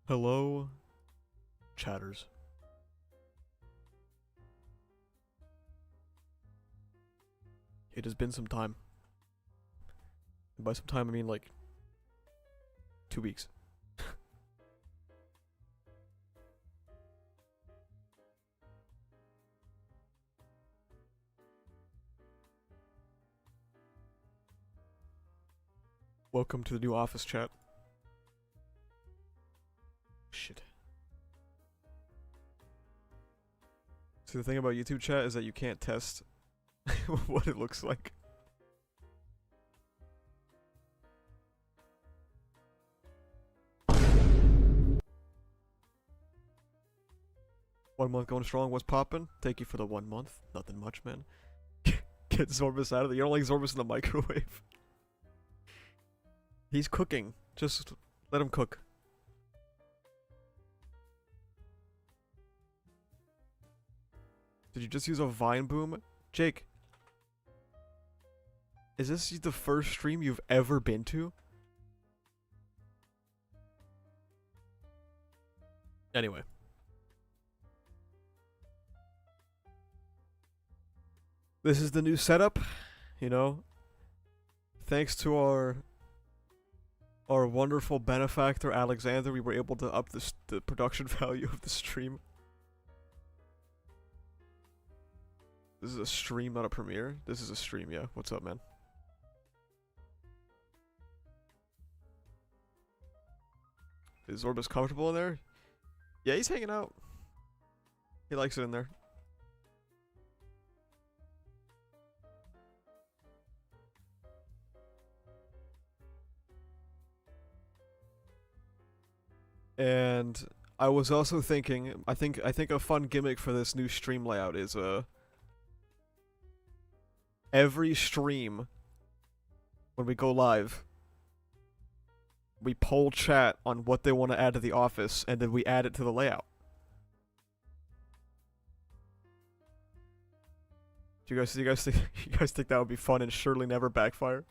Hello, chatters. It has been some time. And by some time, I mean like 2 weeks. Welcome to the new office chat. Shit. See, the thing about YouTube chat is that you can't test what it looks like. One month going strong. What's poppin'? Thank you for the 1 month. Nothing much, man. Get Zorbus out of there. You don't like Zorbus in the microwave. He's cooking. Just let him cook. Did you just use a vine boom? Jake. Is this the first stream you've ever been to? Anyway. This is the new setup, you know. Thanks to our wonderful benefactor Alexander, we were able to up the production value of the stream. This is a stream, not a premiere. This is a stream, yeah. What's up, man? Is Zorbus comfortable in there? Yeah, he's hanging out. He likes it in there. And I was also thinking, I think a fun gimmick for this new stream layout is every stream when we go live, we poll chat on what they want to add to the office, and then we add it to the layout. Do you guys think that would be fun and surely never backfire?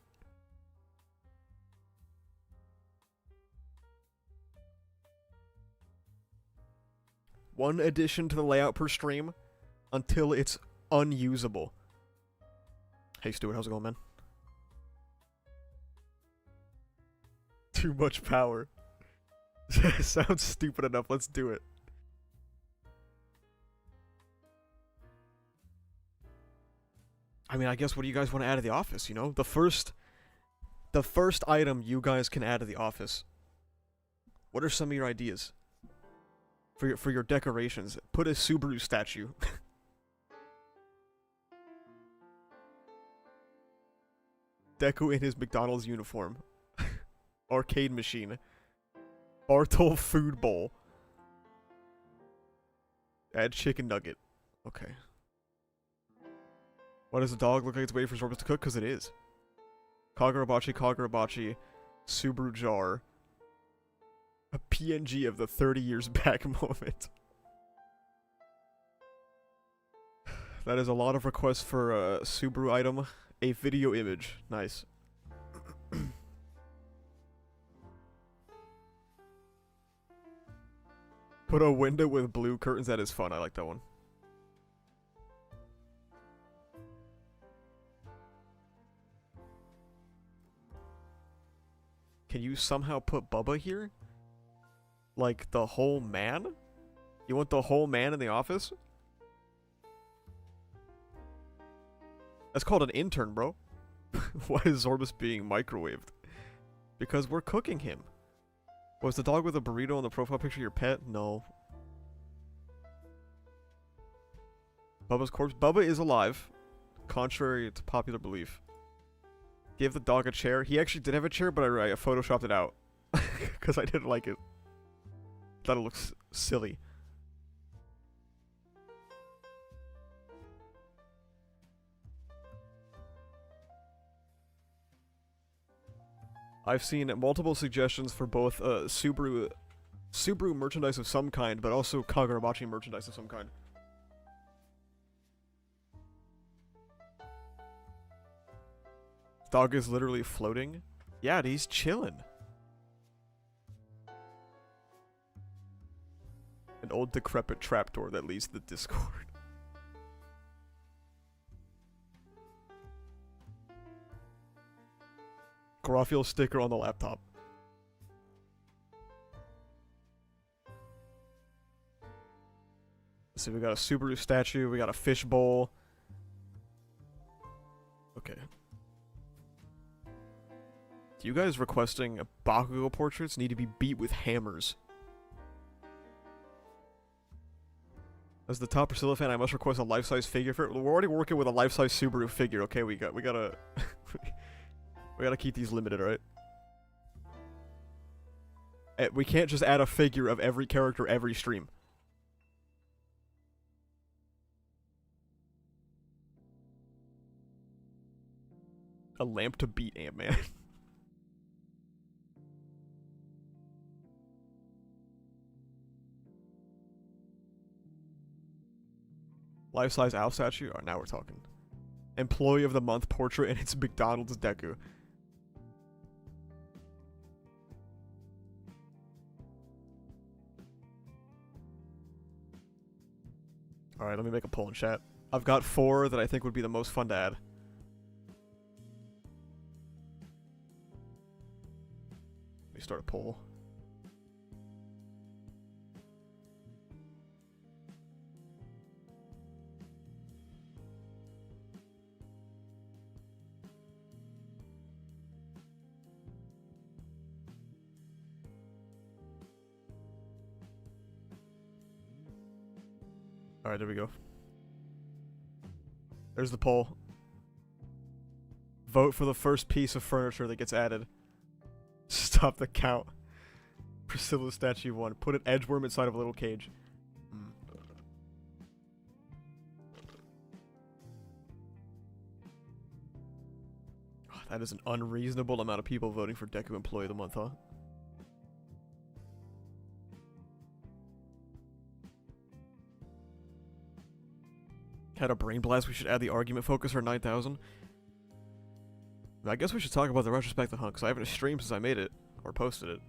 One addition to the layout per stream until it's unusable. Hey Stuart, how's it going, man? Too much power. Sounds stupid enough, let's do it. I mean, I guess what do you guys want to add to the office, you know? The first item you guys can add to the office. What are some of your ideas? For your decorations, put a Subaru statue. Deco in his McDonald's uniform. Arcade machine. Bartol food bowl. Add chicken nugget. Okay. Why does the dog look like it's waiting for Zorbus to cook? Because it is. Kagurabachi, Subaru jar. A PNG of the 30 years back moment. That is a lot of requests for a Subaru item. A video image. Nice. Put a window with blue curtains. That is fun. I like that one. Can you somehow put Bubba here? Like, the whole man? You want the whole man in the office? That's called an intern, bro. Why is Zorbus being microwaved? Because we're cooking him. Was the dog with a burrito on the profile picture your pet? No. Bubba's corpse. Bubba is alive, contrary to popular belief. Give the dog a chair. He actually did have a chair, but I photoshopped it out. Because I didn't like it. Thought it looks silly. I've seen multiple suggestions for both Subaru merchandise of some kind, but also Kagurabachi merchandise of some kind. Dog is literally floating. Yeah, he's chilling. An old decrepit trapdoor that leads to the Discord. Garofio sticker on the laptop. Let's see, we got a Subaru statue, we got a fish bowl. Okay. You guys requesting Bakugo portraits need to be beat with hammers. As the top Priscilla fan, I must request a life-size figure for it. We're already working with a life-size Subaru figure. Okay, we gotta we gotta keep these limited, right? We can't just add a figure of every character every stream. A lamp to beat Ant-Man. Life-size owl statue? Alright, now we're talking. Employee of the month portrait and it's McDonald's Deku. Alright, let me make a poll in chat. I've got 4 that I think would be the most fun to add. Let me start a poll. Alright, there we go. There's the poll. Vote for the first piece of furniture that gets added. Stop the count. Priscilla statue 1. Put an edgeworm inside of a little cage. Oh, that is an unreasonable amount of people voting for Deku Employee of the Month, huh? Had a brain blast, we should add the argument focus for 9,000. I guess we should talk about the retrospective hunt, because I haven't streamed since I made it, or posted it.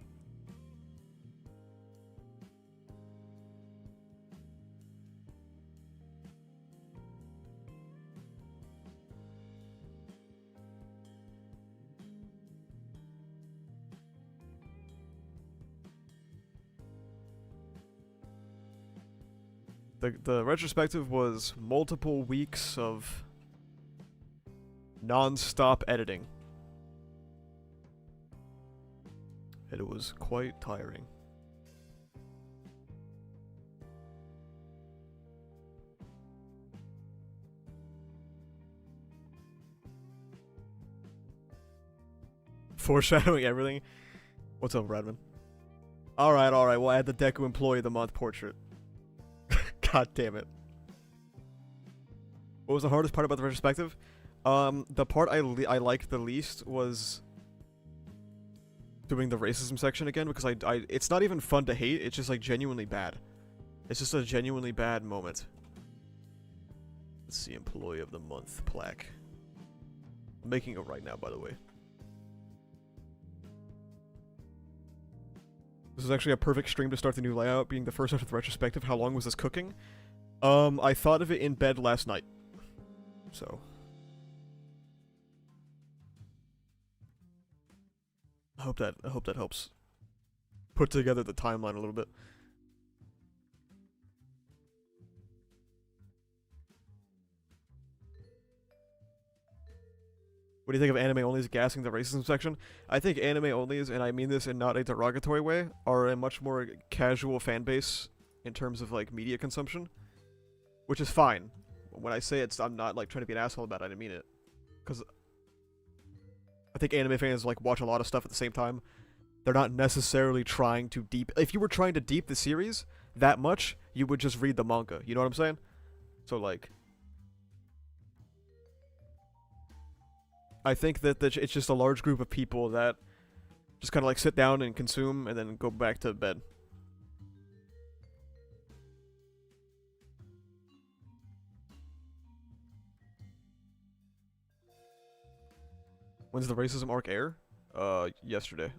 The retrospective was multiple weeks of non-stop editing. And it was quite tiring. Foreshadowing everything. What's up, Radman? Alright, we'll add the Deku Employee of the Month portrait. God damn it. What was the hardest part about the retrospective? The part I liked the least was doing the racism section again, because it's not even fun to hate, it's just like genuinely bad. It's just a genuinely bad moment. Let's see, Employee of the Month plaque. I'm making it right now, by the way. This is actually a perfect stream to start the new layout, being the first after the retrospective. How long was this cooking? I thought of it in bed last night. So. I hope that helps put together the timeline a little bit. What do you think of anime onlys gassing the racism section? I think anime onlys, and I mean this in not a derogatory way, are a much more casual fan base in terms of like media consumption, which is fine. When I say it's, I'm not like trying to be an asshole about it. I didn't mean it, because I think anime fans like watch a lot of stuff at the same time. They're not necessarily trying to deep. If you were trying to deep the series that much, you would just read the manga. You know what I'm saying? So like, I think that it's just a large group of people that just kind of like sit down and consume and then go back to bed. When's the racism arc air? Yesterday.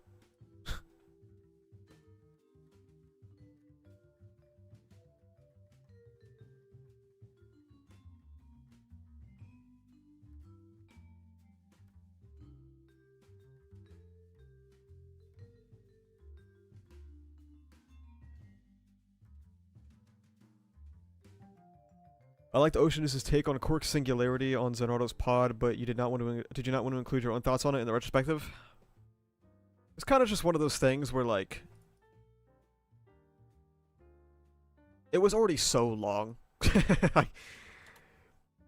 I liked Oceanus' take on Quark's singularity on Zanardo's pod, but you did you not want to include your own thoughts on it in the retrospective? It's kind of just one of those things where, like, it was already so long.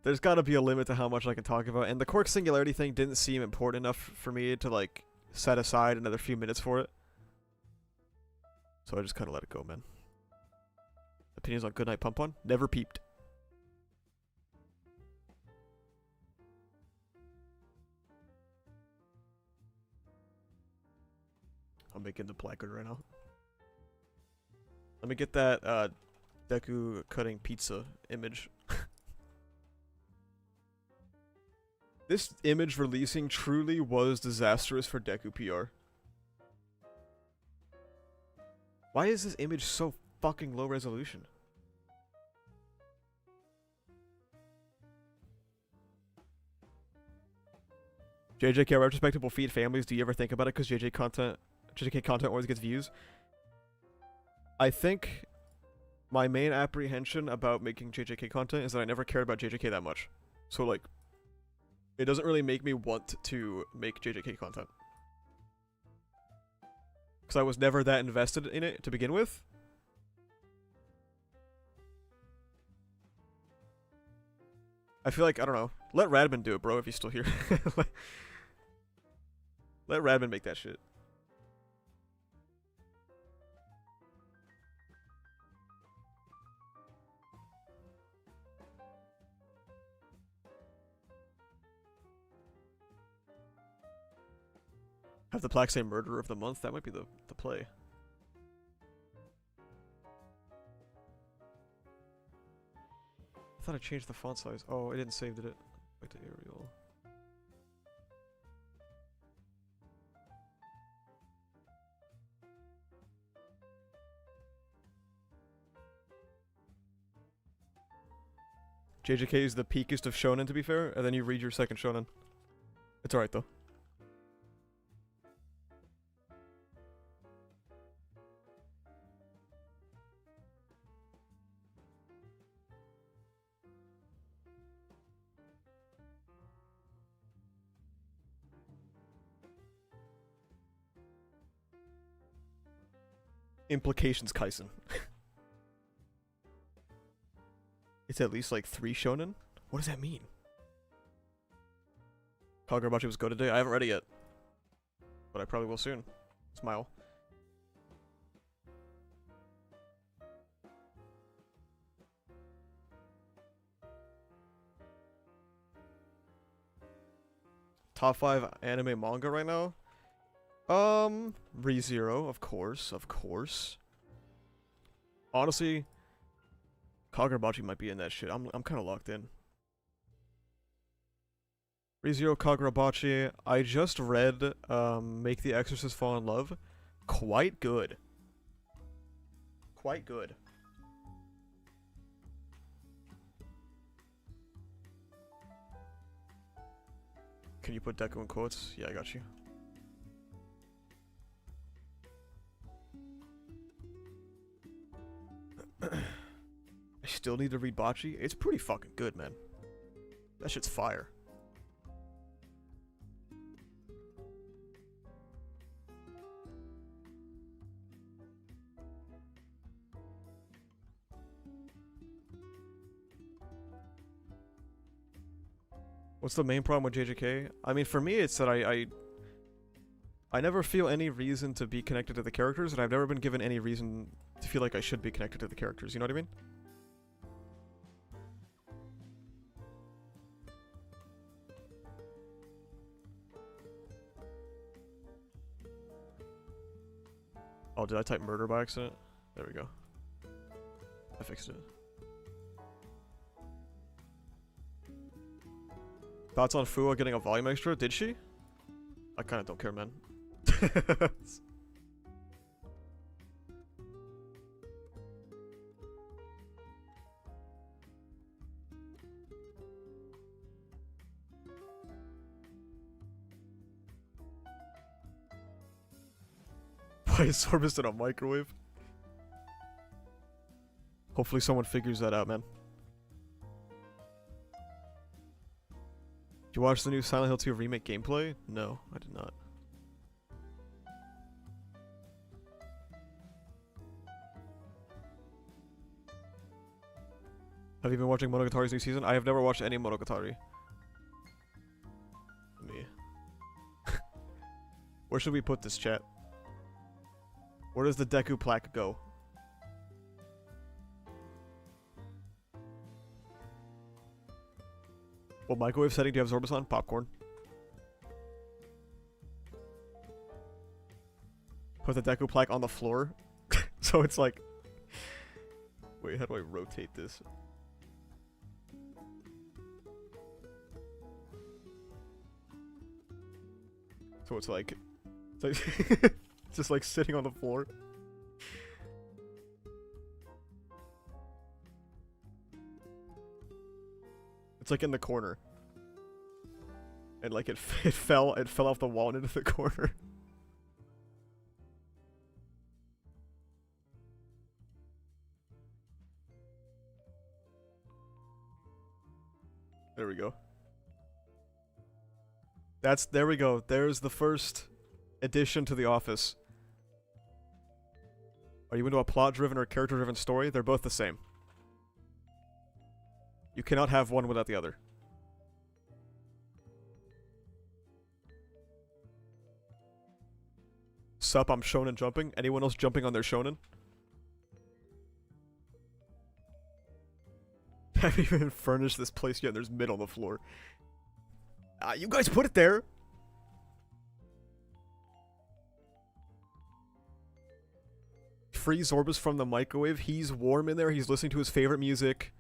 There's got to be a limit to how much I can talk about, and the Quark singularity thing didn't seem important enough for me to, like, set aside another few minutes for it. So I just kind of let it go, man. Opinions on Goodnight Pump-On? Never peeped. I'm making the placard right now. Let me get that Deku cutting pizza image. This image releasing truly was disastrous for Deku PR. Why is this image so fucking low resolution? JJK retrospective will feed families. Do you ever think about it? Because JJK content always gets views. I think my main apprehension about making JJK content is that I never cared about JJK that much. So, like, it doesn't really make me want to make JJK content. Because I was never that invested in it to begin with. I feel like, I don't know, let Radman do it, bro, if he's still here. Let Radman make that shit. Have the plaque say Murderer of the Month? That might be the play. I thought I changed the font size. Oh, I didn't save, did it? Back to Arial. JJK is the peakest of shonen, to be fair, and then you read your second shonen. It's alright, though. Implications, Kaisen. It's at least like 3 shonen? What does that mean? Kagurabachi was go today. I haven't read it yet. But I probably will soon. Smile. Top 5 anime manga right now? ReZero, of course, of course. Honestly, Kagurabachi might be in that shit. I'm kind of locked in. ReZero, Kagurabachi. I just read Make the Exorcist Fall in Love. Quite good. Quite good. Can you put Deku in quotes? Yeah, I got you. I still need to read Bocce. It's pretty fucking good, man. That shit's fire. What's the main problem with JJK? I mean, for me, it's that I never feel any reason to be connected to the characters, and I've never been given any reason to feel like I should be connected to the characters. You know what I mean? Oh, did I type murder by accident? There we go. I fixed it. Thoughts on Fuwa getting a volume extra? Did she? I kinda don't care, man. Why is Sorbus in a microwave? Hopefully someone figures that out, man. Did you watch the new Silent Hill 2 remake gameplay? No, I did not. Have you been watching Monogatari's new season? I have never watched any Monogatari. Me. Where should we put this, chat? Where does the Deku plaque go? What microwave setting do you have Zorbus on? Popcorn. Put the Deku plaque on the floor. So it's like... Wait, how do I rotate this? So it's like just like sitting on the floor. It's like in the corner. And like it fell off the wall and into the corner. There we go. There we go. There's the first addition to The Office. Are you into a plot-driven or character-driven story? They're both the same. You cannot have one without the other. Sup, I'm shonen jumping. Anyone else jumping on their shonen? Haven't even furnished this place yet, and there's mid on the floor. You guys put it there! Free Zorbus from the microwave. He's warm in there. He's listening to his favorite music.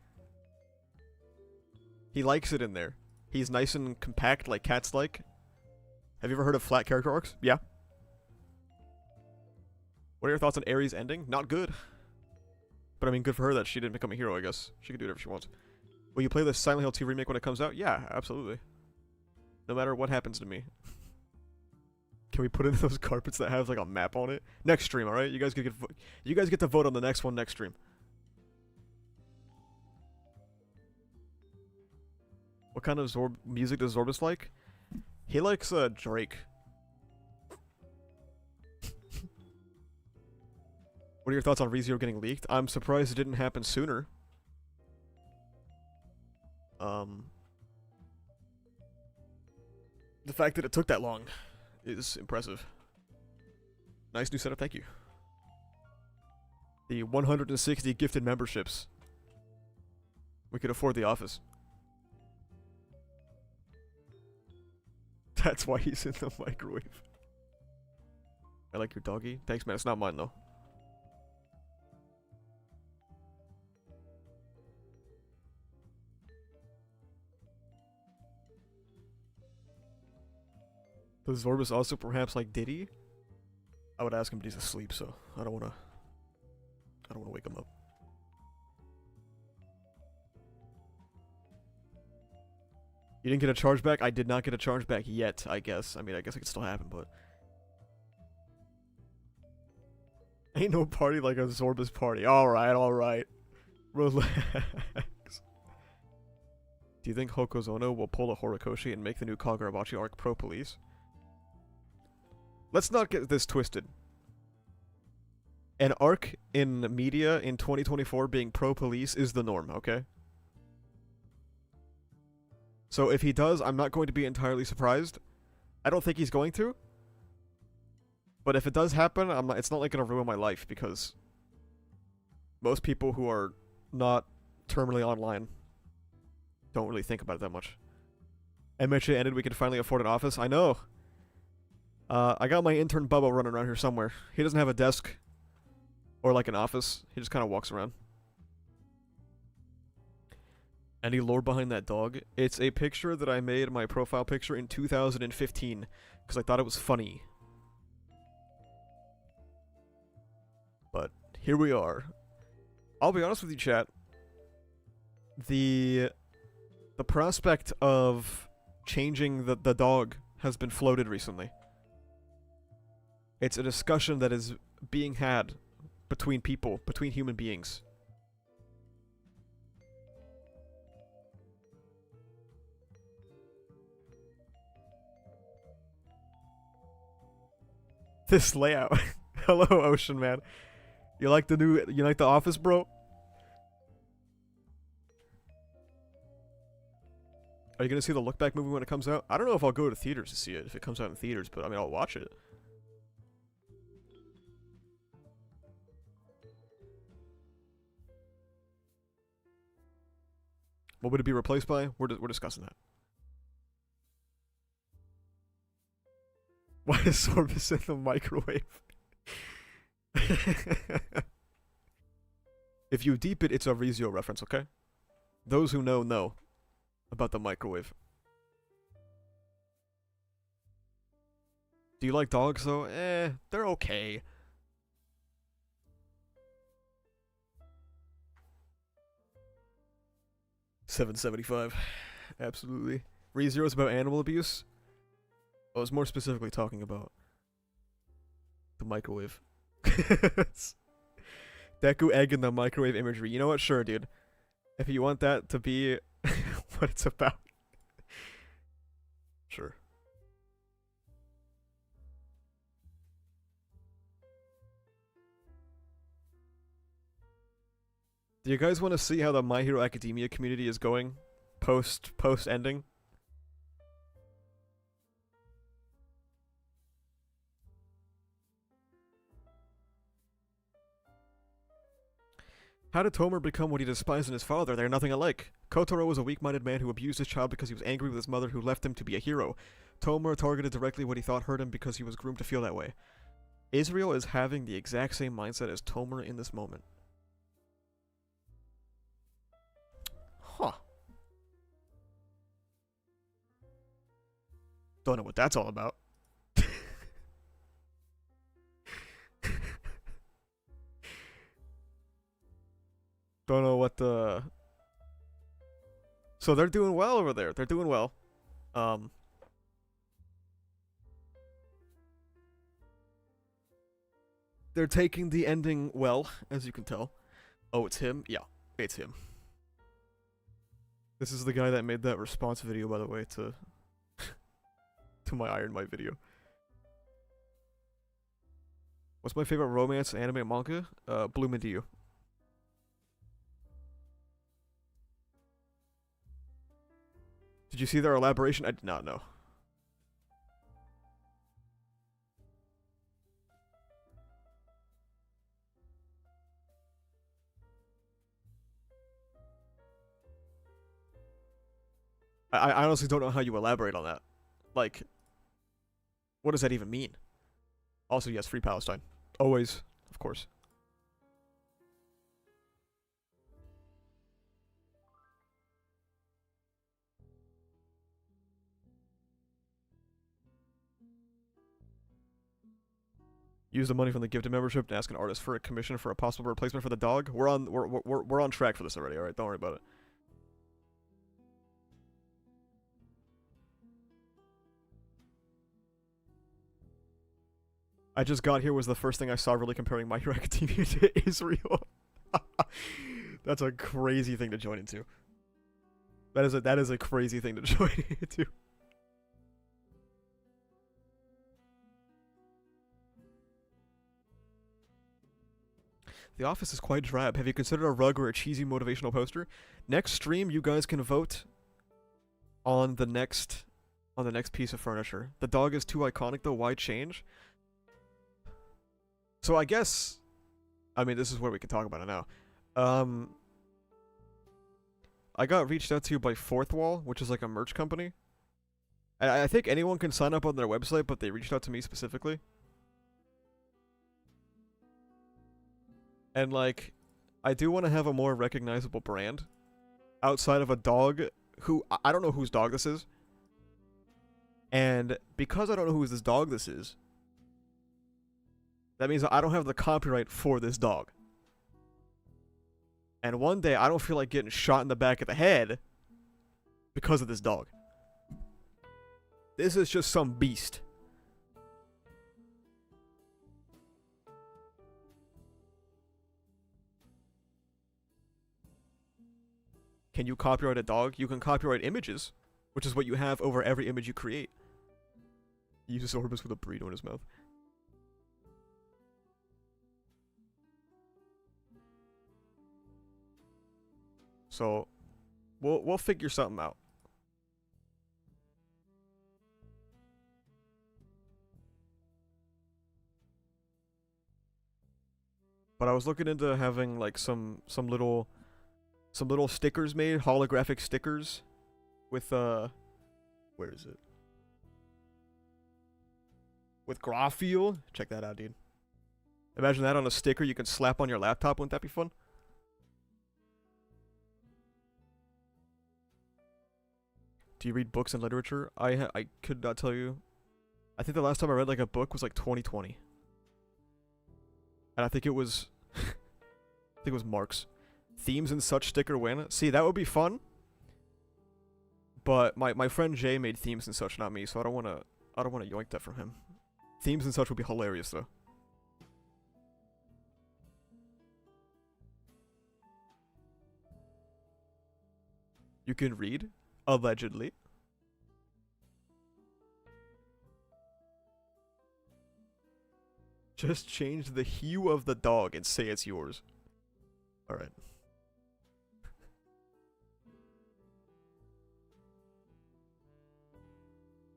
He likes it in there. He's nice and compact like cats like. Have you ever heard of flat character arcs? Yeah. What are your thoughts on Aries ending? Not good. But I mean, good for her that she didn't become a hero, I guess. She can do whatever she wants. Will you play the Silent Hill 2 remake when it comes out? Yeah, absolutely. No matter what happens to me. Can we put in those carpets that have like a map on it? Next stream, alright? You guys get to vote on the next one next stream. What kind of music does Zorbus like? He likes Drake. What are your thoughts on ReZero getting leaked? I'm surprised it didn't happen sooner. The fact that it took that long is impressive. Nice new setup, thank you. The 160 gifted memberships. We could afford the office. That's why he's in the microwave. I like your doggy. Thanks, man. It's not mine, though. Does Zorbus also perhaps like Diddy? I would ask him, but he's asleep, so I don't wanna wake him up. You didn't get a chargeback? I did not get a chargeback yet, I guess. I mean, I guess it could still happen, but... Ain't no party like a Zorbus party. Alright, alright. Relax. Do you think Hokozono will pull a Horikoshi and make the new Kagurabachi arc pro-police? Let's not get this twisted. An arc in media in 2024 being pro-police is the norm, okay? So if he does, I'm not going to be entirely surprised. I don't think he's going to. But if it does happen, it's not like going to ruin my life, because most people who are not terminally online don't really think about it that much. MHA ended, we can finally afford an office. I know! I got my intern Bubba running around here somewhere. He doesn't have a desk or like an office. He just kind of walks around. Any lore behind that dog? It's a picture that I made my profile picture in 2015 because I thought it was funny. But here we are. I'll be honest with you, chat. The prospect of changing the dog has been floated recently. It's a discussion that is being had between people, between human beings. this layout. Hello, Ocean Man. You like the office, bro? Are you gonna see the Look Back movie when it comes out? I don't know if I'll go to theaters to see it if it comes out in theaters, but I mean I'll watch it. What would it be replaced by? We're discussing that. Why is Sorbus in the microwave? If you deep it, it's a Rizio reference, okay? Those who know about the microwave. Do you like dogs though? They're okay. $7.75. Absolutely. ReZero is about animal abuse. I was more specifically talking about the microwave. Deku egg in the microwave imagery. You know what? Sure, dude. If you want that to be what it's about. Sure. Do you guys want to see how the My Hero Academia community is going post ending? How did Tomer become what he despised in his father? They're nothing alike. Kotaro was a weak-minded man who abused his child because he was angry with his mother who left him to be a hero. Tomer targeted directly what he thought hurt him because he was groomed to feel that way. Israel is having the exact same mindset as Tomer in this moment. Huh. Don't know what that's all about. Don't know what the... So they're doing well over there. They're doing well. They're taking the ending well, as you can tell. Oh, it's him? Yeah, it's him. This is the guy that made that response video, by the way, to to my Iron Might video. What's my favorite romance anime and manga? Bloom Into You. Did you see their elaboration? I did not know. I honestly don't know how you elaborate on that. Like, what does that even mean? Also, yes, free Palestine. Always, of course. Use the money from the gifted membership to ask an artist for a commission for a possible replacement for the dog. We're on track for this already. All right, don't worry about it. I just got here was the first thing I saw really comparing My Hero Academia to Israel. That's a crazy thing to join into. That is a crazy thing to join into. The office is quite drab. Have you considered a rug or a cheesy motivational poster? Next stream, you guys can vote on the next piece of furniture. The dog is too iconic though. Why change? So I guess, I mean, this is where we can talk about it now. I got reached out to by Fourth Wall, which is like a merch company. I think anyone can sign up on their website, but they reached out to me specifically. And like, I do want to have a more recognizable brand outside of a dog who, I don't know whose dog this is. And because I don't know whose this dog this is, that means I don't have the copyright for this dog. And one day, I don't feel like getting shot in the back of the head because of this dog. This is just some beast. Can you copyright a dog? You can copyright images, which is what you have over every image you create. He uses Orbis with a burrito in his mouth. So we'll figure something out. But I was looking into having like some little stickers made, holographic stickers with where is it? With graphene. Check that out, dude. Imagine that on a sticker you can slap on your laptop. Wouldn't that be fun? Do you read books and literature? I could not tell you. I think the last time I read like a book was like 2020. And I think it was I think it was Marx. Themes and such sticker win. See, that would be fun. But my friend Jay made themes and such, not me, so I don't wanna yoink that from him. Themes and such would be hilarious though. You can read? Allegedly. Just change the hue of the dog and say it's yours. Alright.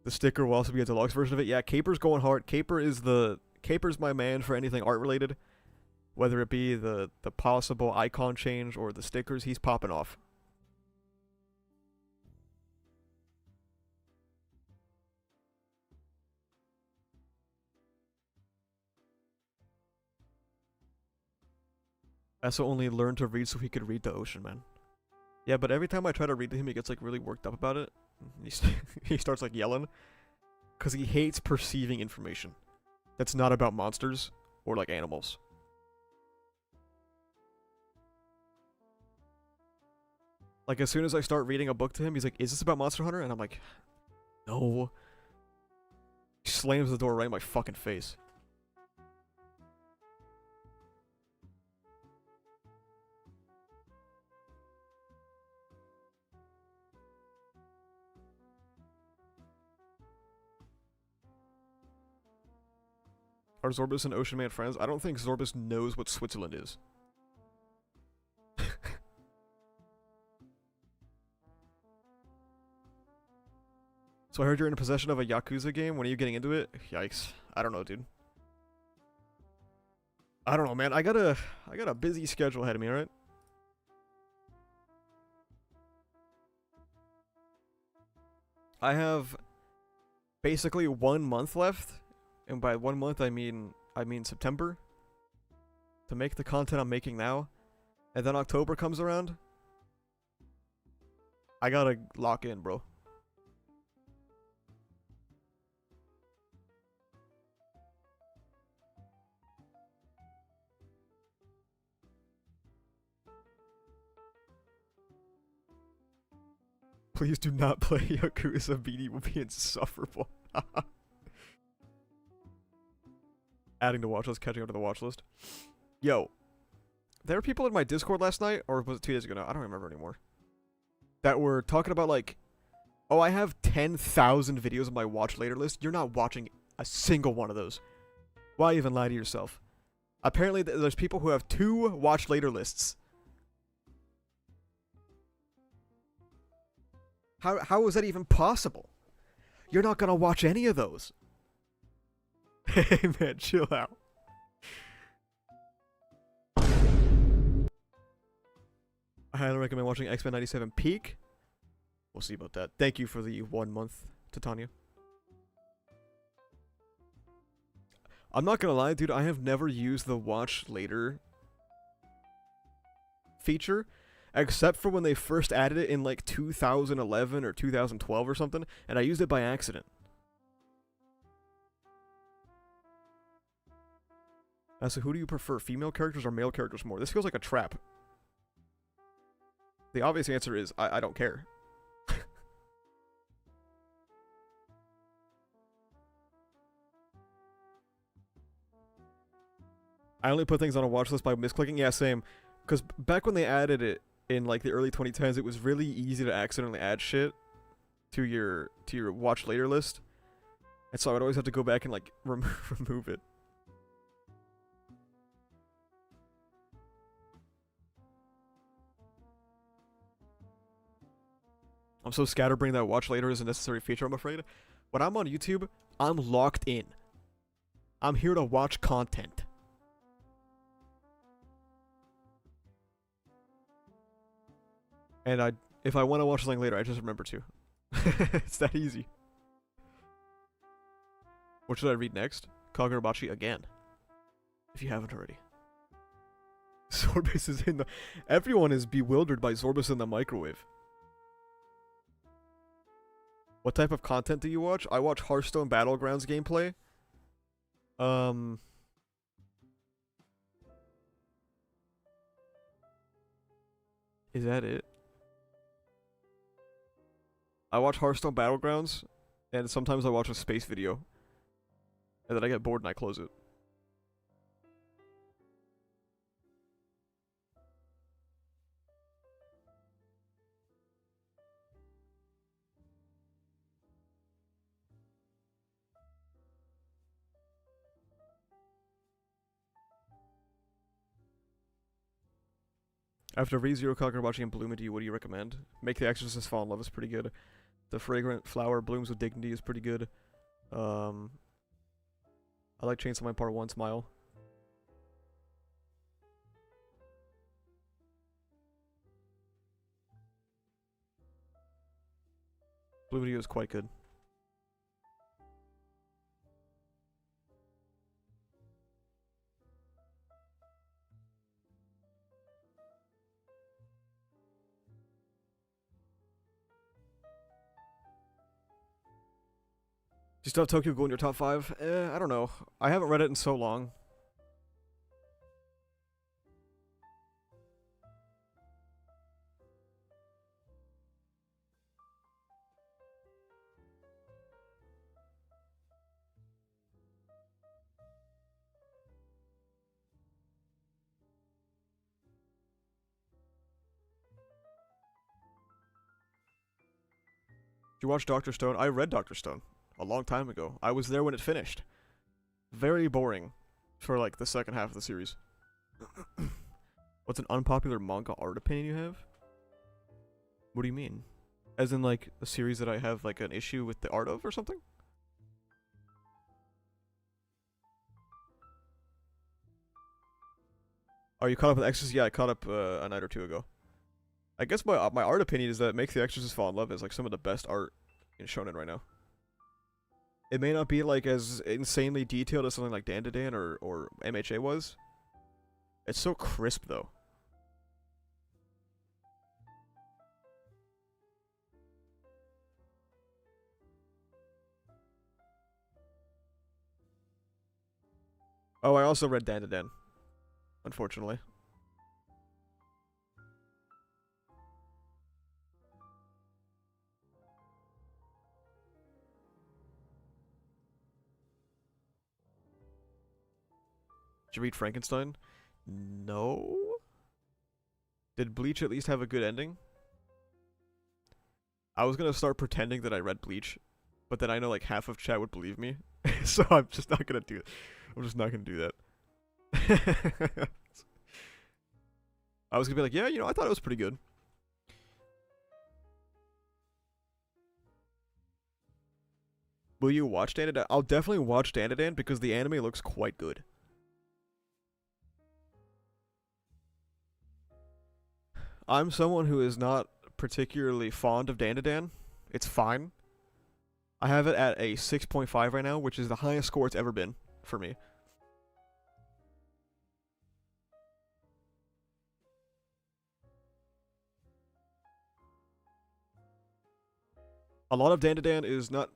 The sticker will also be a deluxe version of it. Yeah, Caper's going hard. Caper's my man for anything art related. Whether it be the possible icon change or the stickers, he's popping off. Essa only learned to read so he could read the ocean, man. Yeah, but every time I try to read to him, he gets like really worked up about it. He starts like yelling. Because he hates perceiving information that's not about monsters or like animals. Like as soon as I start reading a book to him, he's like, is this about Monster Hunter? And I'm like, no. He slams the door right in my fucking face. Are Zorbus and Ocean Man friends? I don't think Zorbus knows what Switzerland is. So I heard you're in possession of a Yakuza game. When are you getting into it? Yikes. I don't know, dude. I don't know, man. I got a busy schedule ahead of me, alright? I have basically 1 month left. And by 1 month, I mean September, to make the content I'm making now, and then October comes around. I gotta lock in, bro. Please do not play Yakuza. BD will be insufferable. Adding to watch list, catching up to the watch list. Yo, there were people in my Discord last night, or was it 2 days ago now? I don't remember anymore. That were talking about like, oh, I have 10,000 videos on my watch later list. You're not watching a single one of those. Why even lie to yourself? Apparently, there's people who have 2 watch later lists. How is that even possible? You're not gonna watch any of those. Hey man, chill out. I highly recommend watching X-Men 97 Peak. We'll see about that. Thank you for the 1 month, Titania. I'm not gonna lie, dude, I have never used the watch later feature, except for when they first added it in like 2011 or 2012 or something, and I used it by accident. So who do you prefer, female characters or male characters more? This feels like a trap. The obvious answer is, I don't care. I only put things on a watch list by misclicking. Yeah, same. Because back when they added it in like the early 2010s, it was really easy to accidentally add shit to your watch later list. And so I would always have to go back and like remove it. I'm so scatterbrained that watch later is a necessary feature, I'm afraid. When I'm on YouTube, I'm locked in. I'm here to watch content. And if I want to watch something later, I just remember to. It's that easy. What should I read next? Kagurabachi again. If you haven't already. Zorbus is in the... Everyone is bewildered by Zorbus in the microwave. What type of content do you watch? I watch Hearthstone Battlegrounds gameplay. Is that it? I watch Hearthstone Battlegrounds, and sometimes I watch a space video. And then I get bored and I close it. After ReZero, Kagurabachi, and Bloomity, what do you recommend? Make the Exorcist Fall in Love is pretty good. The Fragrant Flower Blooms with Dignity is pretty good. I like Chainsaw Man Part 1, Smile. Bloomity is quite good. Do you still have Tokyo Ghoul in your top 5? I don't know. I haven't read it in so long. Did you watch Dr. Stone? I read Dr. Stone a long time ago. I was there when it finished. Very boring for like the second half of the series. What's an unpopular manga art opinion you have? What do you mean? As in like a series that I have like an issue with the art of or something? Are you caught up with Exorcist? Yeah, I caught up a night or two ago. I guess my art opinion is that Make the Exorcist Fall in Love is like some of the best art in shonen right now. It may not be like as insanely detailed as something like Dandadan or MHA was. It's so crisp though. Oh, I also read Dandadan, unfortunately. Did you read Frankenstein? No? Did Bleach at least have a good ending? I was gonna start pretending that I read Bleach, but then I know like half of chat would believe me, so I'm just not gonna do it. I'm just not gonna do that. I was gonna be like, yeah, you know, I thought it was pretty good. Will you watch Dandadan? I'll definitely watch Dandadan because the anime looks quite good. I'm someone who is not particularly fond of Dandadan. It's fine. I have it at a 6.5 right now, which is the highest score it's ever been for me. A lot of Dandadan is not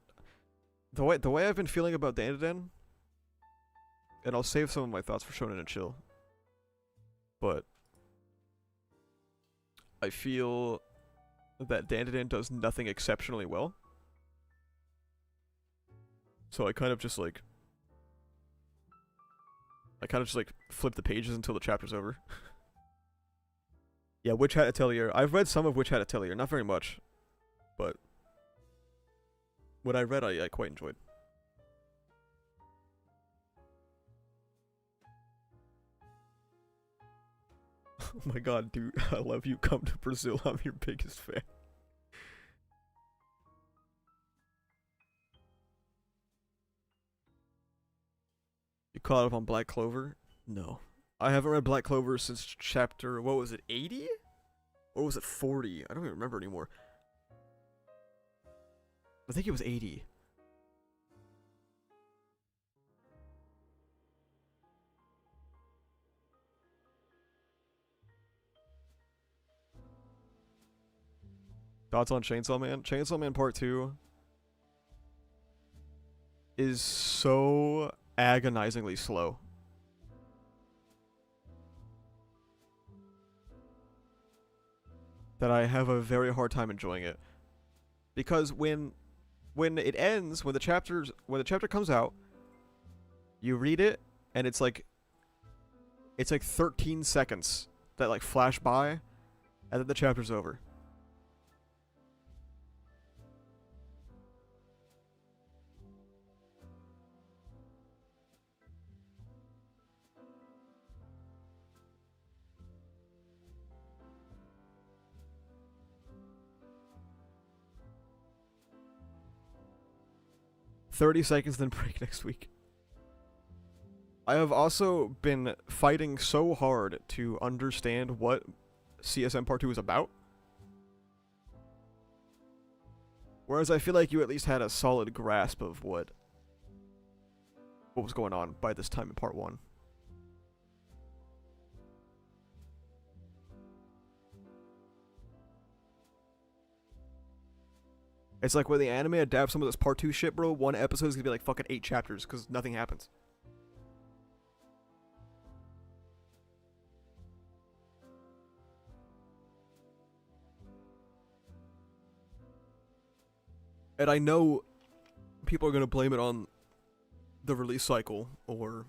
the way I've been feeling about Dandadan, and I'll save some of my thoughts for Shonen and Chill. But I feel that Dandadan does nothing exceptionally well. So I kind of just like flip the pages until the chapter's over. Yeah, Witch Hat Atelier. I've read some of Witch Hat Atelier, not very much, but what I read I quite enjoyed. Oh my god, dude, I love you. Come to Brazil. I'm your biggest fan. caught up on Black Clover? No. I haven't read Black Clover since chapter, what was it, 80? Or was it 40? I don't even remember anymore. I think it was 80. Thoughts on Chainsaw Man? Chainsaw Man Part 2 is so agonizingly slow. That I have a very hard time enjoying it. Because when it ends, when the chapter comes out, you read it and it's like 13 seconds that like flash by and then the chapter's over. 30 seconds, then break next week. I have also been fighting so hard to understand what CSM Part 2 is about. Whereas I feel like you at least had a solid grasp of what was going on by this time in Part 1. It's like when the anime adapts some of this Part 2 shit, bro, one episode is gonna be like fucking 8 chapters, because nothing happens. And I know people are gonna blame it on the release cycle, or,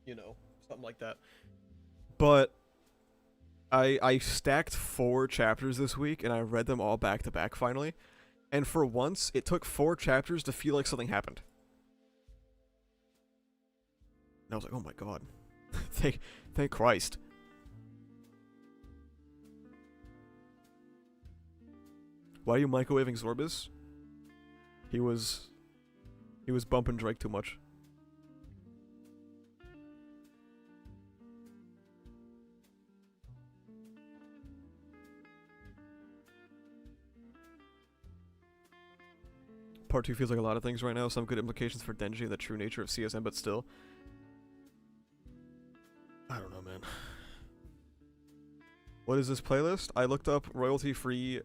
you know, something like that. But I stacked 4 chapters this week, and I read them all back to back finally. And for once, it took 4 chapters to feel like something happened. And I was like, oh my god. thank Christ. Why are you microwaving Zorbus? He was bumping Drake too much. Part 2 feels like a lot of things right now. Some good implications for Denji and the true nature of CSM, but still. I don't know, man. What is this playlist? I looked up royalty-free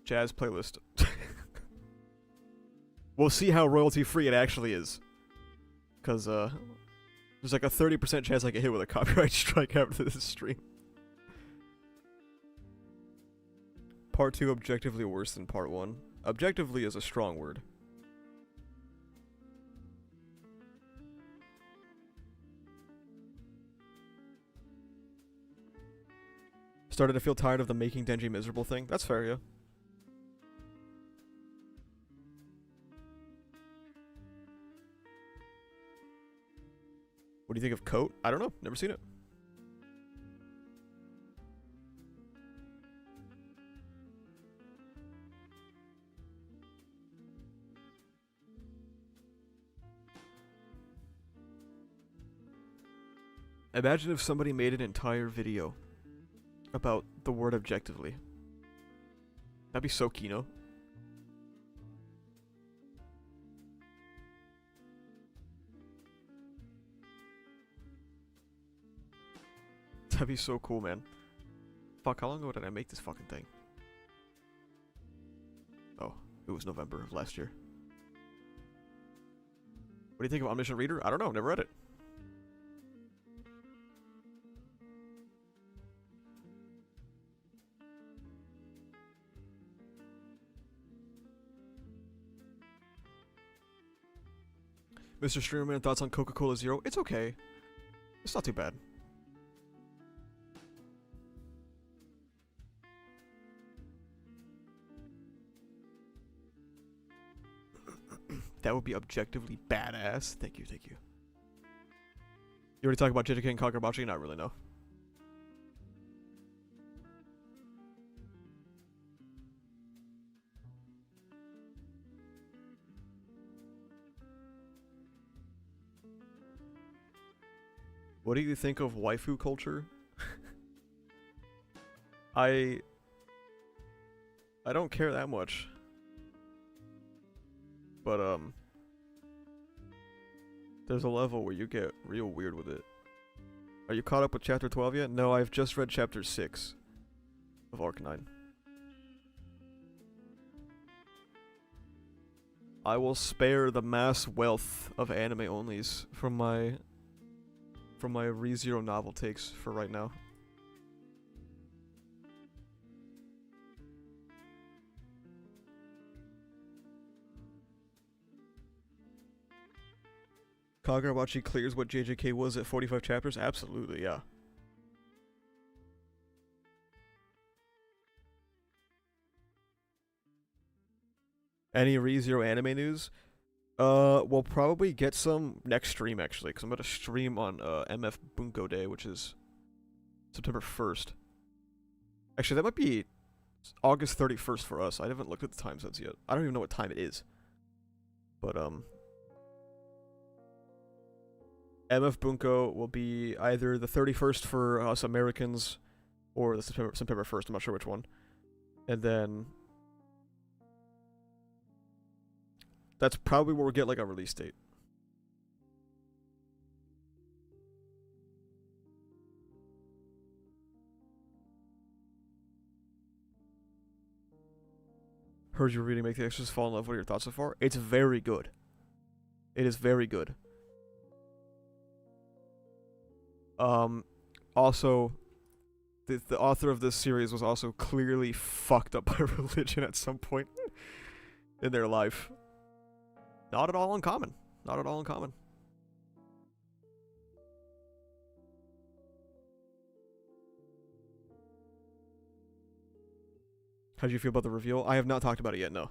jazz playlist. We'll see how royalty-free it actually is. Because, there's like a 30% chance I get hit with a copyright strike after this stream. Part 2 objectively worse than Part 1. Objectively is a strong word. Started to feel tired of the making Denji miserable thing. That's fair, yeah. What do you think of Coat? I don't know. Never seen it. Imagine if somebody made an entire video about the word objectively. That'd be so Kino. That'd be so cool, man. Fuck, how long ago did I make this fucking thing? Oh, it was November of last year. What do you think of Omniscient Reader? I don't know, never read it. Mr. Streamerman, thoughts on Coca-Cola Zero? It's okay. It's not too bad. That would be objectively badass. Thank you, thank you. You already talked about JJK and Kagurabachi? Not really, no. What do you think of waifu culture? I don't care that much. But there's a level where you get real weird with it. Are you caught up with chapter 12 yet? No, I've just read chapter 6 of Arc 9. I will spare the mass wealth of anime onlys from my ReZero novel takes for right now. Kagurabachi clears what JJK was at 45 chapters? Absolutely, yeah. Any ReZero anime news? We'll probably get some next stream, actually, because I'm going to stream on MF Bunko Day, which is September 1st. Actually, that might be August 31st for us. I haven't looked at the time since yet. I don't even know what time it is. But, MF Bunko will be either the 31st for us Americans or the September 1st. I'm not sure which one. And then that's probably where we'll get like a release date. Heard you reading Make the Extras Fall in Love. What are your thoughts so far? It's very good. It is very good. Also, the author of this series was also clearly fucked up by religion at some point in their life. Not at all uncommon. Not at all uncommon. How do you feel about the reveal? I have not talked about it yet, no.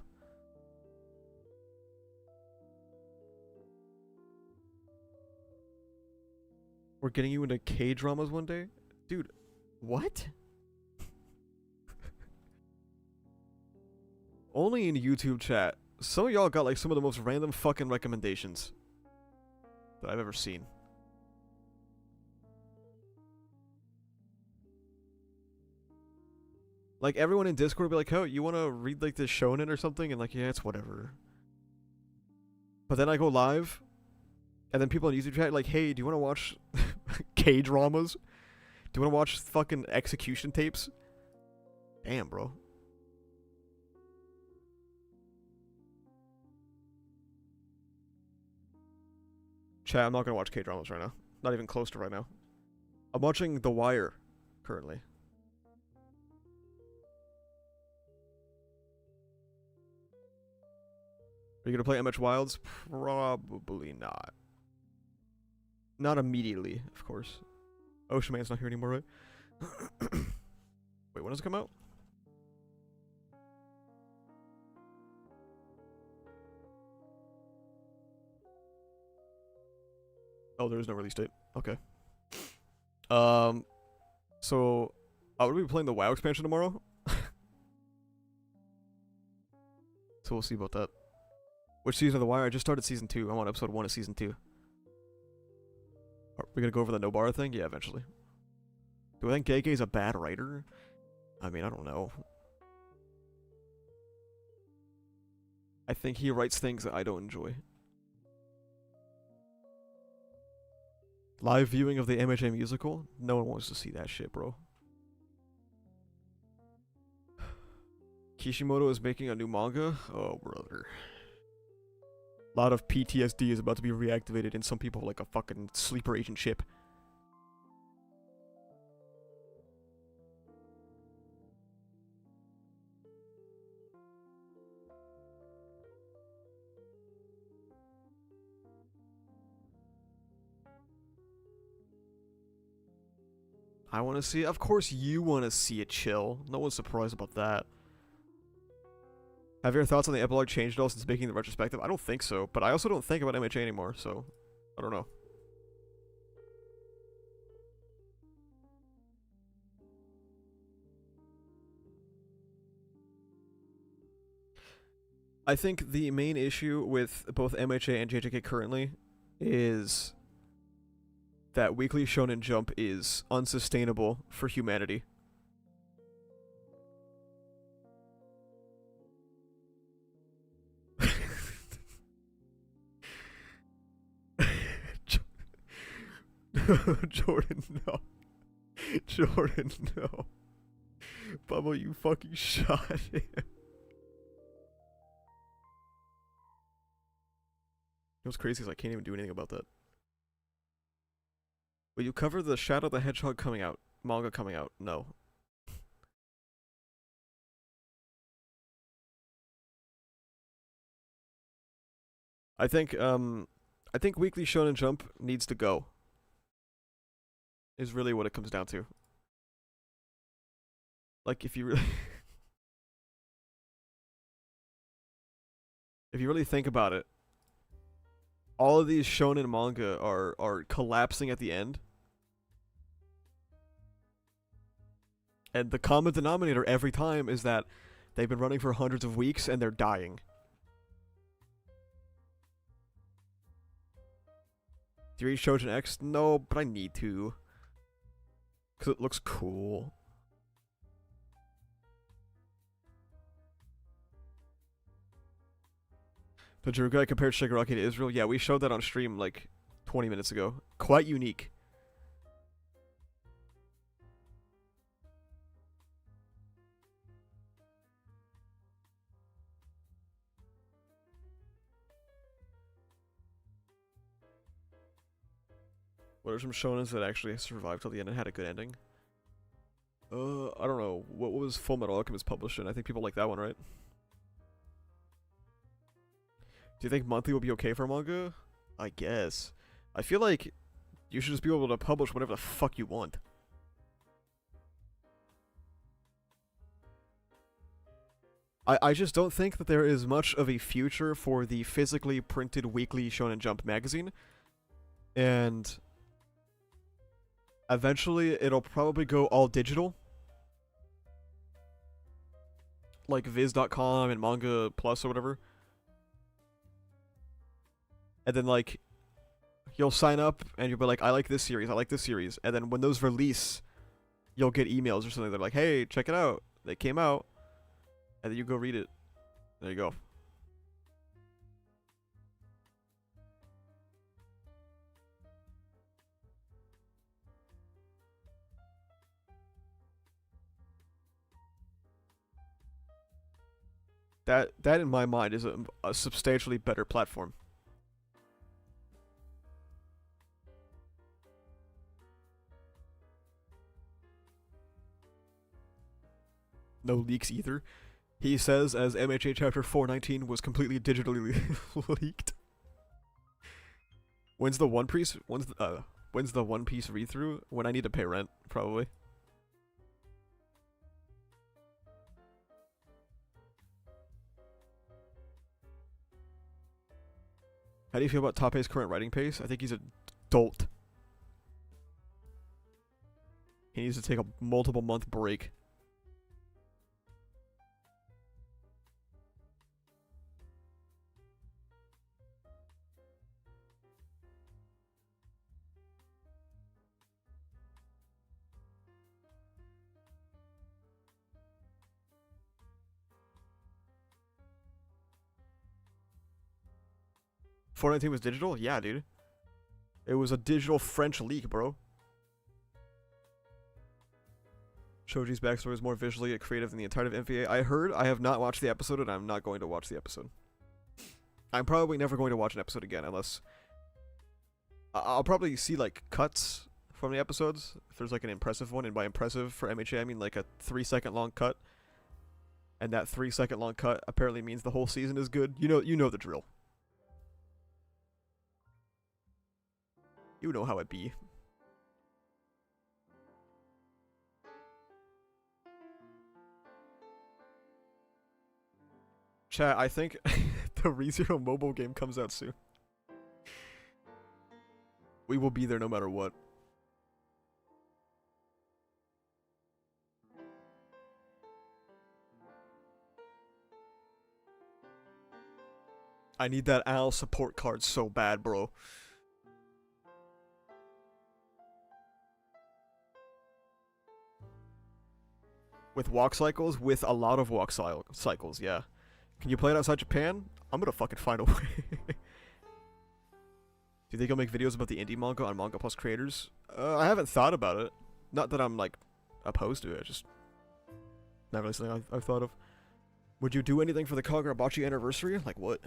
We're getting you into K-dramas one day? Dude, what? Only in YouTube chat. Some of y'all got like some of the most random fucking recommendations that I've ever seen. Like everyone in Discord will be like, "Oh, you want to read like this shonen or something?" And like, yeah, it's whatever. But then I go live, and then people in YouTube chat like, "Hey, do you want to watch K-dramas? Do you want to watch fucking execution tapes?" Damn, bro. Chat, I'm not gonna watch K-dramas right now. Not even close to right now. I'm watching The Wire currently. Are you gonna play MH Wilds? Probably not. Not immediately, of course. Ocean Man's not here anymore, right? Wait, when does it come out? Oh, there is no release date. Okay. So I will be playing the WoW expansion tomorrow. So we'll see about that. Which season of The Wire? I just started season 2. I'm on episode 1 of season 2. Are we gonna go over the Nobara thing? Yeah, eventually. Do I think JJK's a bad writer? I mean, I don't know. I think he writes things that I don't enjoy. Live viewing of the MHA musical? No one wants to see that shit, bro. Kishimoto is making a new manga? Oh, brother. A lot of PTSD is about to be reactivated in some people like a fucking sleeper agent chip. I want to see it. Of course you want to see it, chill. No one's surprised about that. Have your thoughts on the epilogue changed at all since making the retrospective? I don't think so, but I also don't think about MHA anymore, so I don't know. I think the main issue with both MHA and JJK currently is that Weekly Shonen Jump is unsustainable for humanity. Jordan, no. Jordan, no. Bubble, you fucking shot him. What's crazy is I can't even do anything about that. Will you cover the Shadow the Hedgehog coming out? Manga coming out? No. I think Weekly Shonen Jump needs to go. Is really what it comes down to. Like if you really if you really think about it, all of these shonen manga are collapsing at the end. And the common denominator every time is that they've been running for hundreds of weeks and they're dying. Do you read Shoujo X? No, but I need to. Because it looks cool. The Jirugai compared Shigaraki to Israel? Yeah, we showed that on stream like 20 minutes ago. Quite unique. What are some shonens that actually survived till the end and had a good ending? I don't know. What was Full Metal Alchemist published in? I think people like that one, right? Do you think monthly will be okay for manga? I guess. I feel like you should just be able to publish whatever the fuck you want. I just don't think that there is much of a future for the physically printed weekly Shonen Jump magazine. And eventually it'll probably go all digital. Like Viz.com and Manga Plus or whatever. And then like you'll sign up and you'll be like, I like this series, I like this series. And then when those release, you'll get emails or something. They're like, hey, check it out. They came out. And then you go read it. There you go. That in my mind is a substantially better platform. No leaks either. He says as MHA chapter 419 was completely digitally leaked. When's the One Piece read through? When I need to pay rent, probably. How do you feel about Tape's current writing pace? I think he's a dolt. He needs to take a multiple month break. Fortnite was digital? Yeah, dude. It was a digital French leak, bro. Shoji's backstory is more visually creative than the entirety of MVA. I heard. I have not watched the episode, and I'm not going to watch the episode. I'm probably never going to watch an episode again, unless... I'll probably see, like, cuts from the episodes, if there's, like, an impressive one. And by impressive, for MHA, I mean, like, a 3-second long cut. And that 3-second long cut apparently means the whole season is good. You know the drill. You know how it be. Chat, I think the ReZero mobile game comes out soon. We will be there no matter what. I need that Al support card so bad, bro. With walk cycles? With a lot of walk cycles, yeah. Can you play it outside Japan? I'm gonna fucking find a way. Do you think I'll make videos about the indie manga on Manga Plus creators? I haven't thought about it. Not that I'm, like, opposed to it, just not really something I've thought of. Would you do anything for the Kagurabachi anniversary? Like what?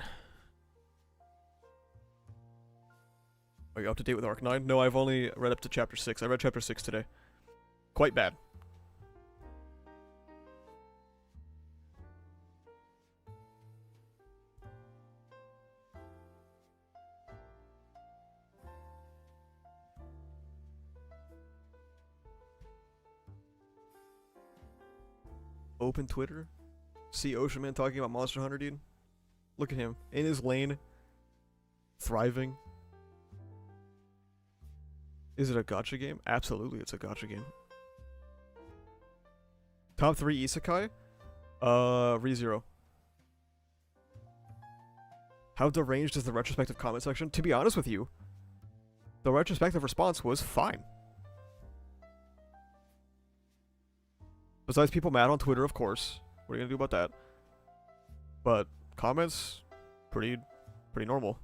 Are you up to date with Arc 9? No, I've only read up to Chapter 6. I read Chapter 6 today. Quite bad. Open Twitter? See Ocean Man talking about Monster Hunter, dude? Look at him. In his lane. Thriving. Is it a gacha game? Absolutely, it's a gacha game. Top 3 isekai? ReZero. How deranged is the retrospective comment section? To be honest with you, the retrospective response was fine. Besides people mad on Twitter, of course. What are you gonna do about that? But comments, pretty normal.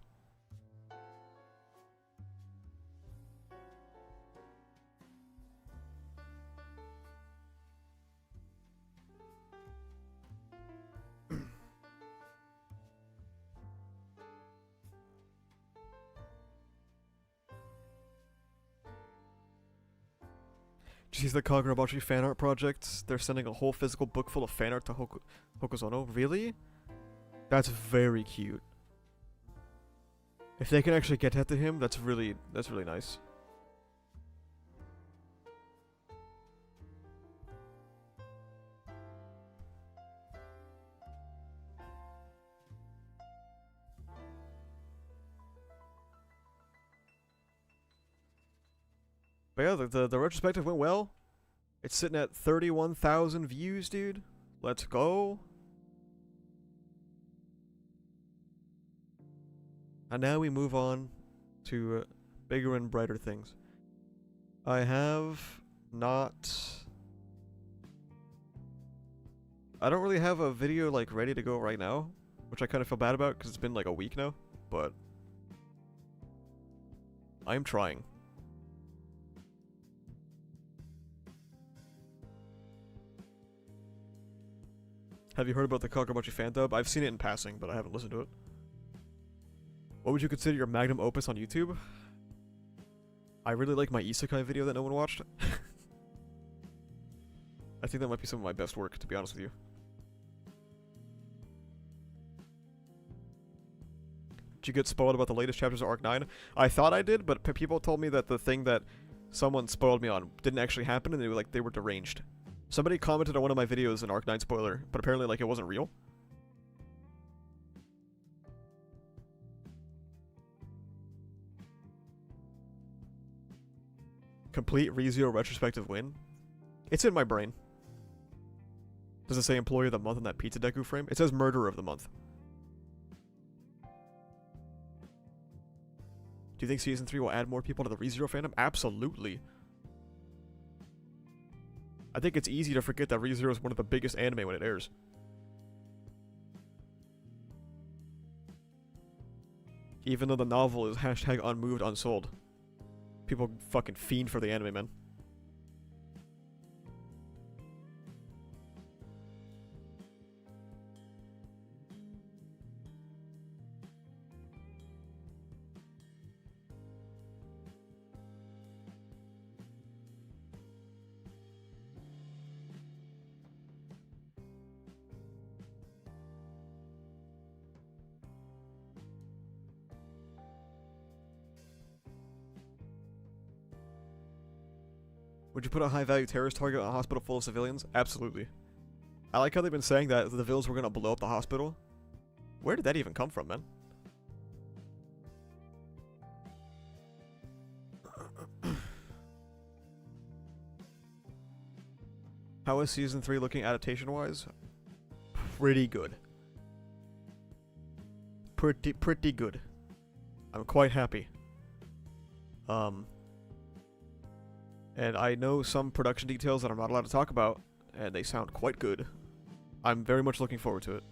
Did you see the Kagurabachi fan art project? They're sending a whole physical book full of fan art to Hokuzono. Really? That's very cute. If they can actually get that to him, that's really nice. But yeah, the retrospective went well. It's sitting at 31,000 views, dude. Let's go. And now we move on to bigger and brighter things. I have not... I don't really have a video like ready to go right now, which I kind of feel bad about because it's been like a week now, but I'm trying. Have you heard about the Kagurabachi fan dub? I've seen it in passing, but I haven't listened to it. What would you consider your magnum opus on YouTube? I really like my isekai video that no one watched. I think that might be some of my best work, to be honest with you. Did you get spoiled about the latest chapters of Arc 9? I thought I did, but people told me that the thing that someone spoiled me on didn't actually happen, and they were deranged. Somebody commented on one of my videos an Arc 9 spoiler, but apparently like it wasn't real. Complete ReZero retrospective win? It's in my brain. Does it say Employee of the Month on that Pizza Deku frame? It says Murderer of the Month. Do you think Season 3 will add more people to the ReZero fandom? Absolutely. I think it's easy to forget that ReZero is one of the biggest anime when it airs. Even though the novel is hashtag unmoved, unsold. People fucking fiend for the anime, man. Would you put a high-value terrorist target on a hospital full of civilians? Absolutely. I like how they've been saying that the villains were gonna blow up the hospital. Where did that even come from, man? How is Season 3 looking adaptation-wise? Pretty good. Pretty good. I'm quite happy. And I know some production details that I'm not allowed to talk about, and they sound quite good. I'm very much looking forward to it.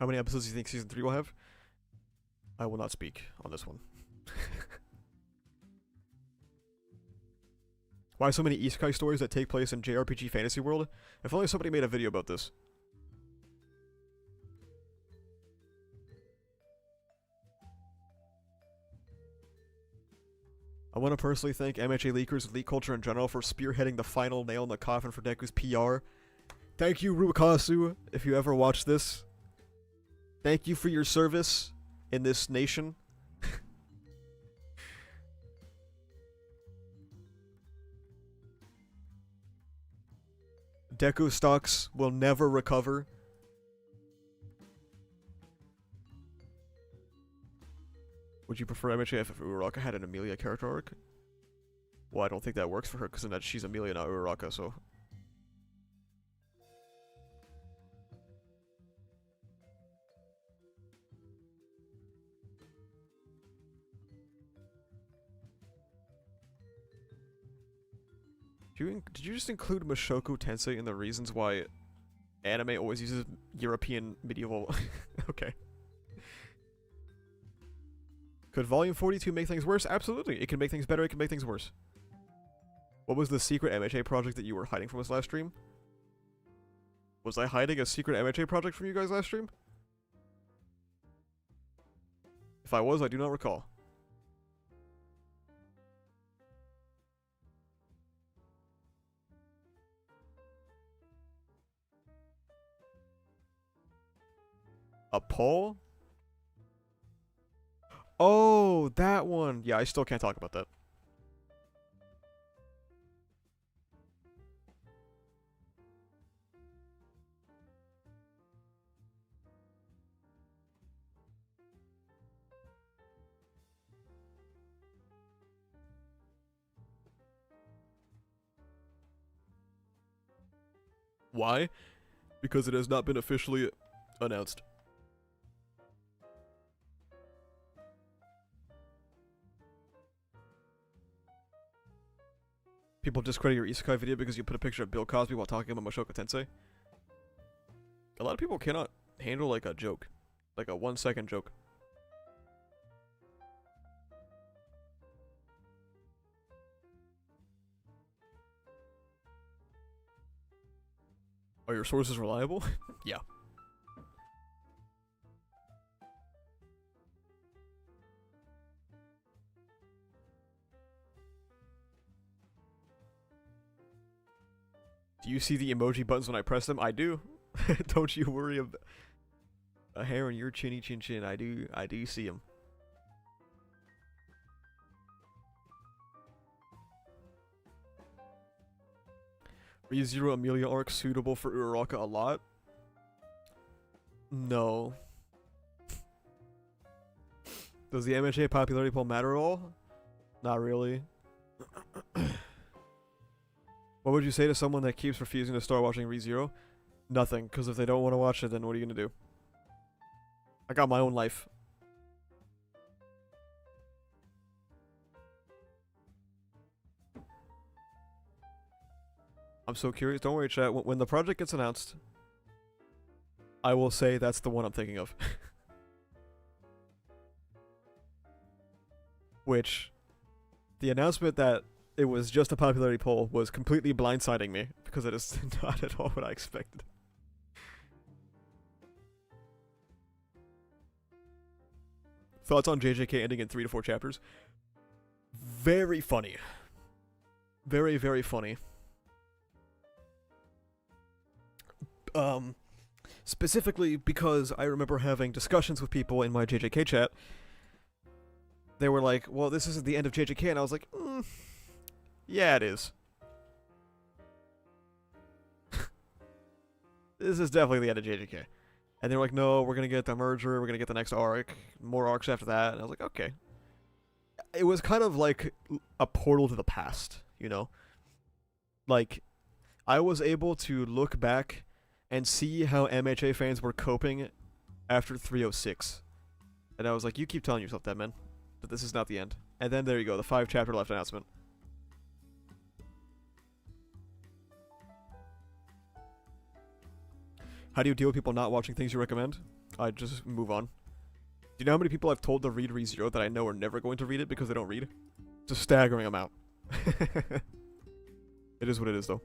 How many episodes do you think season 3 will have? I will not speak on this one. Why so many isekai stories that take place in JRPG fantasy world? If only somebody made a video about this. I want to personally thank MHA leakers and leak culture in general for spearheading the final nail in the coffin for Deku's PR. Thank you, Ruakasu, if you ever watch this. Thank you for your service in this nation. Deku stocks will never recover. Would you prefer MHA if Uraraka had an Emilia character arc? Well, I don't think that works for her because then she's Emilia, not Uraraka, so... Did you just include Mushoku Tensei in the reasons why anime always uses European medieval... Okay. Could Volume 42 make things worse? Absolutely. It can make things better, it can make things worse. What was the secret MHA project that you were hiding from us last stream? Was I hiding a secret MHA project from you guys last stream? If I was, I do not recall. A poll? Oh, that one. Yeah, I still can't talk about that. Why? Because it has not been officially announced. People discredit your isekai video because you put a picture of Bill Cosby while talking about Mushoku Tensei. A lot of people cannot handle like a joke. Like a 1-second joke. Are your sources reliable? Yeah. Do you see the emoji buttons when I press them? I do. Don't you worry about a hair on your chinny chin chin. I do see them. ReZero Amelia arc suitable for Uraraka a lot? No. Does the MHA popularity poll matter at all? Not really. What would you say to someone that keeps refusing to start watching ReZero? Nothing, because if they don't want to watch it, then what are you going to do? I got my own life. I'm so curious. Don't worry, chat. When the project gets announced, I will say that's the one I'm thinking of. Which, the announcement that it was just a popularity poll was completely blindsiding me, because it is not at all what I expected. Thoughts on JJK ending in 3 to 4 chapters? Very funny. Very, very funny. Specifically because I remember having discussions with people in my JJK chat. They were like, well, this isn't the end of JJK, and I was like, yeah, it is. This is definitely the end of JJK. And they're like, no, we're gonna get the merger, we're gonna get the next arc, more arcs after that, and I was like, okay. It was kind of like a portal to the past, you know? Like, I was able to look back and see how MHA fans were coping after 306. And I was like, you keep telling yourself that, man. But this is not the end. And then there you go, the 5-chapter left announcement. How do you deal with people not watching things you recommend? I just move on. Do you know how many people I've told to read ReZero that I know are never going to read it because they don't read? It's a staggering amount. It is what it is, though.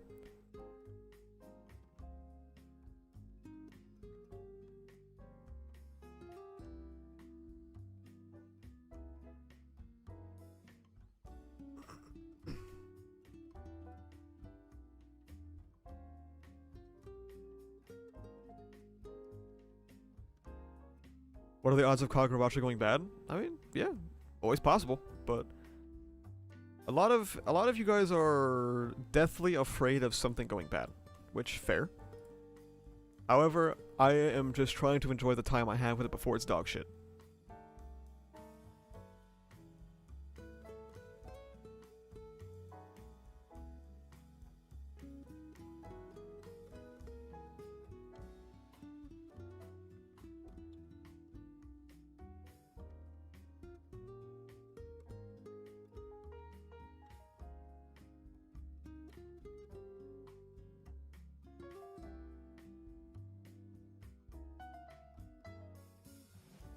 What are the odds of Kagurabachi going bad? I mean, yeah, always possible, but a lot of you guys are deathly afraid of something going bad, which fair. However, I am just trying to enjoy the time I have with it before it's dog shit.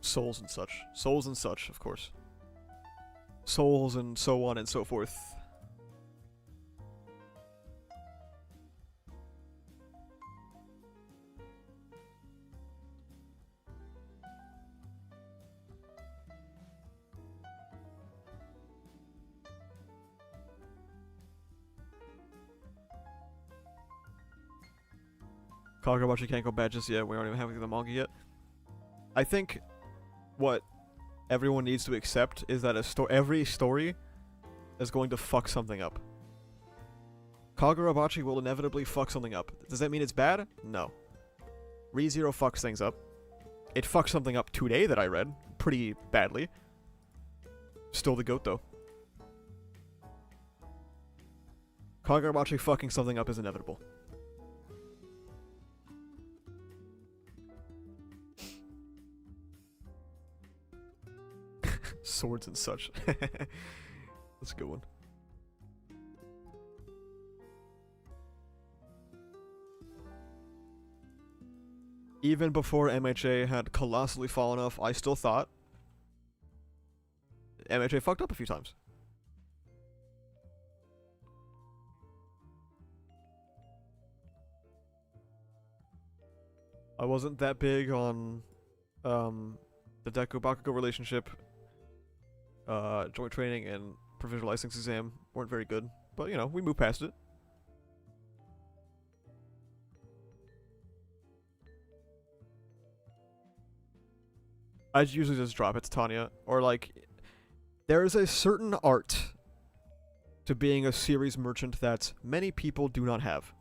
Souls and such. Souls and such, of course. Souls and so on and so forth. Kagurabachi can't go bad just yet. We aren't even having the manga yet. I think what everyone needs to accept is that every story is going to fuck something up. Kagurabachi will inevitably fuck something up. Does that mean it's bad? No. ReZero fucks things up. It fucked something up today that I read pretty badly. Still the goat though. Kagurabachi fucking something up is inevitable. Swords and such. That's a good one. Even before MHA had colossally fallen off, I still thought MHA fucked up a few times. I wasn't that big on the Deku Bakugo relationship. Joint training and provisional license exam weren't very good, but you know, we moved past it. I usually just drop it to Tanya, or like, there is a certain art to being a series merchant that many people do not have.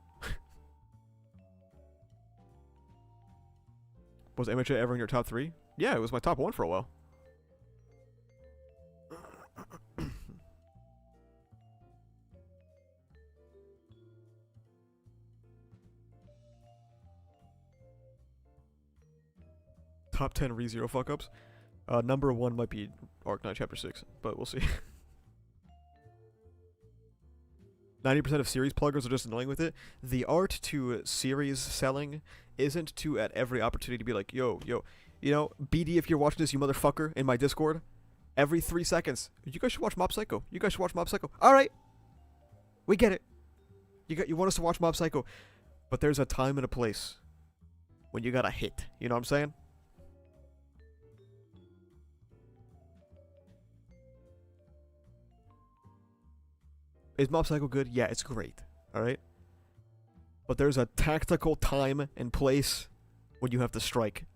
Was MHA ever in your top 3? Yeah, it was my top 1 for a while. Top 10 ReZero fuck-ups. Number 1 might be Arc 9 Chapter 6, but we'll see. 90% of series pluggers are just annoying with it. The art to series selling isn't to at every opportunity to be like, yo, you know, BD, if you're watching this, you motherfucker, in my Discord, every 3 seconds, you guys should watch Mob Psycho. You guys should watch Mob Psycho. Alright! We get it. You want us to watch Mob Psycho. But there's a time and a place when you gotta hit. You know what I'm saying? Is Mob Psycho good? Yeah, it's great. Alright? But there's a tactical time and place when you have to strike.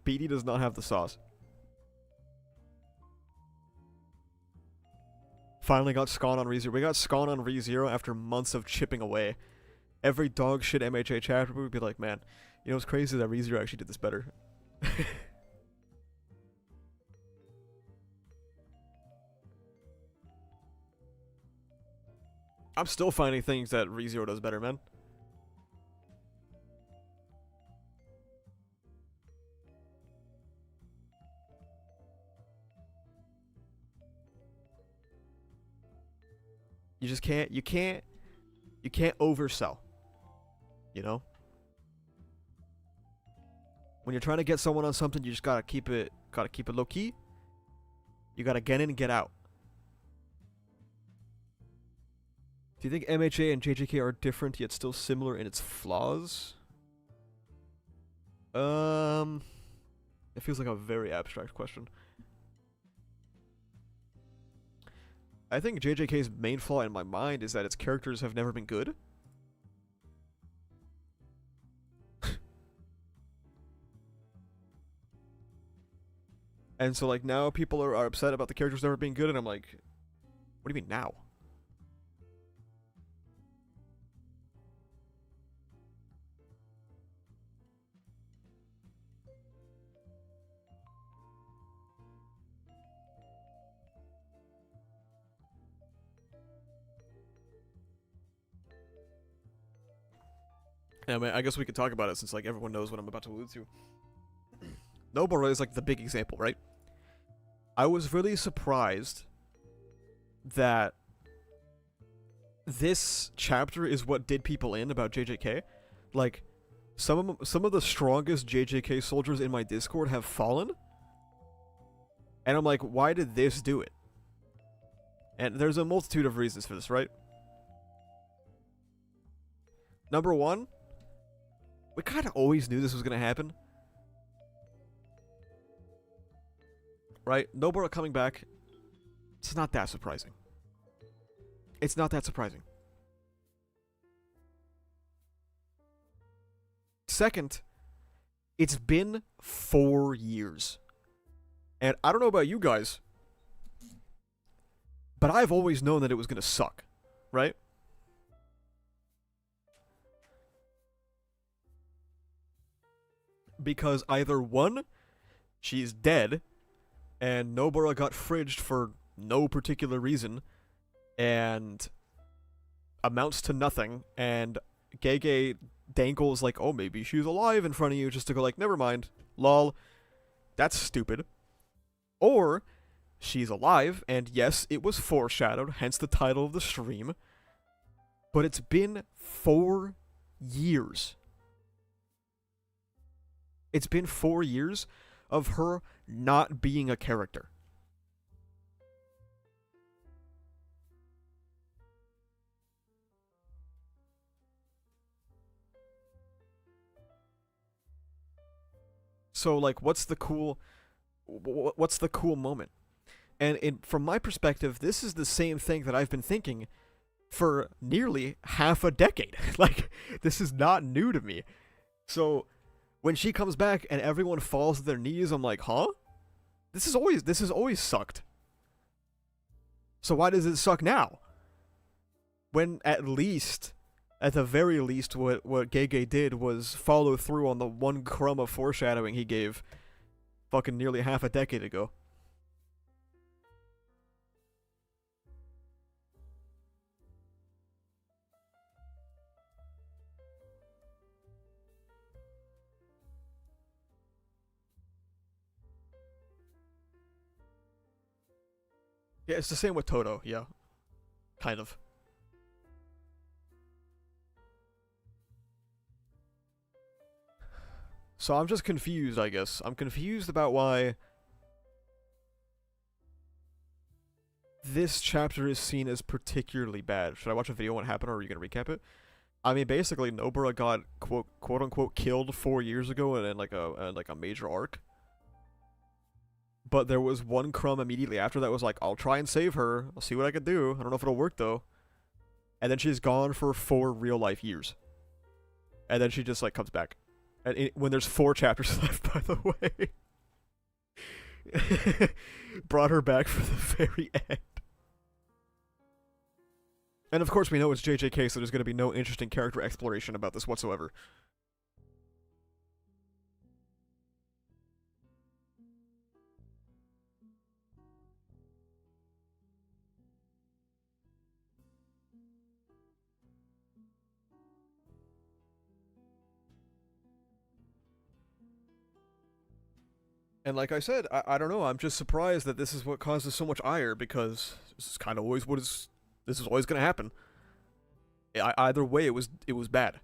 BD does not have the sauce. Finally got Scon on ReZero. We got Scon on ReZero after months of chipping away. Every dog shit MHA chapter would be like, man, You know, it's crazy that ReZero actually did this better. I'm still finding things that ReZero does better, man. You just can't, you can't oversell. You know? When you're trying to get someone on something, you just gotta keep it low key. You gotta get in and get out. Do you think MHA and JJK are different yet still similar in its flaws? It feels like a very abstract question. I think JJK's main flaw in my mind is that its characters have never been good. And so, like, now people are upset about the characters never being good, and I'm like, what do you mean now? Yeah, I mean, I guess we could talk about it since, like, everyone knows what I'm about to allude to. Nobara is, like, the big example, right? I was really surprised that this chapter is what did people in about JJK. Like, some of the strongest JJK soldiers in my Discord have fallen. And I'm like, why did this do it? And there's a multitude of reasons for this, right? Number one, we kind of always knew this was going to happen. Right? Nobara coming back, it's not that surprising. It's not that surprising. Second, it's been 4 years. And I don't know about you guys, but I've always known that it was going to suck, right? Because either one, she's dead, and Nobara got fridged for no particular reason, and amounts to nothing, and Gege dangles like, oh, maybe she's alive in front of you, just to go like, never mind, lol, that's stupid. Or, she's alive, and yes, it was foreshadowed, hence the title of the stream, but it's been 4 years. It's been 4 years of her not being a character. So, like, what's the cool moment? And from my perspective, this is the same thing that I've been thinking for nearly half a decade. Like, this is not new to me. So, when she comes back and everyone falls to their knees, I'm like, huh? This has always sucked. So why does it suck now? When at the very least, what Gege did was follow through on the one crumb of foreshadowing he gave fucking nearly half a decade ago. Yeah, it's the same with Toto, yeah. Kind of. So I'm just confused, I guess. I'm confused about why this chapter is seen as particularly bad. Should I watch a video on what happened, or are you going to recap it? I mean, basically, Nobara got quote unquote killed 4 years ago in like a major arc. But there was one crumb immediately after that was like, I'll try and save her. I'll see what I can do. I don't know if it'll work though. And then she's gone for 4 real life years. And then she just like comes back. And when there's 4 chapters left, by the way. Brought her back for the very end. And of course we know it's JJK, so there's going to be no interesting character exploration about this whatsoever. And like I said, I don't know. I'm just surprised that this is what causes so much ire, because this is kind of always what is. This is always gonna happen. Either way, it was bad.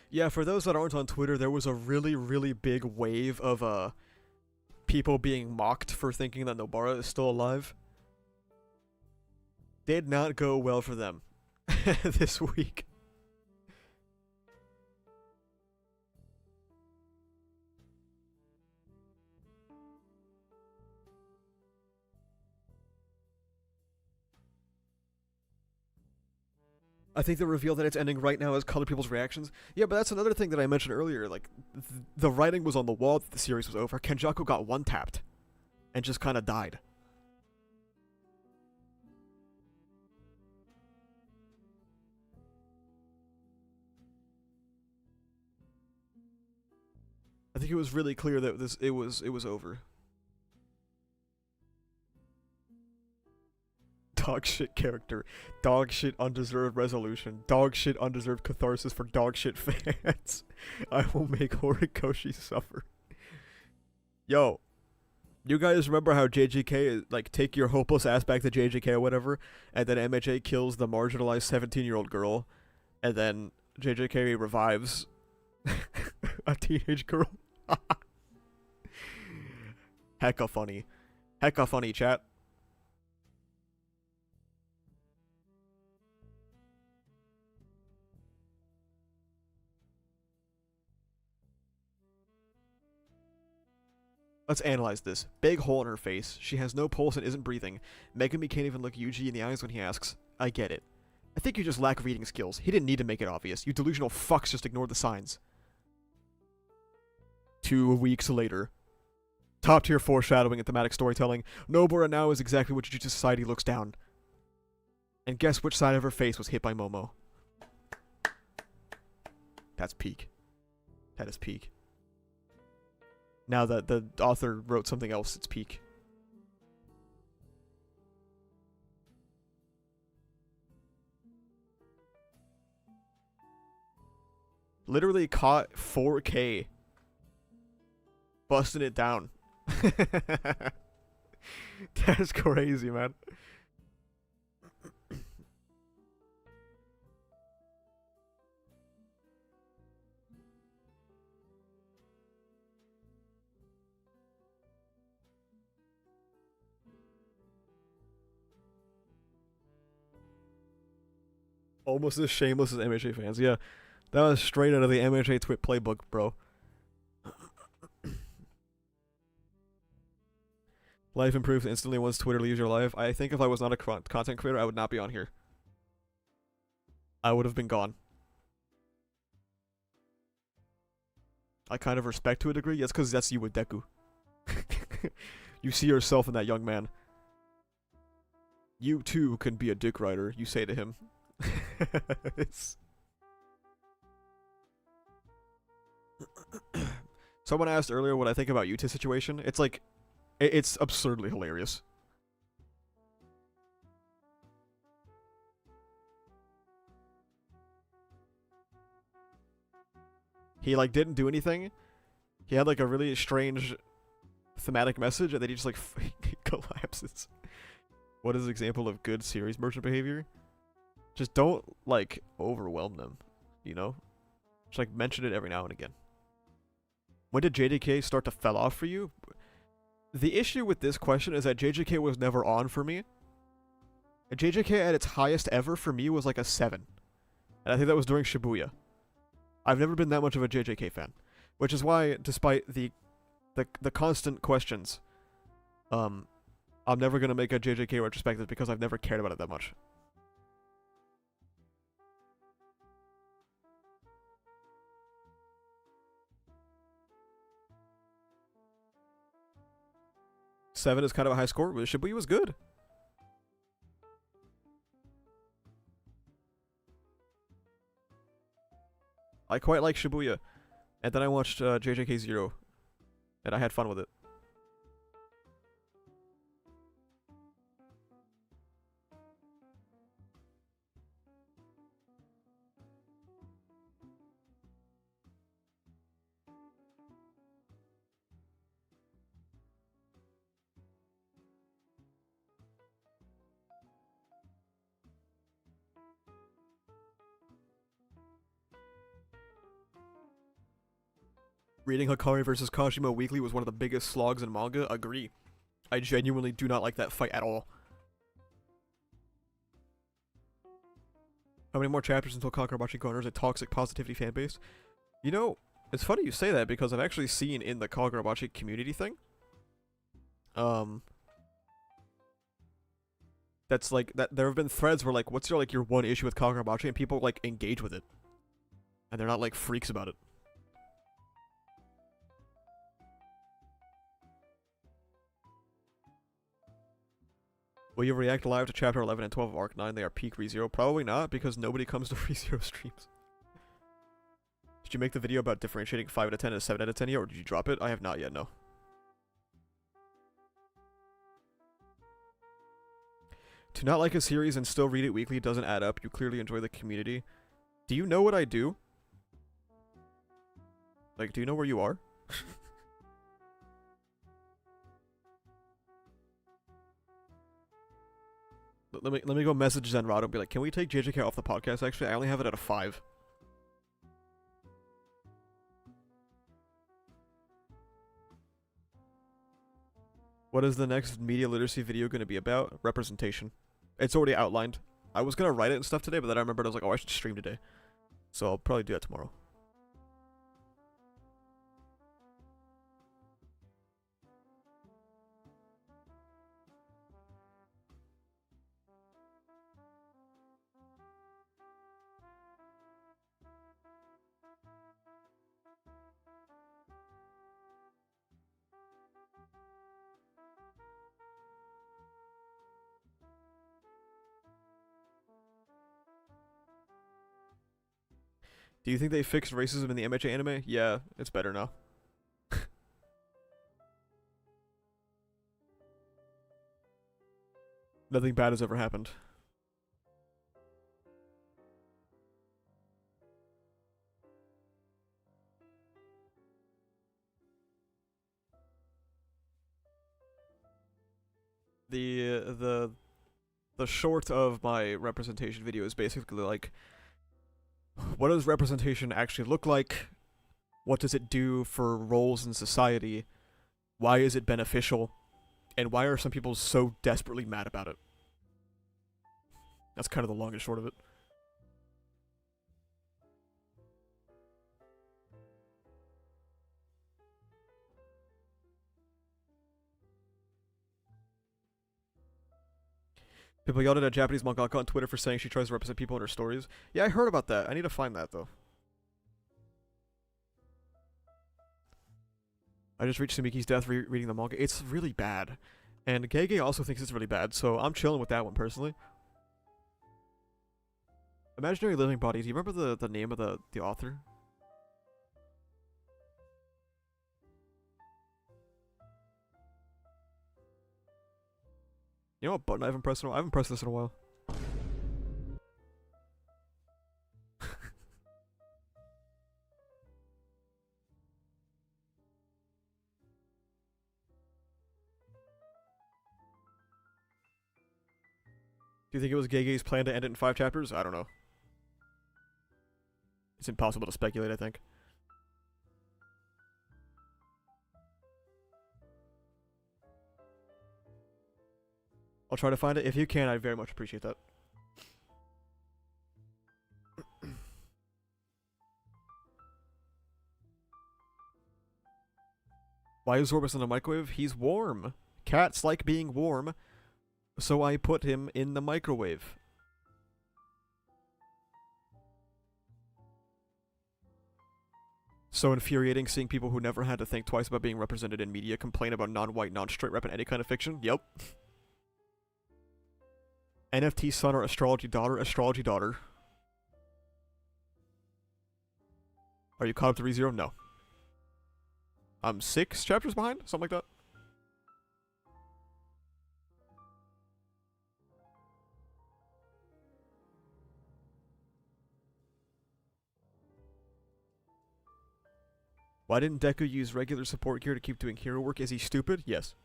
Yeah, for those that aren't on Twitter, there was a really, really big wave of people being mocked for thinking that Nobara is still alive. Did not go well for them this week. I think the reveal that it's ending right now has colored people's reactions. Yeah, but that's another thing that I mentioned earlier. Like, the writing was on the wall that the series was over. Kenjaku got one-tapped and just kind of died. I think it was really clear that it was over. Dog shit character, dog shit undeserved resolution, dog shit undeserved catharsis for dog shit fans. I will make Horikoshi suffer. Yo, you guys remember how JJK, like, take your hopeless ass back to JJK or whatever, and then MHA kills the marginalized 17-year-old girl, and then JJK revives a teenage girl? Hecka funny. Hecka funny, chat. Let's analyze this. Big hole in her face. She has no pulse and isn't breathing. Megumi can't even look Yuji in the eyes when he asks. I get it. I think you just lack reading skills. He didn't need to make it obvious. You delusional fucks just ignored the signs. 2 weeks later. Top tier foreshadowing and thematic storytelling. Nobara now is exactly what Jujutsu Society looks down. And guess which side of her face was hit by Momo? That's peak. That is peak. Now that the author wrote something else, it's peak. Literally caught 4K. Busting it down. That's crazy, man. Almost as shameless as MHA fans. Yeah, that was straight out of the MHA Twit playbook, bro. Life improves instantly once Twitter leaves your life. I think if I was not a content creator, I would not be on here. I would have been gone. I kind of respect to a degree. That's because that's you with Deku. You see yourself in that young man. You too can be a dick rider, you say to him. Someone asked earlier what I think about Yuta's situation. It's like, it's absurdly hilarious. He, like, didn't do anything. He had, like, a really strange thematic message, and then he just, like, collapses. What is an example of good series merchant behavior? Just don't, like, overwhelm them, you know? Just, like, mention it every now and again. When did JJK start to fell off for you? The issue with this question is that JJK was never on for me. JJK at its highest ever for me was like a 7. And I think that was during Shibuya. I've never been that much of a JJK fan. Which is why, despite the constant questions, I'm never going to make a JJK retrospective because I've never cared about it that much. Seven is kind of a high score, but Shibuya was good. I quite like Shibuya. And then I watched JJK 0. And I had fun with it. Reading Hikari versus Kashima weekly was one of the biggest slogs in manga. Agree. I genuinely do not like that fight at all. How many more chapters until Kagurabachi garners a toxic positivity fanbase? You know, it's funny you say that because I've actually seen in the Kagurabachi community thing, that's like that. There have been threads where like, what's your one issue with Kagurabachi, and people like engage with it, and they're not like freaks about it. Will you react live to chapter 11 and 12 of Arc 9? They are peak ReZero. Probably not, because nobody comes to ReZero streams. Did you make the video about differentiating 5 out of 10 and 7 out of 10 yet, or did you drop it? I have not yet, no. To not like a series and still read it weekly doesn't add up. You clearly enjoy the community. Do you know what I do? Like, do you know where you are? Let me go message Zenrado and be like, can we take JJK off the podcast? Actually, I only have it at a 5. What is the next media literacy video going to be about? Representation. It's already outlined. I was going to write it and stuff today, but then I remembered I was like, oh, I should stream today. So I'll probably do that tomorrow. Do you think they fixed racism in the MHA anime? Yeah, it's better now. Nothing bad has ever happened. The short of my representation video is basically like, what does representation actually look like? What does it do for roles in society? Why is it beneficial? And why are some people so desperately mad about it? That's kind of the long and short of it. People yelled at a Japanese mangaka on Twitter for saying she tries to represent people in her stories. Yeah, I heard about that. I need to find that, though. I just reached Sumiki's death reading the manga. It's really bad. And Gege also thinks it's really bad, so I'm chilling with that one, personally. Imaginary Living Body. Do you remember the name of the author? You know what button I haven't pressed in a while? I haven't pressed this in a while. Do you think it was Gege's plan to end it in 5 chapters? I don't know. It's impossible to speculate, I think. I'll try to find it. If you can, I'd very much appreciate that. Why is Zorbus in the microwave? He's warm. Cats like being warm, so I put him in the microwave. So infuriating seeing people who never had to think twice about being represented in media complain about non-white, non-straight rep in any kind of fiction. Yep. NFT son or astrology daughter? Astrology daughter. Are you caught up to ReZero? No. I'm 6 chapters behind? Something like that. Why didn't Deku use regular support gear to keep doing hero work? Is he stupid? Yes.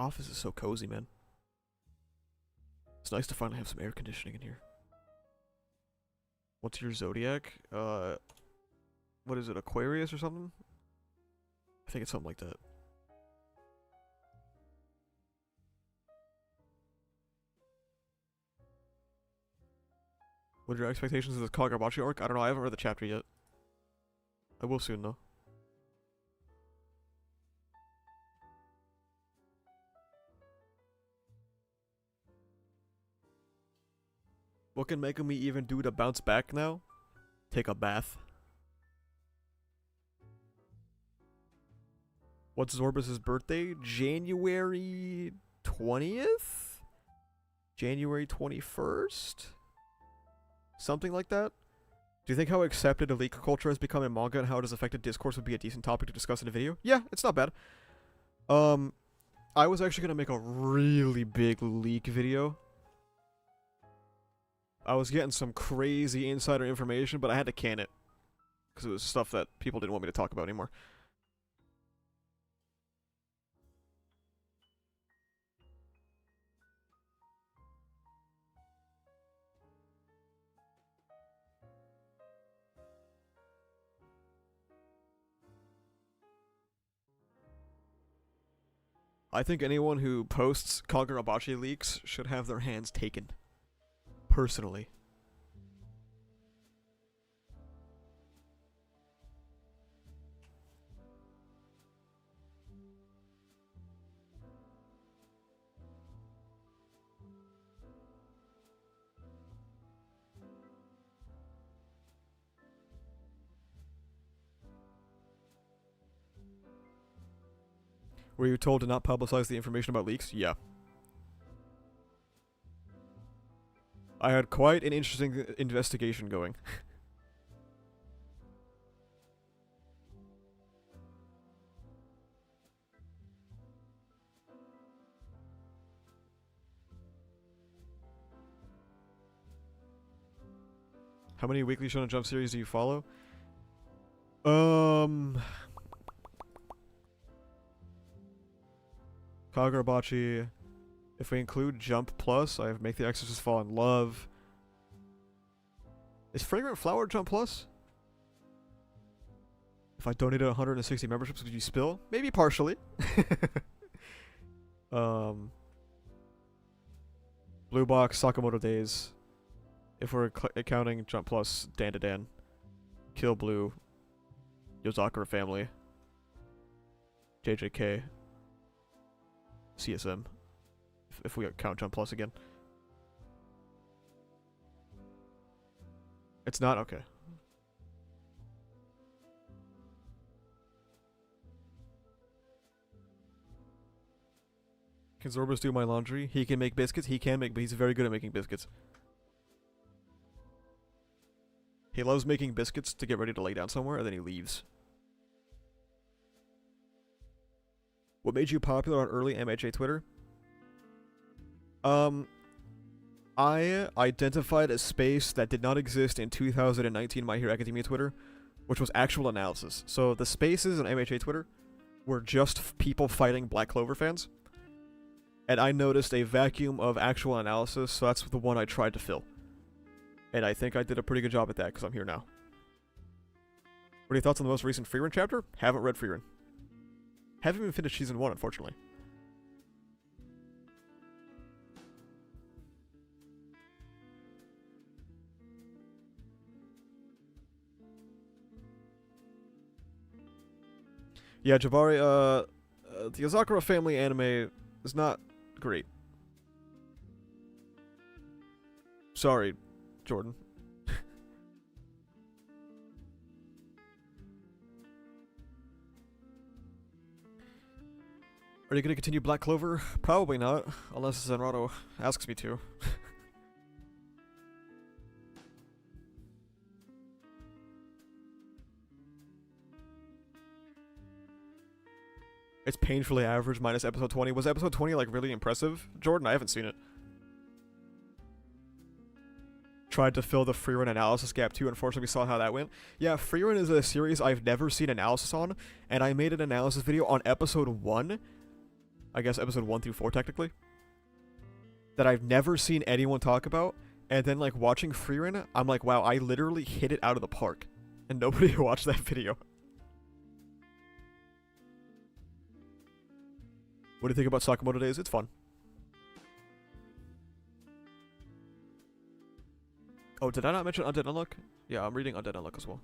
office is so cozy, man. It's nice to finally have some air conditioning in here. What's your zodiac? What is it, Aquarius or something? I think it's something like that. What are your expectations of this Kagurabachi arc? I don't know, I haven't read the chapter yet. I will soon, though. What can make me even do to bounce back now? Take a bath. What's Zorbus' birthday? January 20th? January 21st? Something like that? Do you think how accepted elite culture has become in manga and how it has affected discourse would be a decent topic to discuss in a video? Yeah, it's not bad. I was actually gonna make a really big leak video. I was getting some crazy insider information, but I had to can it. Because it was stuff that people didn't want me to talk about anymore. I think anyone who posts Kagurabachi leaks should have their hands taken. Personally. Were you told to not publicize the information about leaks? Yeah. I had quite an interesting investigation going. How many weekly Shonen Jump series do you follow? Kagurabachi. If we include Jump Plus, I have Make the Exorcist Fall in Love. Is Fragrant Flower Jump Plus? If I donated 160 memberships, would you spill? Maybe partially. Blue Box, Sakamoto Days. If we're counting Jump Plus, Dan to Dan. Kill Blue. Yozakura Family. JJK. CSM. If we count Jump Plus again. It's not? Okay. Can Zorbus do my laundry? He can make biscuits? He can make, but he's very good at making biscuits. He loves making biscuits to get ready to lay down somewhere, and then he leaves. What made you popular on early MHA Twitter? I identified a space that did not exist in 2019 My Hero Academia Twitter, which was actual analysis. So the spaces on MHA Twitter were just people fighting Black Clover fans. And I noticed a vacuum of actual analysis, so that's the one I tried to fill. And I think I did a pretty good job at that, because I'm here now. What are your thoughts on the most recent Freerun chapter? Haven't read Freerun. Haven't even finished Season 1, unfortunately. Yeah, Jabari, the Yozakura Family anime is not great. Sorry, Jordan. Are you gonna continue Black Clover? Probably not, unless Zenrato asks me to. It's painfully average minus episode 20. Was episode 20 like really impressive? Jordan, I haven't seen it. Tried to fill the Freerun analysis gap too, unfortunately we saw how that went. Yeah, Freerun is a series I've never seen analysis on, and I made an analysis video on episode 1, I guess episode 1 through 4 technically, that I've never seen anyone talk about, and then like watching Freerun, I'm like, wow, I literally hit it out of the park, and nobody watched that video. What do you think about Sakamoto Days? It's fun. Oh, did I not mention Undead Unluck? Yeah, I'm reading Undead Unluck as well.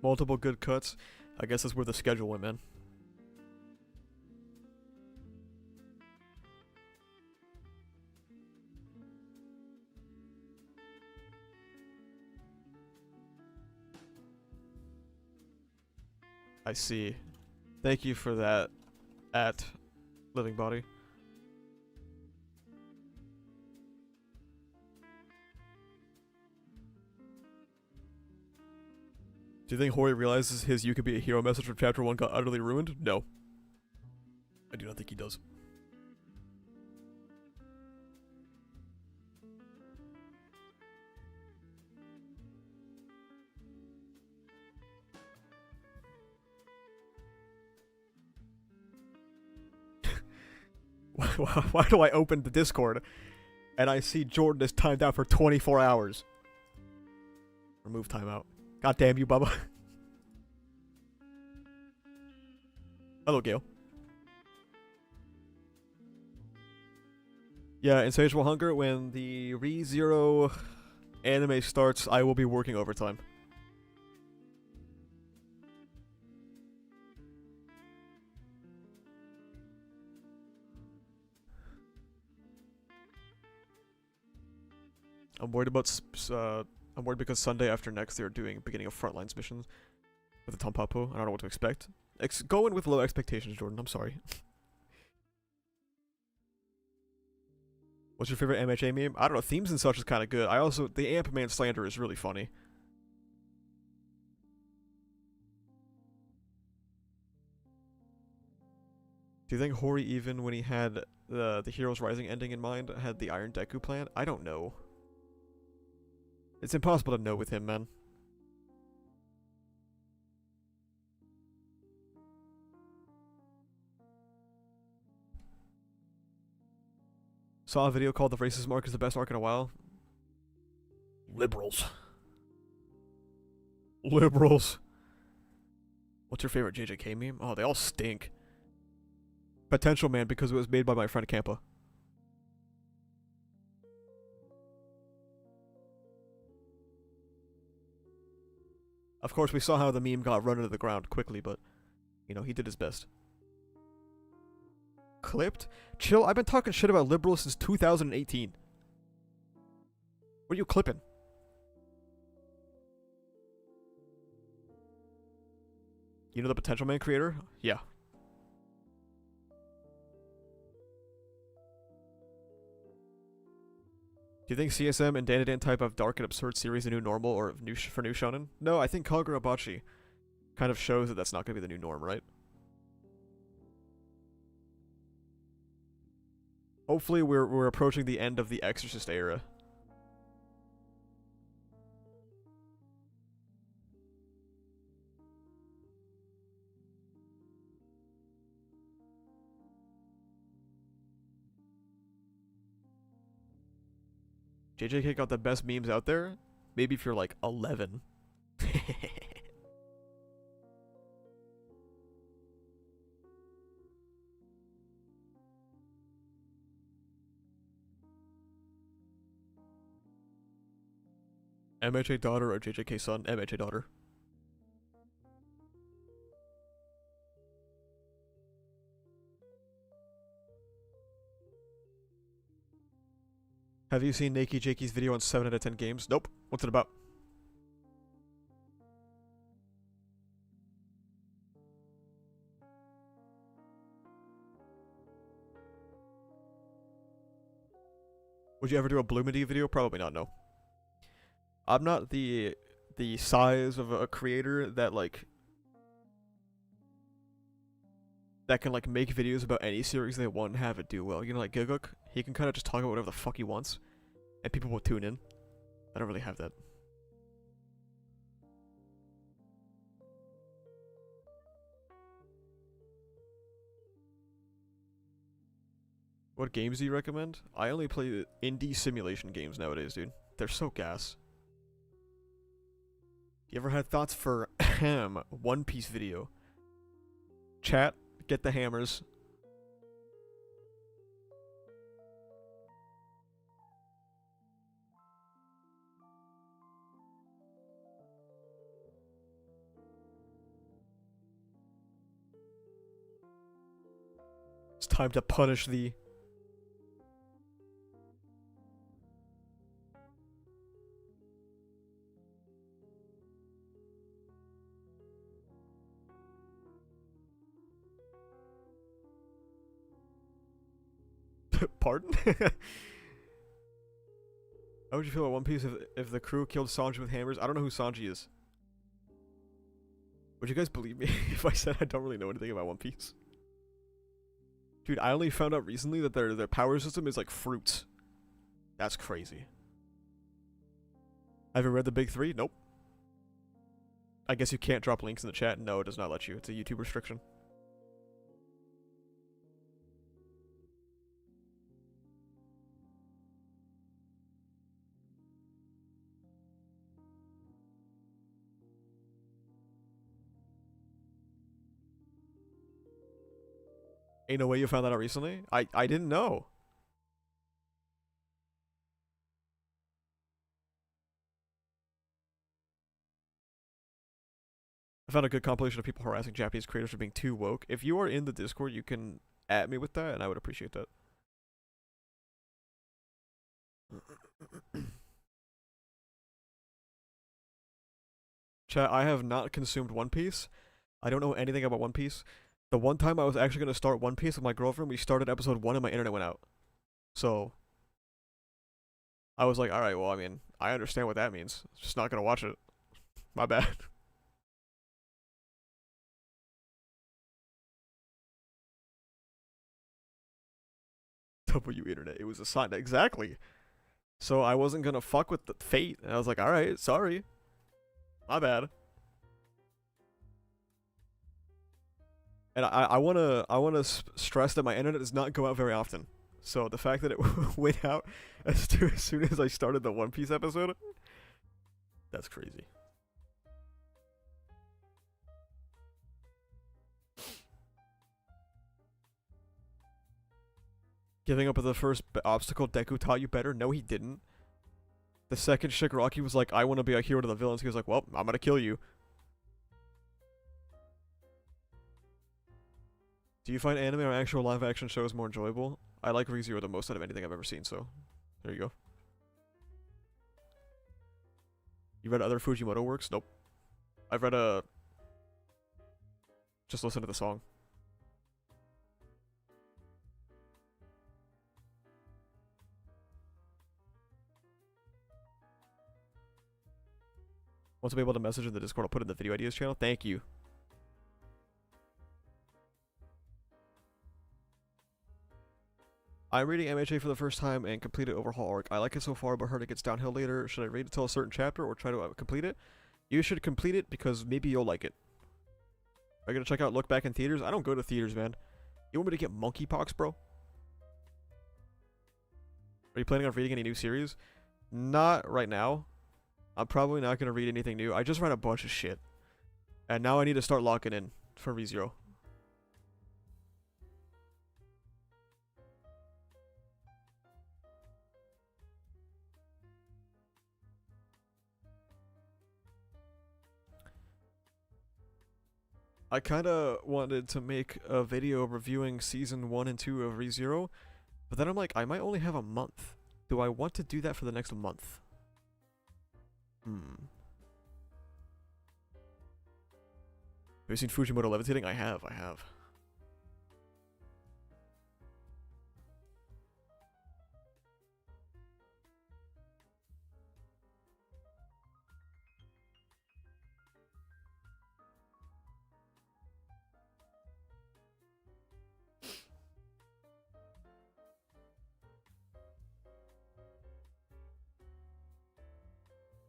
Multiple good cuts. I guess that's where the schedule went, man. I see. Thank you for that, at Living Body. Do you think Hori realizes his "you could be a hero" message from chapter 1 got utterly ruined? No. I do not think he does. Why do I open the Discord and I see Jordan is timed out for 24 hours? Remove timeout. God damn you, Bubba. Hello, Gale. Yeah, Insatiable Hunger, when the ReZero anime starts, I will be working overtime. I'm worried about I'm worried because Sunday after next they're doing beginning of Frontlines missions with the Tampapo, and I don't know what to expect. Go in with low expectations, Jordan. I'm sorry. What's your favorite MHA meme? I don't know. Themes and such is kind of good. I also the Ant-Man slander is really funny. Do you think Hori, even when he had the Heroes Rising ending in mind, had the Iron Deku plan? I don't know. It's impossible to know with him, man. Saw a video called "The Racist Arc is the best arc in a while." Liberals. Liberals. What's your favorite JJK meme? Oh, they all stink. Potential Man, because it was made by my friend Kampa. Of course, we saw how the meme got run into the ground quickly, but, you know, he did his best. Clipped? Chill, I've been talking shit about liberals since 2018. What are you clipping? You know the Potential Man creator? Yeah. Do you think CSM and Danadan type of dark and absurd series a new normal or for new shonen? No, I think Kagurabachi kind of shows that that's not going to be the new norm, right? Hopefully we're approaching the end of the Exorcist era. JJK got the best memes out there? Maybe if you're like 11. MHA daughter or JJK son? MHA daughter. Have you seen Nakey Jakey's video on 7 out of 10 games? Nope. What's it about? Would you ever do a Bloomedy video? Probably not, no. I'm not the size of a creator that like that can like make videos about any series they want and have it do well. You know, like Giguk, he can kind of just talk about whatever the fuck he wants, and people will tune in. I don't really have that. What games do you recommend? I only play indie simulation games nowadays, dude. They're so gas. You ever had thoughts for One Piece video? Chat, get the hammers. It's time to punish thee. Pardon? How would you feel about One Piece if the crew killed Sanji with hammers? I don't know who Sanji is. Would you guys believe me if I said I don't really know anything about One Piece? Dude, I only found out recently that their power system is like fruits. That's crazy. Have you read the Big Three? Nope. I guess you can't drop links in the chat. No, it does not let you. It's a YouTube restriction. Ain't no way you found that out recently? I didn't know. I found a good compilation of people harassing Japanese creators for being too woke. If you are in the Discord, you can at me with that, and I would appreciate that. Chat, I have not consumed One Piece. I don't know anything about One Piece. The one time I was actually going to start One Piece with my girlfriend, we started episode 1 and my internet went out. So, I was like, alright, well, I mean, I understand what that means. Just not going to watch it. My bad. W internet. It was a sign. Exactly. So I wasn't gonna fuck with the fate. And I was like, alright, sorry. My bad. And I wanna stress that my internet does not go out very often. So the fact that it went out as soon as I started the One Piece episode, that's crazy. Giving up at the first obstacle Deku taught you better? No, he didn't. The second Shigaraki was like, I want to be a hero to the villains, he was like, well, I'm gonna kill you. Do you find anime or actual live action shows more enjoyable? I like ReZero the most out of anything I've ever seen, so there you go. You read other Fujimoto works? Nope. I've read just listen to the song. Once I'm able to message in the Discord, I'll put it in the video ideas channel. Thank you. I'm reading MHA for the first time and completed Overhaul arc. I like it so far, but heard it gets downhill later. Should I read it till a certain chapter or try to complete it? You should complete it because maybe you'll like it. Are you gonna check out Look Back in theaters? I don't go to theaters, man. You want me to get monkeypox, bro? Are you planning on reading any new series? Not right now. I'm probably not gonna read anything new. I just read a bunch of shit. And now I need to start locking in for ReZero. I kinda wanted to make a video reviewing season 1 and 2 of ReZero, but then I'm like, I might only have a month. Do I want to do that for the next month? Have you seen Fujimoto levitating? I have.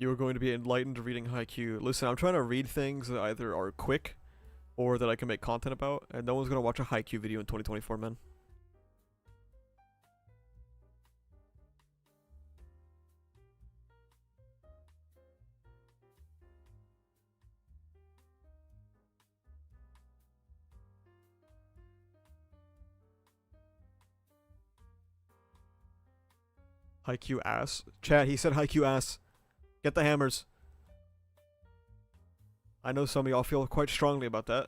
You are going to be enlightened reading Haikyuu. Listen, I'm trying to read things that either are quick or that I can make content about, and no one's gonna watch a Haikyuu video in 2024, man. Haikyuu ass. Chat, he said Haikyuu ass. Get the hammers. I know some of y'all feel quite strongly about that.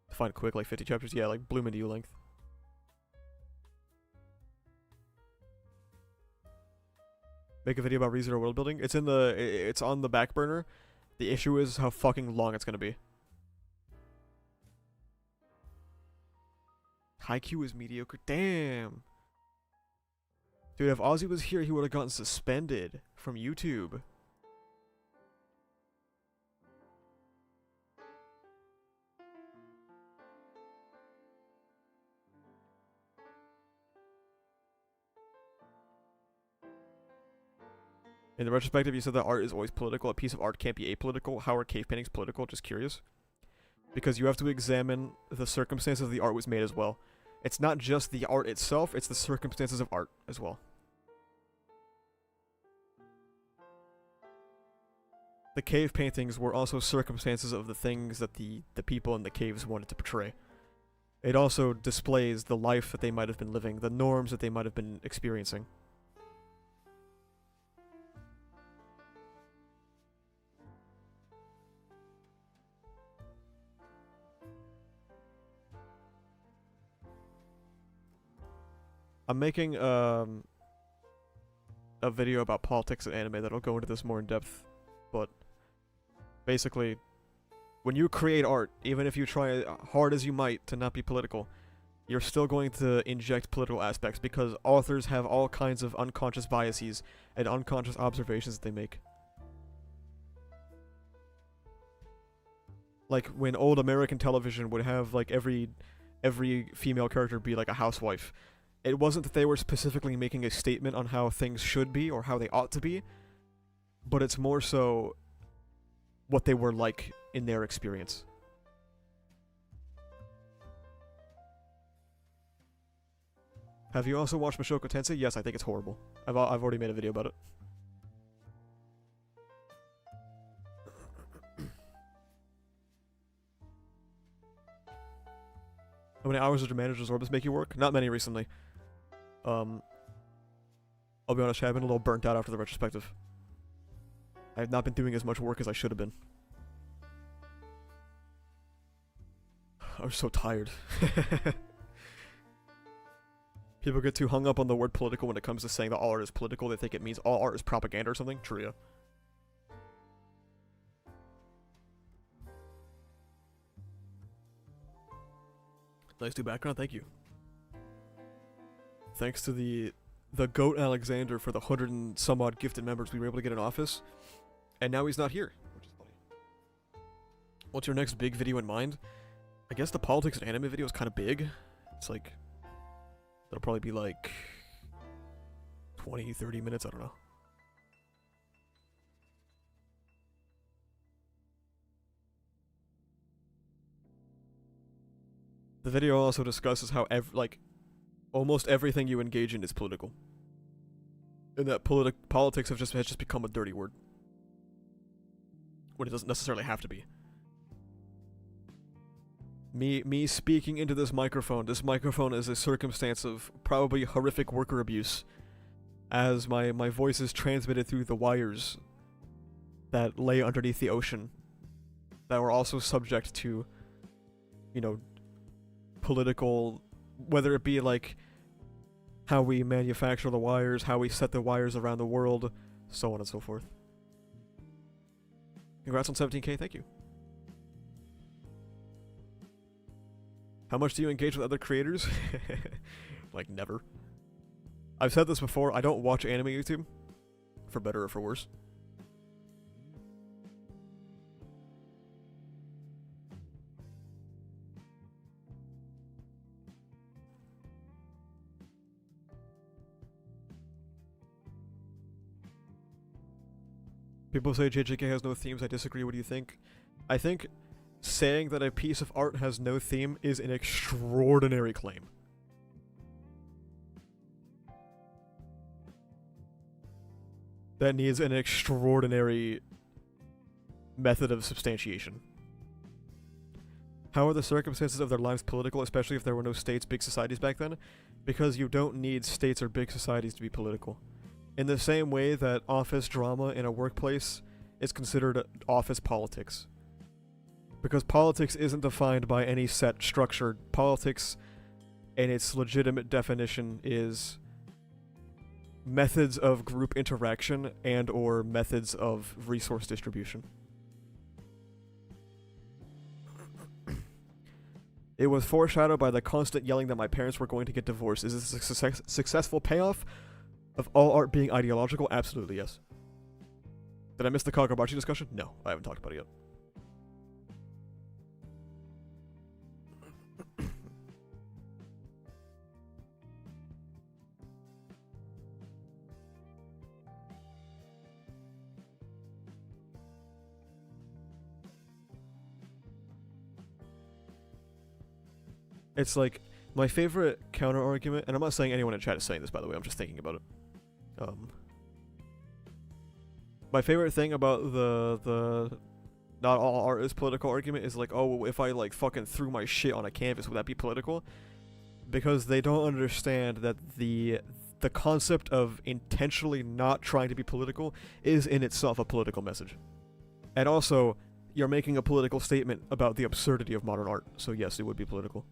Define quick, like 50 chapters? Yeah, like Bloom into you length. Make a video about ReZero world building? It's on the back burner. The issue is how fucking long it's gonna be. Haikyuu is mediocre. Damn. Dude, if Ozzy was here, he would have gotten suspended from YouTube. In the retrospective, you said that art is always political. A piece of art can't be apolitical. How are cave paintings political? Just curious. Because you have to examine the circumstances the art was made as well. It's not just the art itself, it's the circumstances of art as well. The cave paintings were also circumstances of the things that the people in the caves wanted to portray. It also displays the life that they might have been living, the norms that they might have been experiencing. I'm making a video about politics and anime that'll go into this more in depth, but basically, when you create art, even if you try hard as you might to not be political, you're still going to inject political aspects because authors have all kinds of unconscious biases and unconscious observations that they make. Like when old American television would have like every female character be like a housewife. It wasn't that they were specifically making a statement on how things should be or how they ought to be, but it's more so what they were like in their experience. Have you also watched Mushoku Tensei? Yes, I think it's horrible. I've already made a video about it. How many hours did your manager's Orbis make you work? Not many recently. I'll be honest, I've been a little burnt out after the retrospective. I have not been doing as much work as I should have been. I was so tired. People get too hung up on the word political when it comes to saying that all art is political. They think it means all art is propaganda or something. True, yeah. Nice new background, thank you. Thanks to the GOAT Alexander for the 100 and some odd gifted members we were able to get in office. And now he's not here, which is funny. What's your next big video in mind? I guess the politics and anime video is kind of big. It's like, it'll probably be like 20, 30 minutes, I don't know. The video also discusses how almost everything you engage in is political. And that politics has just become a dirty word. When it doesn't necessarily have to be. Me speaking into this microphone is a circumstance of probably horrific worker abuse, as my voice is transmitted through the wires that lay underneath the ocean, that were also subject to, you know, political, whether it be like how we manufacture the wires, how we set the wires around the world, so on and so forth. Congrats on 17K, thank you. How much do you engage with other creators? Like, never. I've said this before, I don't watch anime YouTube, for better or for worse. People say JJK has no themes. I disagree. What do you think? I think saying that a piece of art has no theme is an extraordinary claim. That needs an extraordinary method of substantiation. How are the circumstances of their lives political, especially if there were no states, big societies back then? Because you don't need states or big societies to be political. In the same way that office drama in a workplace is considered office politics. Because politics isn't defined by any set structure. Politics, in its legitimate definition, is methods of group interaction and or methods of resource distribution. It was foreshadowed by the constant yelling that my parents were going to get divorced. Is this a successful payoff of all art being ideological? Absolutely, yes. Did I miss the Kagurabachi discussion? No, I haven't talked about it yet. It's like, my favorite counter-argument, and I'm not saying anyone in chat is saying this, by the way, I'm just thinking about it. My favorite thing about the not all art is political argument is like, oh, if I like fucking threw my shit on a canvas, would that be political? Because they don't understand that the concept of intentionally not trying to be political is in itself a political message. And also, you're making a political statement about the absurdity of modern art, so yes, it would be political.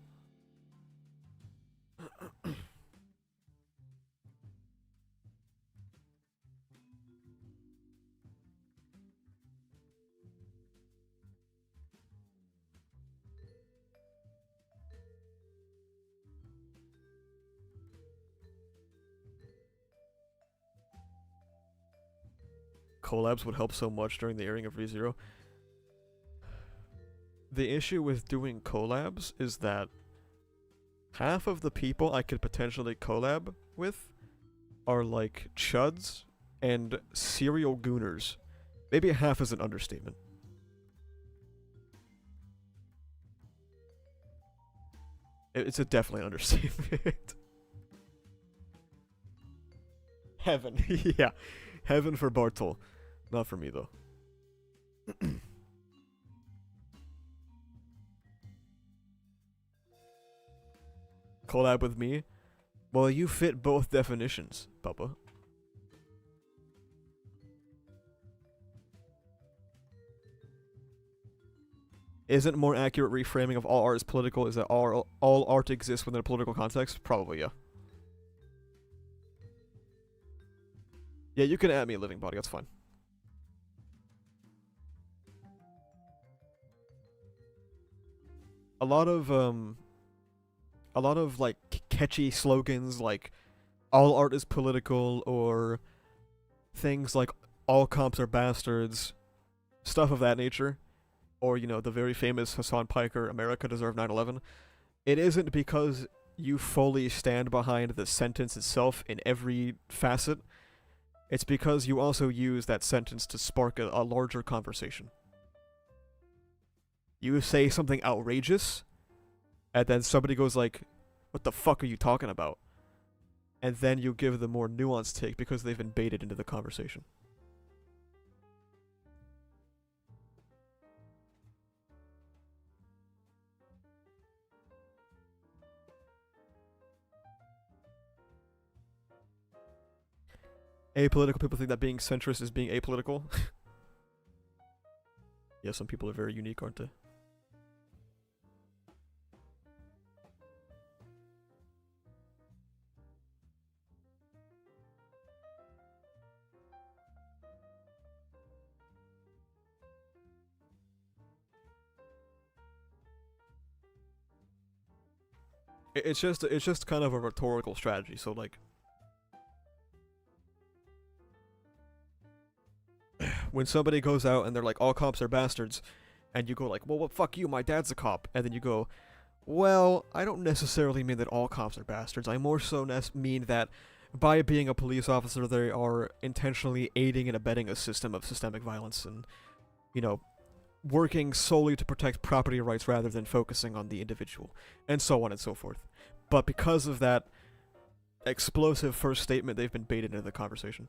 Collabs would help so much during the airing of ReZero. The issue with doing collabs is that half of the people I could potentially collab with are like chuds and serial gooners. Maybe half is an understatement. It's a definitely understatement. Heaven, yeah. Heaven for Bartol. Not for me, though. Collab with me? Well, you fit both definitions, Papa. Isn't more accurate reframing of all art as political is that all art exists within a political context? Probably, yeah. Yeah, you can add me a living body, that's fine. A lot of like catchy slogans like all art is political or things like all cops are bastards, stuff of that nature, or you know, the very famous Hassan Piker America deserved 9/11. It isn't because you fully stand behind the sentence itself in every facet. It's because you also use that sentence to spark a larger conversation. You say something outrageous, and then somebody goes like, what the fuck are you talking about? And then you give the more nuanced take because they've been baited into the conversation. Apolitical people think that being centrist is being apolitical. Yeah, some people are very unique, aren't they? It's just kind of a rhetorical strategy. So like, when somebody goes out and they're like, all cops are bastards, and you go like, well, fuck you, my dad's a cop, and then you go, well, I don't necessarily mean that all cops are bastards. I more so mean that by being a police officer, they are intentionally aiding and abetting a system of systemic violence and, you know, working solely to protect property rights rather than focusing on the individual, and so on and so forth. But because of that explosive first statement, they've been baited into the conversation.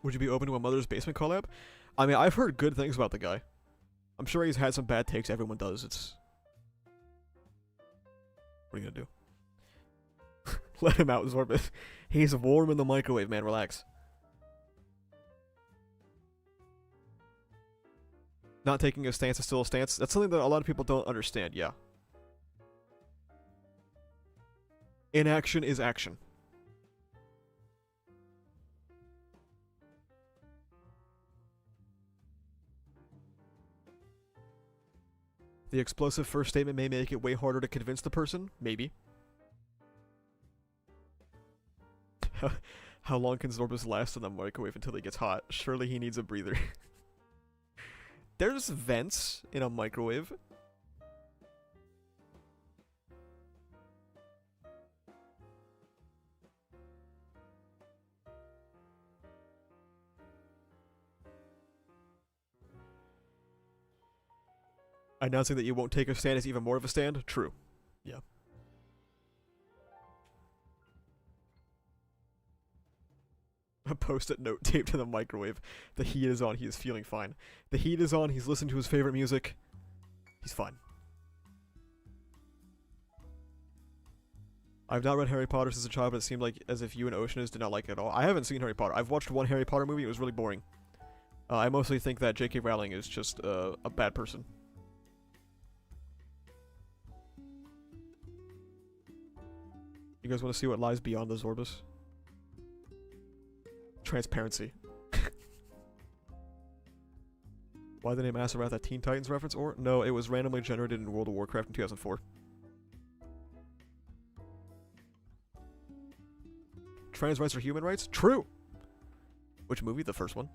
Would you be open to a Mother's Basement collab? I mean, I've heard good things about the guy. I'm sure he's had some bad takes, everyone does. It's... What are you gonna do? Let him out, Zorbit. He's warm in the microwave, man, relax. Not taking a stance is still a stance. That's something that a lot of people don't understand, yeah. Inaction is action. The explosive first statement may make it way harder to convince the person. Maybe. How long can Zorbus last in the microwave until he gets hot? Surely he needs a breather. There's vents in a microwave. Announcing that you won't take a stand is even more of a stand? True. Yeah. A post-it note taped to the microwave. The heat is on, he is feeling fine. The heat is on, he's listening to his favorite music. He's fine. I've not read Harry Potter since a child, but it seemed like as if you and Oceanus did not like it at all. I haven't seen Harry Potter. I've watched one Harry Potter movie, it was really boring. I mostly think that JK Rowling is just a bad person. You guys want to see what lies beyond the Zorbus? Transparency. Why the name Azeroth a Teen Titans reference? Or no, it was randomly generated in World of Warcraft in 2004. Trans rights are human rights? True! Which movie? The first one.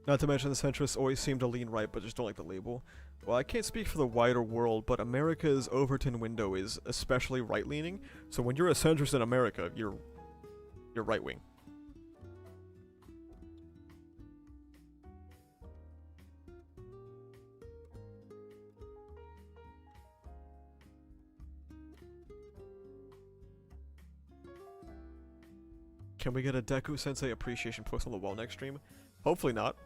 Not to mention the centrists always seem to lean right, but just don't like the label. Well, I can't speak for the wider world, but America's Overton window is especially right-leaning, so when you're a centrist in America, you're right-wing. Can we get a Deku Sensei appreciation post on the wall next stream? Hopefully not.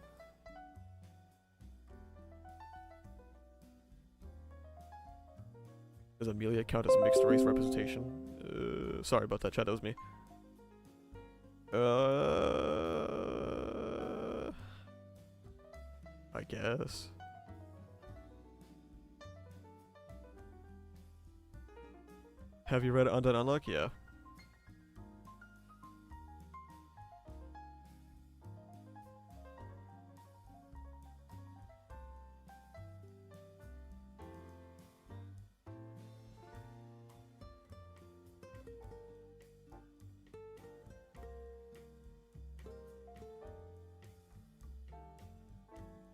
Does Amelia count as mixed race representation? Sorry about that, chat, that was me. I guess. Have you read Undead Unluck? Yeah.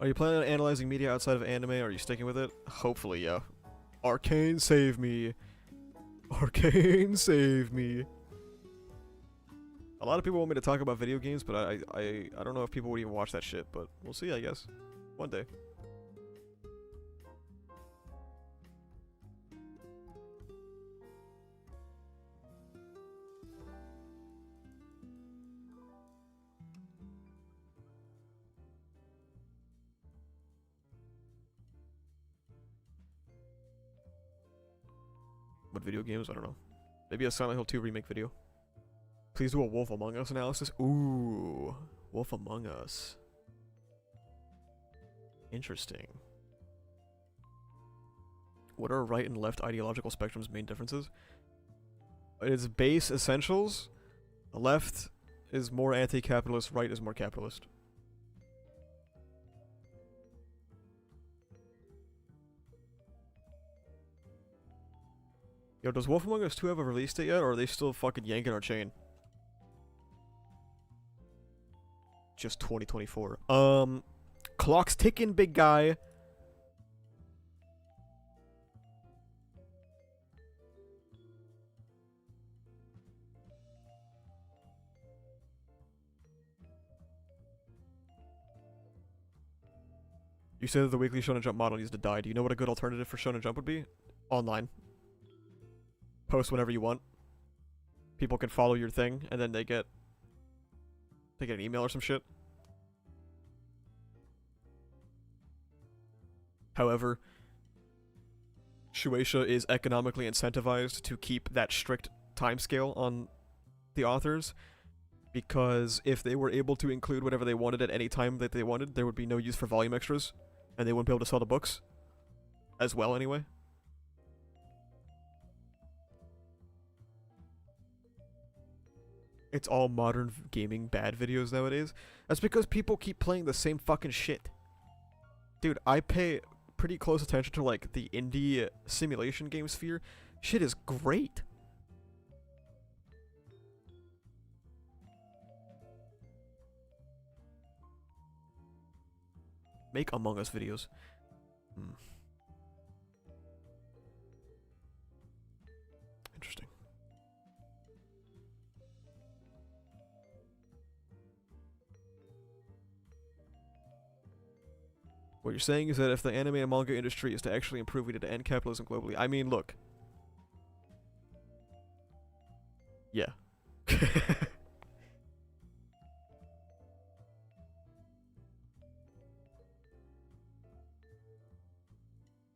Are you planning on analyzing media outside of anime? Are you sticking with it? Hopefully, yeah. Arcane, save me. Arcane, save me. A lot of people want me to talk about video games, but I don't know if people would even watch that shit, but we'll see, I guess. One day. What video games? I don't know. Maybe a Silent Hill 2 remake video. Please do a Wolf Among Us analysis. Ooh, Wolf Among Us. Interesting. What are right and left ideological spectrum's main differences? Its base essentials. The left is more anti-capitalist, right is more capitalist. Yo, does Wolf Among Us 2 have a release date yet, or are they still fucking yanking our chain? Just 2024. Clock's ticking, big guy. You said that the weekly Shonen Jump model needs to die. Do you know what a good alternative for Shonen Jump would be? Online. Post whenever you want. People can follow your thing, and then they get an email or some shit. However, Shueisha is economically incentivized to keep that strict timescale on the authors, because if they were able to include whatever they wanted at any time that they wanted, there would be no use for volume extras, and they wouldn't be able to sell the books as well anyway. It's all modern gaming bad videos nowadays. That's because people keep playing the same fucking shit. Dude, I pay pretty close attention to, like, the indie simulation game sphere. Shit is great. Make Among Us videos. Interesting. What you're saying is that if the anime and manga industry is to actually improve, we need to end capitalism globally. I mean, look. Yeah.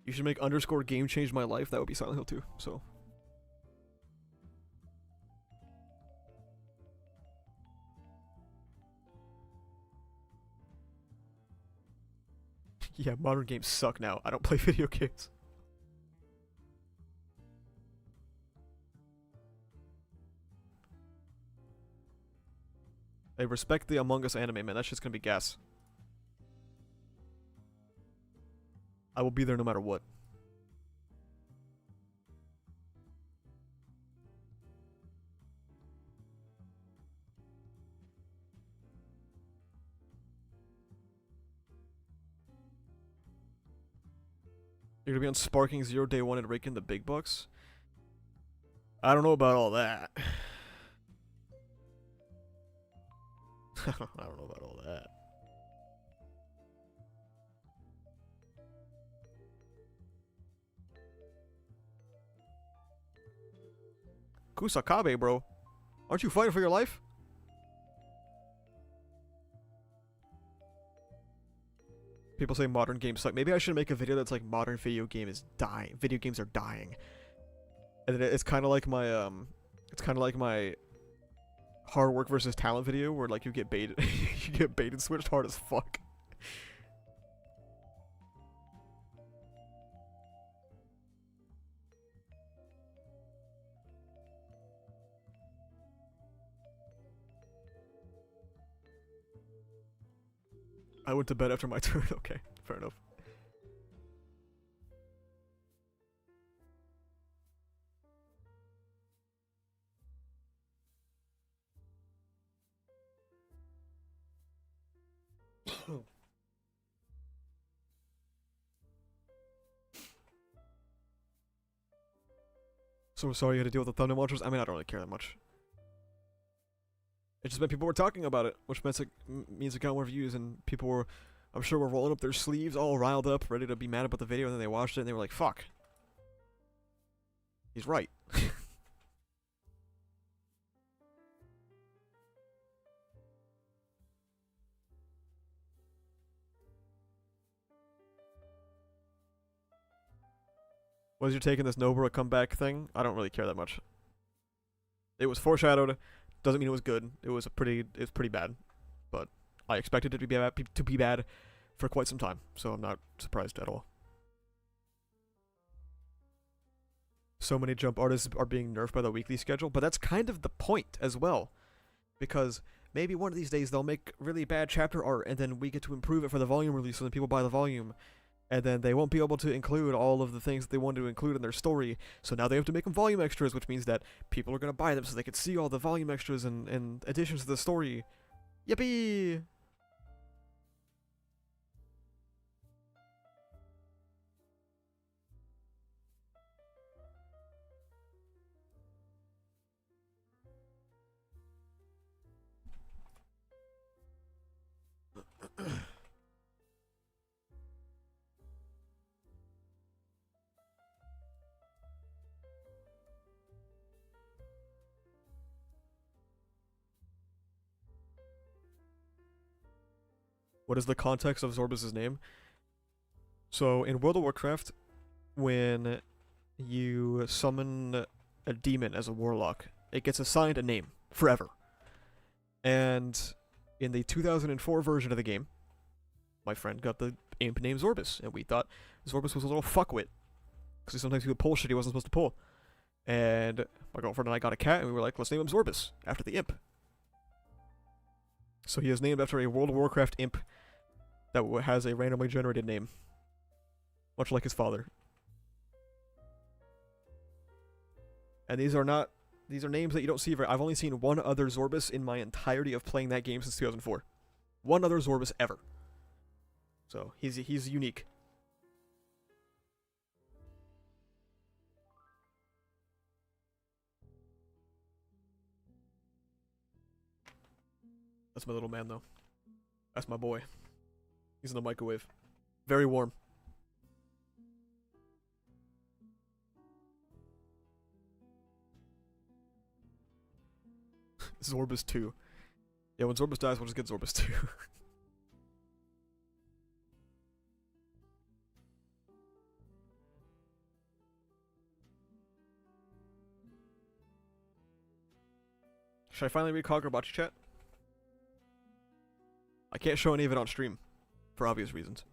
You should make underscore game change my life. That would be Silent Hill 2, so. Yeah, modern games suck now. I don't play video games. Hey, respect the Among Us anime, man. That shit's gonna be gas. I will be there no matter what. You're gonna be on Sparking Zero day one and rake in the big bucks? I don't know about all that. I don't know about all that. Kusakabe, bro. Aren't you fighting for your life? People say modern games suck. Maybe I should make a video that's like modern video game is dying. Video games are dying. And then it's kind of like my hard work versus talent video where like you get baited you get bait and switched hard as fuck. I went to bed after my turn. Okay, fair enough. So sorry you had to deal with the thumbnail monsters. I mean, I don't really care that much. It just meant people were talking about it, which means it got more views, and people were, I'm sure, were rolling up their sleeves, all riled up, ready to be mad about the video, and then they watched it, and they were like, fuck. He's right. Was your take on this Nobara comeback thing? I don't really care that much. It was foreshadowed. Doesn't mean it was good. It was pretty bad, but I expected it to be bad for quite some time, so I'm not surprised at all. So many jump artists are being nerfed by the weekly schedule, but that's kind of the point as well, because maybe one of these days they'll make really bad chapter art, and then we get to improve it for the volume release, so then people buy the volume, And then they won't be able to include all of the things that they wanted to include in their story, so now they have to make them volume extras, which means that people are going to buy them so they can see all the volume extras and additions to the story. Yippee! What is the context of Zorbus' name? So in World of Warcraft, when you summon a demon as a warlock, it gets assigned a name forever. And in the 2004 version of the game, my friend got the imp named Zorbus, and we thought Zorbus was a little fuckwit, because sometimes he would pull shit he wasn't supposed to pull. And my girlfriend and I got a cat, and we were like, let's name him Zorbus, after the imp. So he is named after a World of Warcraft imp that has a randomly generated name, much like his father. And these are names that you don't see very. I've only seen one other Zorbus in my entirety of playing that game since 2004. One other Zorbus ever. So he's unique. That's my little man, though. That's my boy. He's in the microwave. Very warm. Zorbus 2. Yeah, when Zorbus dies, we'll just get Zorbus 2. Should I finally read Kagurabachi chat? I can't show any of it on stream, for obvious reasons.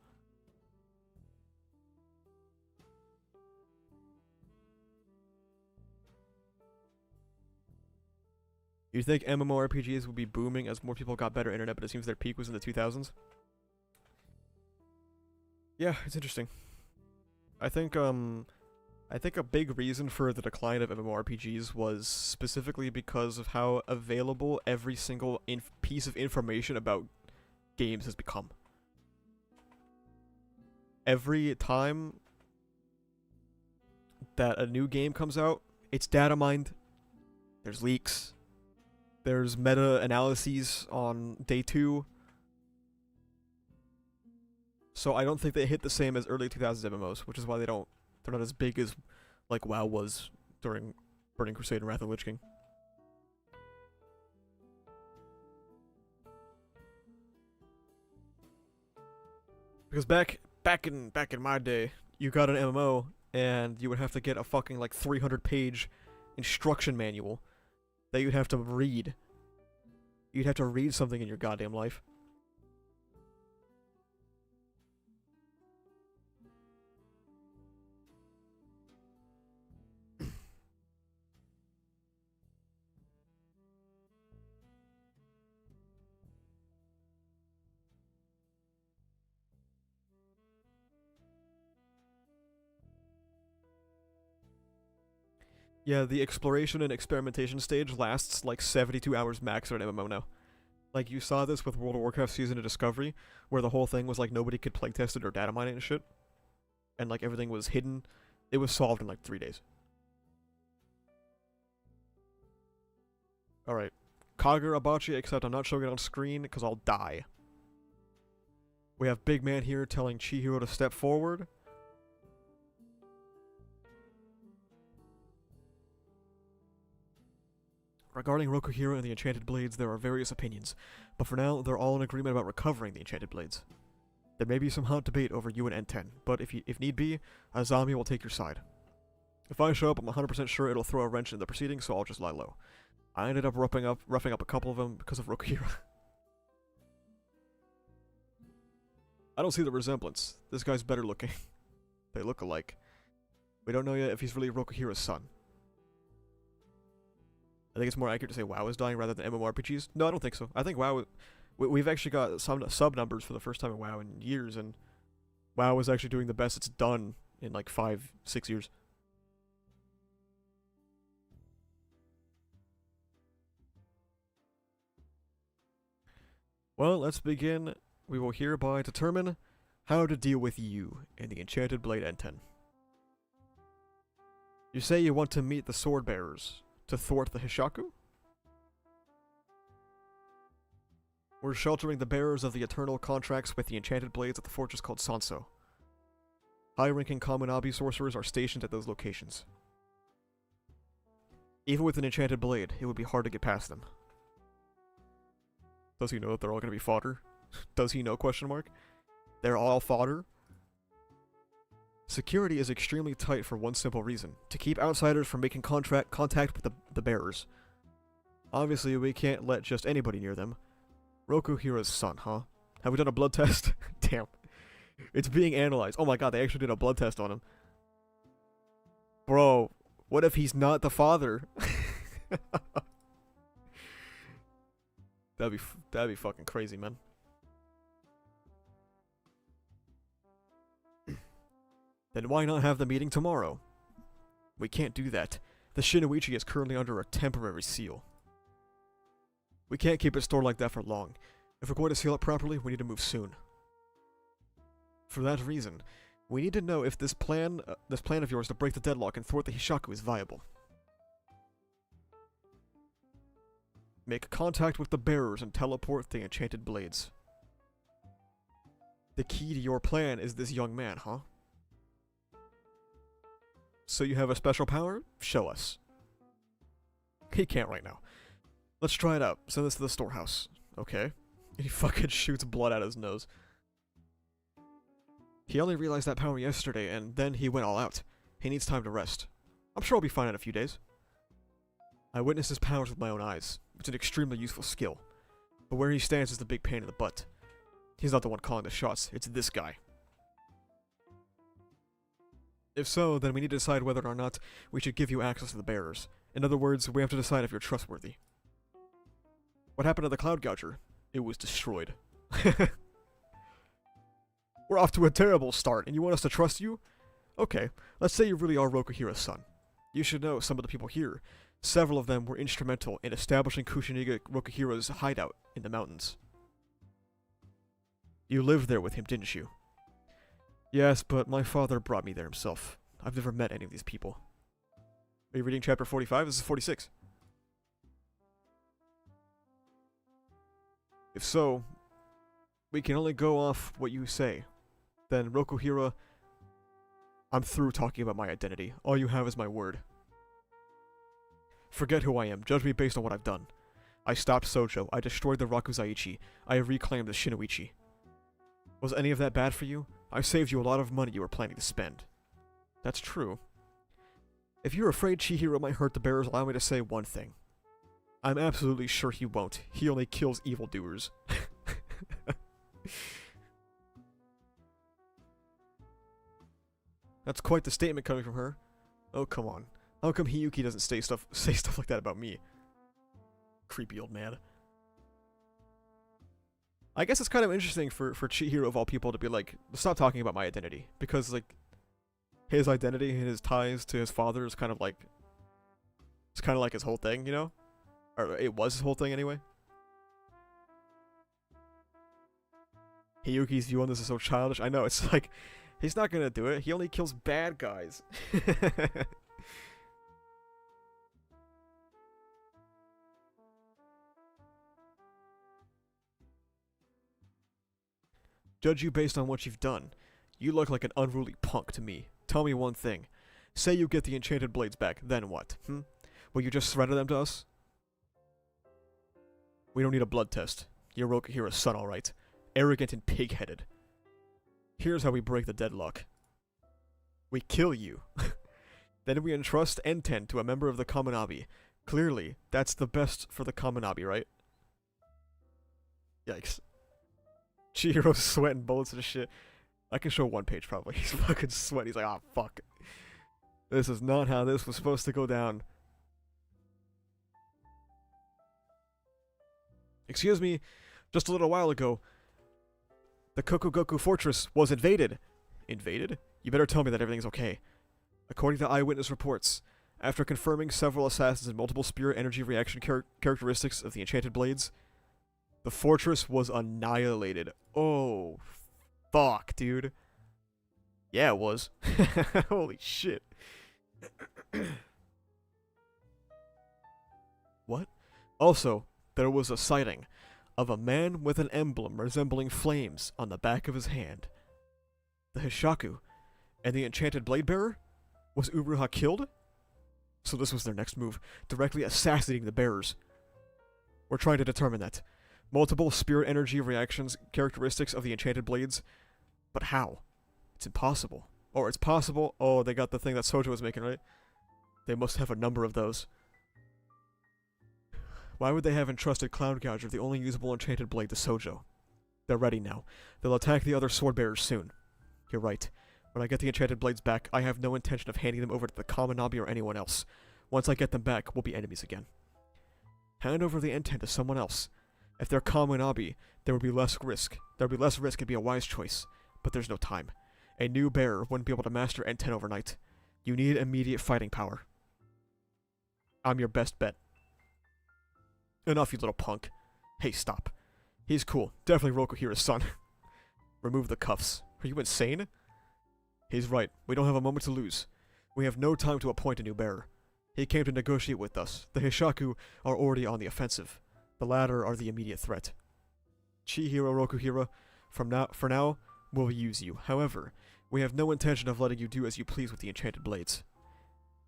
You'd think MMORPGs would be booming as more people got better internet, but it seems their peak was in the 2000s. Yeah, it's interesting. I think a big reason for the decline of MMORPGs was specifically because of how available every single piece of information about games has become. Every time that a new game comes out, it's data mined, there's leaks, there's meta-analyses on day 2. So I don't think they hit the same as early 2000s MMOs, which is why they're not as big as like WoW was during Burning Crusade and Wrath of the Lich King. Because back in my day, you got an MMO and you would have to get a fucking like 300-page instruction manual that you'd have to read. You'd have to read something in your goddamn life. Yeah, the exploration and experimentation stage lasts like 72 hours max on an MMO now. Like, you saw this with World of Warcraft Season of Discovery, where the whole thing was like nobody could playtest it or data mine it and shit. And like everything was hidden. It was solved in like 3 days. Alright. Kagurabachi, except I'm not showing it on screen because I'll die. We have Big Man here telling Chihiro to step forward. Regarding Rokuhiro and the Enchanted Blades, there are various opinions, but for now, they're all in agreement about recovering the Enchanted Blades. There may be some hot debate over you and N10, but if need be, Azami will take your side. If I show up, I'm 100% sure it'll throw a wrench in the proceedings, so I'll just lie low. I ended up roughing up a couple of them because of Rokuhiro. I don't see the resemblance. This guy's better looking. They look alike. We don't know yet if he's really Rokuhiro's son. I think it's more accurate to say WoW is dying rather than MMORPGs. No, I don't think so. I think WoW... We've actually got some sub numbers for the first time in WoW in years, and WoW is actually doing the best it's done in like 5, 6 years. Well, let's begin. We will hereby determine how to deal with you in the Enchanted Blade N10. You say you want to meet the Sword Bearers to thwart the Hishaku? We're sheltering the bearers of the eternal contracts with the Enchanted Blades at the fortress called Sanso. High-ranking Kaminabi sorcerers are stationed at those locations. Even with an Enchanted Blade, it would be hard to get past them. Does he know that they're all going to be fodder? Does he know, question mark? They're all fodder? Security is extremely tight for one simple reason. To keep outsiders from making contact with the bearers. Obviously, we can't let just anybody near them. Rokuhira's son, huh? Have we done a blood test? Damn. It's being analyzed. Oh my god, they actually did a blood test on him. Bro, what if he's not the father? That'd be fucking crazy, man. Then why not have the meeting tomorrow? We can't do that. The Shinoichi is currently under a temporary seal. We can't keep it stored like that for long. If we're going to seal it properly, we need to move soon. For that reason, we need to know if this plan of yours to break the deadlock and thwart the Hishaku is viable. Make contact with the bearers and teleport the Enchanted Blades. The key to your plan is this young man, huh? So you have a special power? Show us. He can't right now. Let's try it out. Send this to the storehouse. Okay. He fucking shoots blood out his nose. He only realized that power yesterday, and then he went all out. He needs time to rest. I'm sure I'll be fine in a few days. I witnessed his powers with my own eyes. It's an extremely useful skill. But where he stands is the big pain in the butt. He's not the one calling the shots, it's this guy. If so, then we need to decide whether or not we should give you access to the bearers. In other words, we have to decide if you're trustworthy. What happened to the Cloud Gouger? It was destroyed. We're off to a terrible start, and you want us to trust you? Okay, let's say you really are Rokuhira's son. You should know some of the people here. Several of them were instrumental in establishing Kushiniga Rokuhira's hideout in the mountains. You lived there with him, didn't you? Yes, but my father brought me there himself. I've never met any of these people. Are you reading chapter 45? This is 46. If so, we can only go off what you say. Then, Rokuhira, I'm through talking about my identity. All you have is my word. Forget who I am. Judge me based on what I've done. I stopped Sojo. I destroyed the Rakuzaichi. I reclaimed the Shinoichi. Was any of that bad for you? I saved you a lot of money you were planning to spend. That's true. If you're afraid Chihiro might hurt the bearers, allow me to say one thing. I'm absolutely sure he won't. He only kills evildoers. That's quite the statement coming from her. Oh, come on. How come Hiyuki doesn't say stuff like that about me? Creepy old man. I guess it's kind of interesting for Chihiro of all people to be like, stop talking about my identity. Because, like, his identity and his ties to his father is kind of like... It's kind of like his whole thing, you know? Or it was his whole thing anyway. Hiyuki's view on this is so childish. I know, it's like... He's not gonna do it. He only kills bad guys. Judge you based on what you've done. You look like an unruly punk to me. Tell me one thing. Say you get the Enchanted Blades back, then what? Will you just surrender them to us? We don't need a blood test. You're Rokuhira's son, alright. Arrogant and pig-headed. Here's how we break the deadlock. We kill you. Then we entrust N10 to a member of the Kaminabi. Clearly, that's the best for the Kaminabi, right? Yikes. Chihiro's sweating bullets and shit. I can show one page probably. He's fucking sweating. He's like, ah, fuck. This is not how this was supposed to go down. Excuse me, just a little while ago, the Kokugoku fortress was invaded. Invaded? You better tell me that everything's okay. According to eyewitness reports, after confirming several assassins and multiple spirit energy reaction characteristics of the enchanted blades, the fortress was annihilated. Oh, fuck, dude. Yeah, it was. Holy shit. What? Also, there was a sighting of a man with an emblem resembling flames on the back of his hand. The Hishaku and the enchanted blade bearer? Was Uruha killed? So this was their next move, directly assassinating the bearers. We're trying to determine that. Multiple spirit energy reactions, characteristics of the enchanted blades. But how? It's impossible. Or it's possible. Oh, they got the thing that Sojo was making, right? They must have a number of those. Why would they have entrusted Cloud Gouger, the only usable enchanted blade, to Sojo? They're ready now. They'll attack the other sword bearers soon. You're right. When I get the enchanted blades back, I have no intention of handing them over to the Kamanabi or anyone else. Once I get them back, we'll be enemies again. Hand over the N10 to someone else. If they're Kamanabi, there would be less risk. There would be less risk, it'd be a wise choice. But there's no time. A new bearer wouldn't be able to master N10 overnight. You need immediate fighting power. I'm your best bet. Enough, you little punk. Hey, stop. He's cool. Definitely Rokuhira's son. Remove the cuffs. Are you insane? He's right. We don't have a moment to lose. We have no time to appoint a new bearer. He came to negotiate with us. The Hishaku are already on the offensive. The latter are the immediate threat. Chihiro Rokuhira, for now, we'll use you. However, we have no intention of letting you do as you please with the enchanted blades.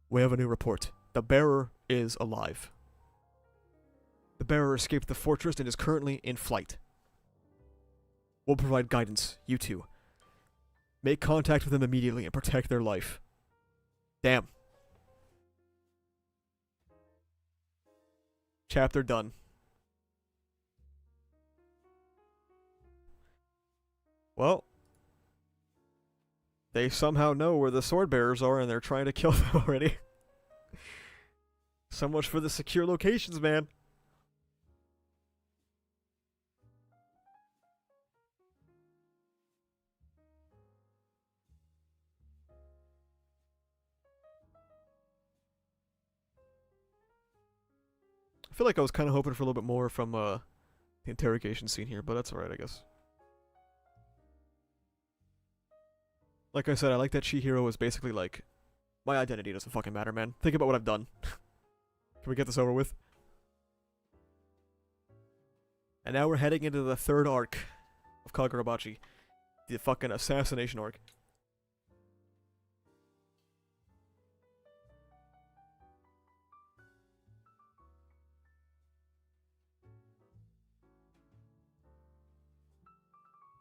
We have a new report. The bearer is alive. The bearer escaped the fortress and is currently in flight. We'll provide guidance, you two. Make contact with them immediately and protect their life. Damn. Chapter done. Well, they somehow know where the sword bearers are and they're trying to kill them already. So much for the secure locations, man. I feel like I was kind of hoping for a little bit more from the interrogation scene here, but that's alright, I guess. Like I said, I like that Chihiro is basically like, my identity doesn't fucking matter, man. Think about what I've done. Can we get this over with? And now we're heading into the third arc of Kagurabachi. The fucking assassination arc.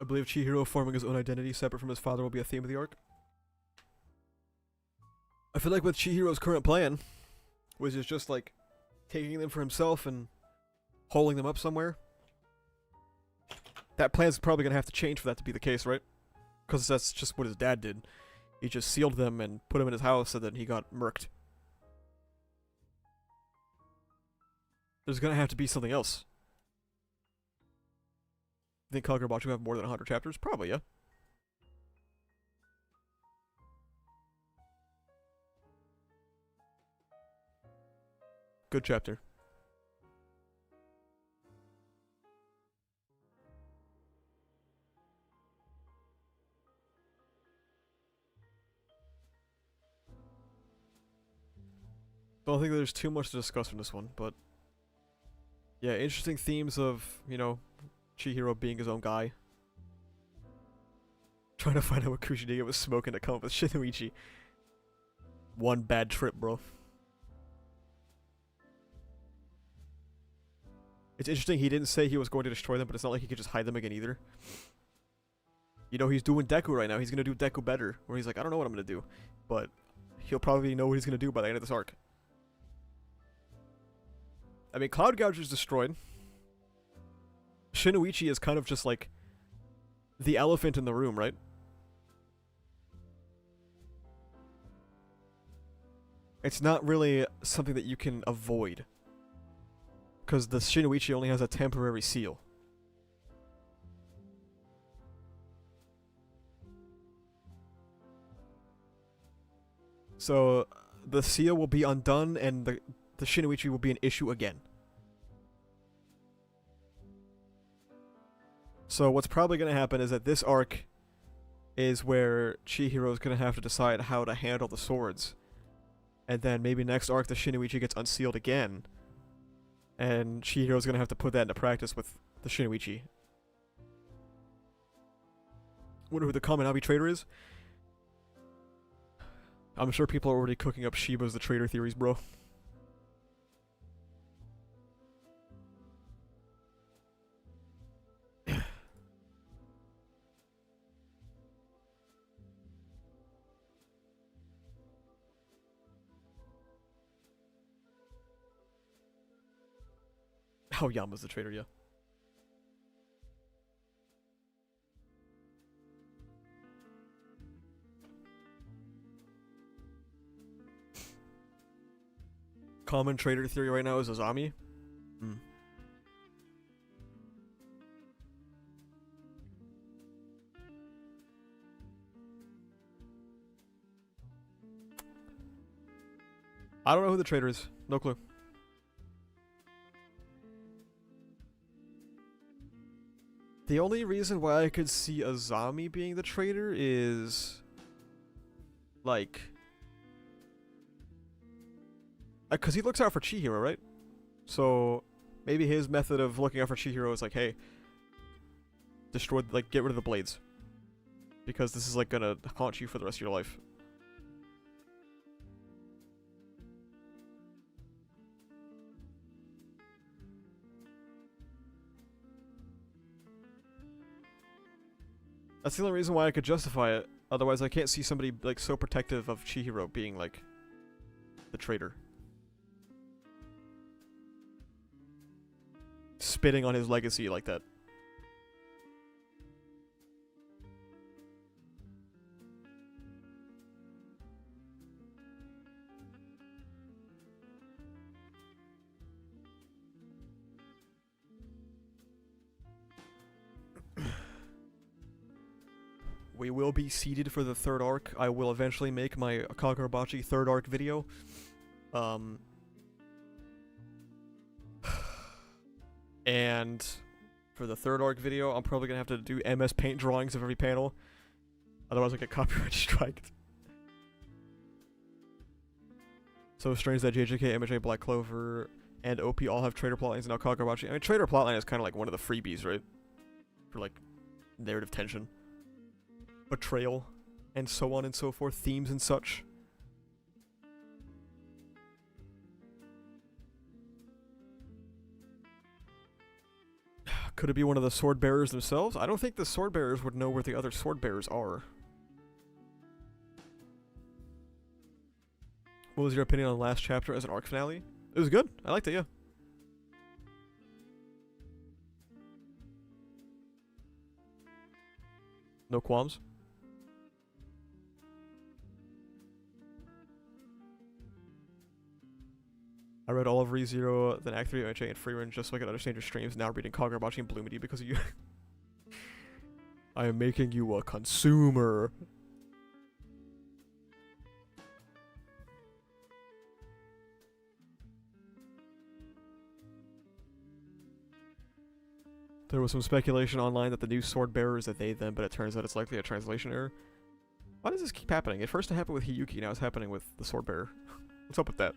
I believe Chihiro forming his own identity separate from his father will be a theme of the arc. I feel like with Chihiro's current plan, which is just like taking them for himself and holding them up somewhere, that plan's probably gonna have to change for that to be the case, right? Because that's just what his dad did. He just sealed them and put them in his house and then he got murked. There's gonna have to be something else. You think Kagurabachi will have more than 100 chapters? Probably, yeah. Good chapter. Don't think there's too much to discuss from this one, but yeah, interesting themes of, you know, Chihiro being his own guy. Trying to find out what Kushinaga was smoking to come up with Shinoichi. One bad trip, bro. It's interesting he didn't say he was going to destroy them, but it's not like he could just hide them again either. You know, he's doing Deku right now. He's gonna do Deku better. Where he's like, I don't know what I'm gonna do. But he'll probably know what he's gonna do by the end of this arc. I mean, Cloud Gouger's destroyed. Shinoichi is kind of just like the elephant in the room, right? It's not really something that you can avoid. Because the Shinoichi only has a temporary seal. So the seal will be undone, and the Shinoichi will be an issue again. So what's probably going to happen is that this arc is where Chihiro is going to have to decide how to handle the swords. And then maybe next arc the Shinoichi gets unsealed again. And Chihiro's going to have to put that into practice with the Shinoichi. Wonder who the Kaminabi traitor is? I'm sure people are already cooking up Shiba's the traitor theories, bro. Oh, Yama's the traitor, yeah. Common traitor theory right now is Azami. Hmm. I don't know who the traitor is. No clue. The only reason why I could see Azami being the traitor is... like... because he looks out for Chihiro, right? So, maybe his method of looking out for Chihiro is like, hey... destroy, like, get rid of the blades. Because this is, like, gonna haunt you for the rest of your life. That's the only reason why I could justify it. Otherwise, I can't see somebody, like, so protective of Chihiro being, like, the traitor. Spitting on his legacy like that. We will be seated for the third arc. I will eventually make my Kagurabachi third arc video. And for the third arc video, I'm probably gonna have to do MS Paint drawings of every panel. Otherwise, I get copyright striked. So strange that JJK, MJ, Black Clover, and OP all have traitor plotlines and now Kagurabachi. I mean, traitor plotline is kind of like one of the freebies, right? For like narrative tension, betrayal, and so on and so forth, themes and such. Could it be one of the sword bearers themselves? I don't think the sword bearers would know where the other sword bearers are. What was your opinion on the last chapter as an arc finale? It was good. I liked it, yeah. No qualms? I read all of ReZero, then Act 3 of MHA and Freerun just so I could understand your streams. Now reading Kagurabachi and Bloomity because of you. I am making you a consumer. There was some speculation online that the new sword bearer is a they them, but it turns out it's likely a translation error. Why does this keep happening? At first it happened with Hiyuki, now it's happening with the sword bearer. What's up with that?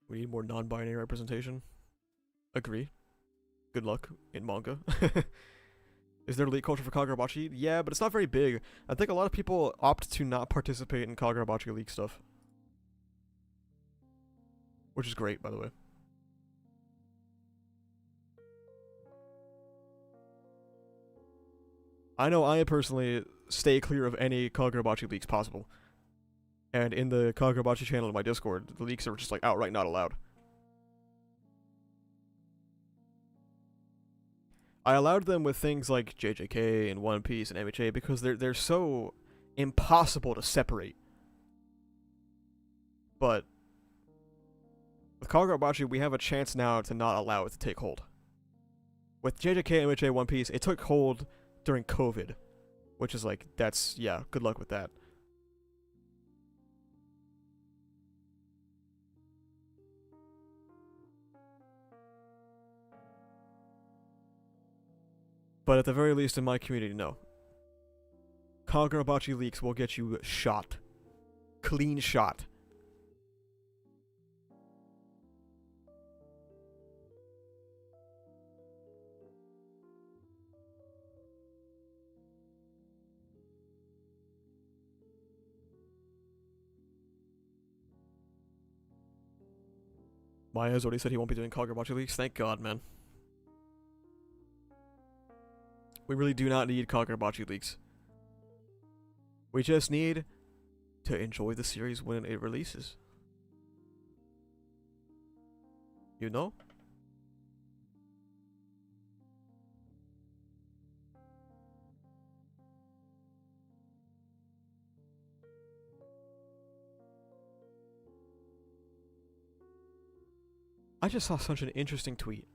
We need more non-binary representation. Agree. Good luck in manga. Is there elite culture for Kagurabachi? Yeah, but it's not very big. I think a lot of people opt to not participate in Kagurabachi league stuff. Which is great, by the way. I know I personally stay clear of any Kagurabachi leaks possible. And in the Kagurabachi channel in my Discord, the leaks are just like outright not allowed. I allowed them with things like JJK and One Piece and MHA because they're so impossible to separate. But with Kagurabachi, we have a chance now to not allow it to take hold. With JJK, MHA, One Piece, it took hold during COVID, which is like, that's, yeah, good luck with that. But at the very least in my community, no. Kagurabachi leaks will get you shot. Clean shot. Maya's already said he won't be doing Kagurabachi leaks. Thank God, man. We really do not need Kagurabachi leaks. We just need to enjoy the series when it releases. You know? I just saw such an interesting tweet.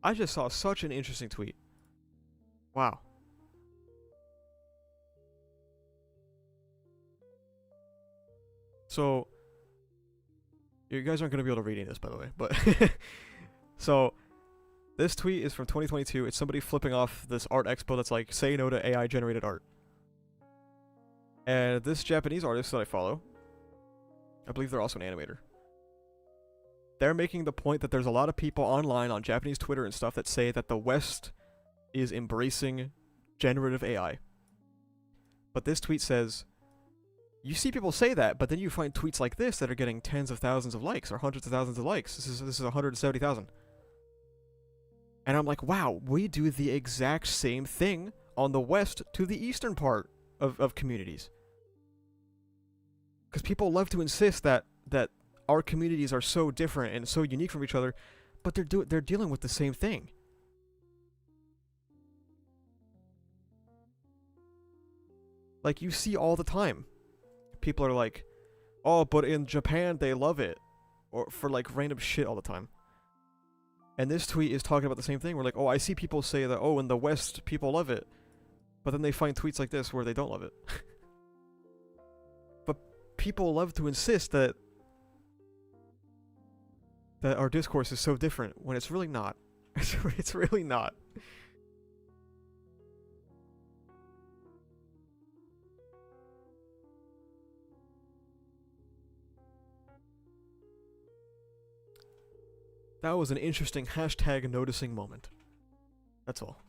I just saw such an interesting tweet. Wow. So, you guys aren't going to be able to read any of this, by the way, but... So, this tweet is from 2022. It's somebody flipping off this art expo that's like, say no to AI-generated art. And this Japanese artist that I follow, I believe they're also an animator. They're making the point that there's a lot of people online on Japanese Twitter and stuff that say that the West is embracing generative AI. But this tweet says, you see people say that, but then you find tweets like this that are getting tens of thousands of likes or hundreds of thousands of likes. This is 170,000. And I'm like, wow, we do the exact same thing on the West to the eastern part of communities. Because people love to insist that our communities are so different and so unique from each other, but they're dealing with the same thing. Like, you see all the time. People are like, oh, but in Japan they love it. Or for like random shit all the time. And this tweet is talking about the same thing. We're like, oh, I see people say that, oh, in the West people love it. But then they find tweets like this where they don't love it. But people love to insist that our discourse is so different when it's really not. It's really not. That was an interesting hashtag noticing moment. That's all.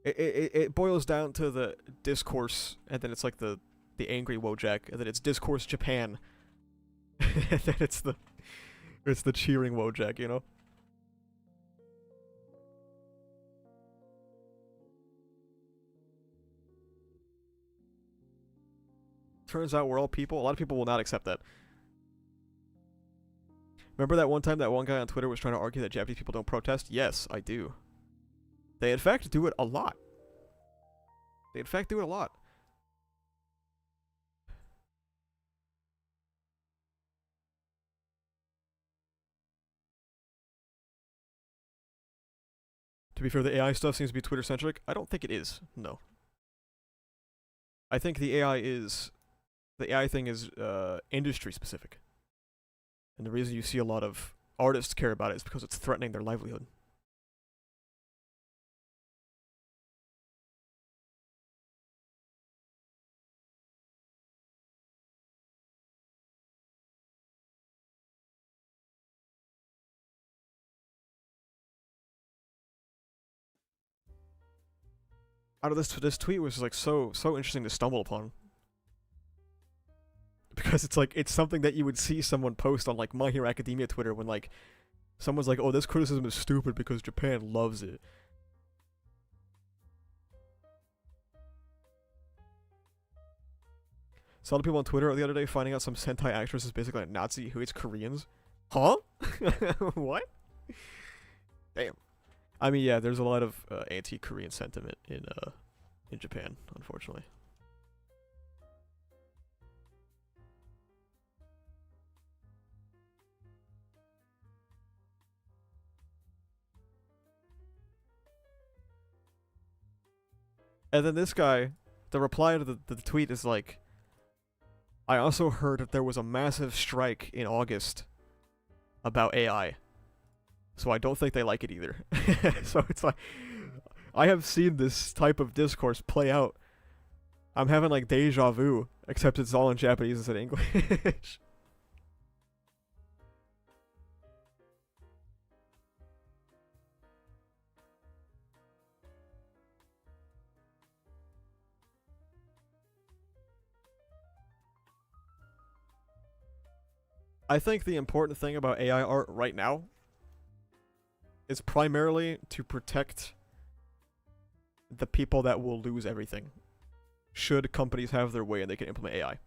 It boils down to the discourse, and then it's like the angry Wojak, and then it's discourse Japan, and then it's the cheering Wojak, you know? Turns out we're all people. A lot of people will not accept that. Remember that one time that one guy on Twitter was trying to argue that Japanese people don't protest? Yes, I do. They in fact do it a lot. They in fact do it a lot. To be fair, the AI stuff seems to be Twitter-centric. I don't think it is. No. I think the AI thing is industry-specific. And the reason you see a lot of artists care about it is because it's threatening their livelihood. Out of this tweet was like so interesting to stumble upon. Because it's like, it's something that you would see someone post on like My Hero Academia Twitter when like Someone's like, oh, this criticism is stupid because Japan loves it. Saw the people on Twitter the other day finding out some Sentai actress is basically a Nazi who hates Koreans. Huh? What? Damn. I mean, yeah, there's a lot of anti-Korean sentiment in Japan, unfortunately. And then this guy, the reply to the tweet is like, I also heard that there was a massive strike in August about AI. So I don't think they like it either. So it's like, I have seen this type of discourse play out. I'm having like deja vu, except it's all in Japanese instead of English. I think the important thing about AI art right now is primarily to protect the people that will lose everything should companies have their way and they can implement AI.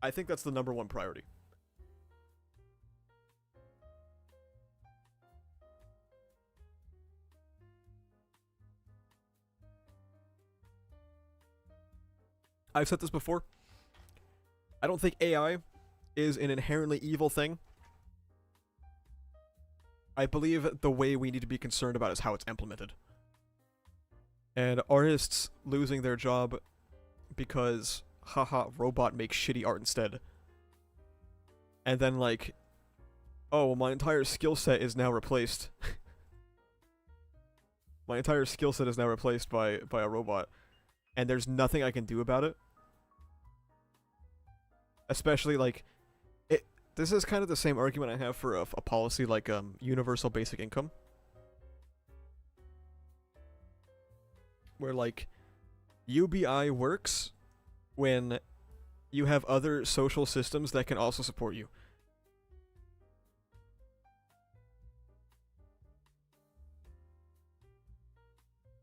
I think that's the #1 priority. I've said this before. I don't think AI is an inherently evil thing. I believe the way we need to be concerned about is how it's implemented. And artists losing their job because, haha, robot makes shitty art instead. And then like, oh, well, my entire skill set is now replaced. My entire skill set is now replaced by a robot. And there's nothing I can do about it. Especially like, this is kind of the same argument I have for a policy like universal basic income. Where like, UBI works when you have other social systems that can also support you.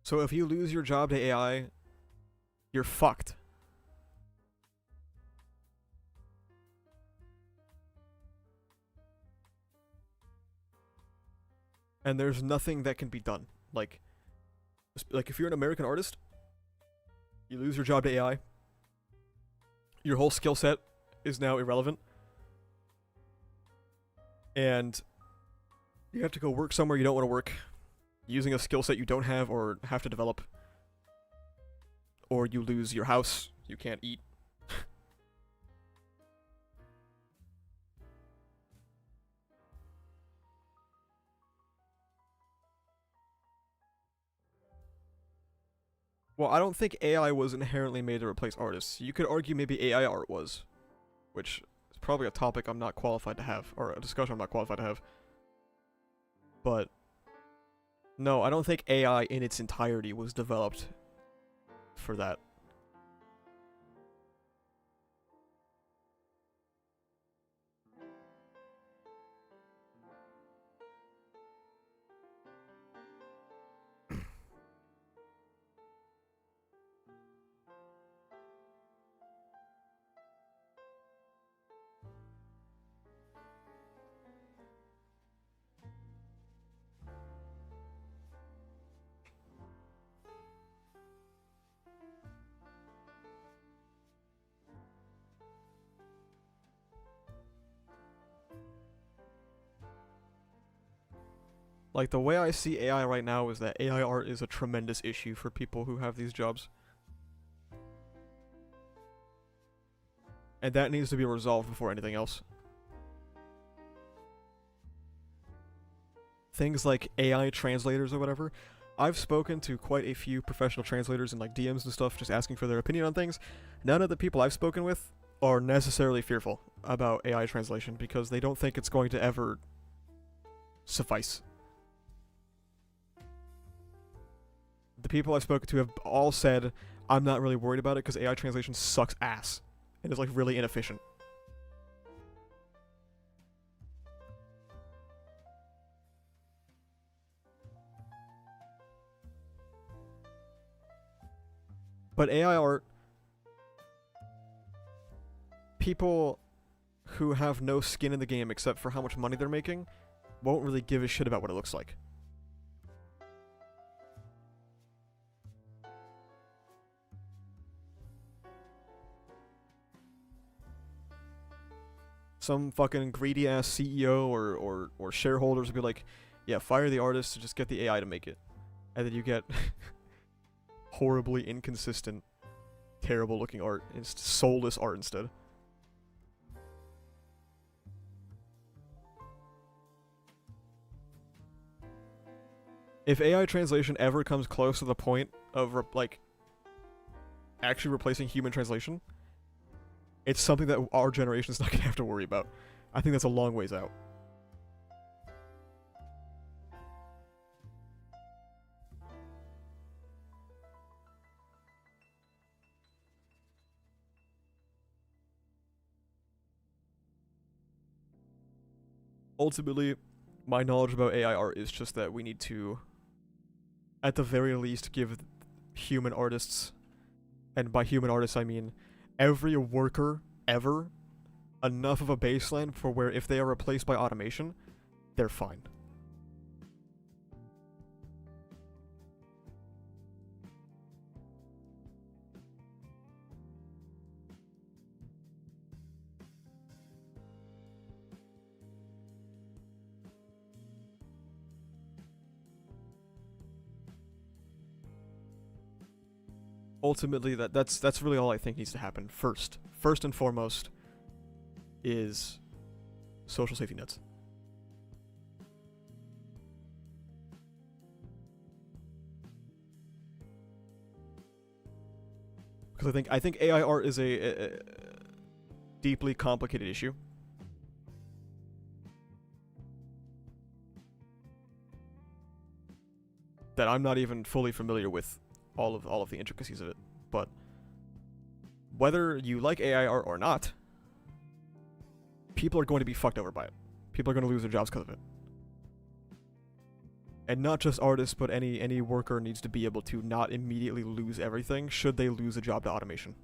So if you lose your job to AI, you're fucked. And there's nothing that can be done. Like if you're an American artist, you lose your job to AI, your whole skill set is now irrelevant, and you have to go work somewhere you don't want to work, using a skill set you don't have or have to develop, or you lose your house, you can't eat. Well, I don't think AI was inherently made to replace artists. You could argue maybe AI art was, which is probably a topic I'm not qualified to have, or a discussion I'm not qualified to have. But no, I don't think AI in its entirety was developed for that. Like, the way I see AI right now is that AI art is a tremendous issue for people who have these jobs. And that needs to be resolved before anything else. Things like AI translators or whatever. I've spoken to quite a few professional translators in like DMs and stuff, just asking for their opinion on things. None of the people I've spoken with are necessarily fearful about AI translation because they don't think it's going to ever suffice. The people I've spoken to have all said, I'm not really worried about it because AI translation sucks ass and is like really inefficient. But AI art, people who have no skin in the game except for how much money they're making won't really give a shit about what it looks like. Some fucking greedy ass CEO or shareholders will be like, yeah, fire the artist to just get the AI to make it. And then you get horribly inconsistent, terrible looking art. It's soulless art instead. If AI translation ever comes close to the point of like actually replacing human translation, it's something that our generation's not gonna have to worry about. I think that's a long ways out. Ultimately, my knowledge about AI art is just that we need to, at the very least, give human artists, and by human artists I mean every worker ever, enough of a baseline for where if they are replaced by automation, they're fine. Ultimately, that's really all I think needs to happen. First and foremost, is social safety nets. Because I think AI art is a deeply complicated issue. That I'm not even fully familiar with all of the intricacies of it. But whether you like AI art or not, people are going to be fucked over by it. People are going to lose their jobs because of it. And not just artists, but any worker needs to be able to not immediately lose everything should they lose a job to automation.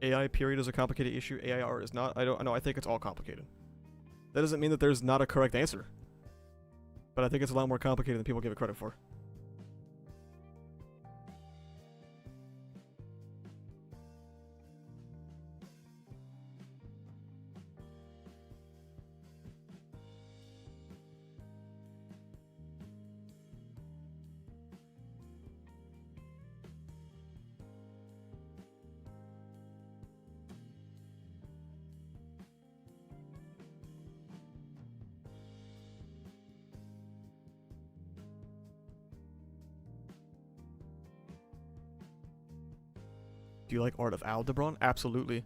AI period is a complicated issue. AI art is not. I don't know. I think it's all complicated. That doesn't mean that there's not a correct answer. But I think it's a lot more complicated than people give it credit for. Do you like art of Aldebaran? Absolutely.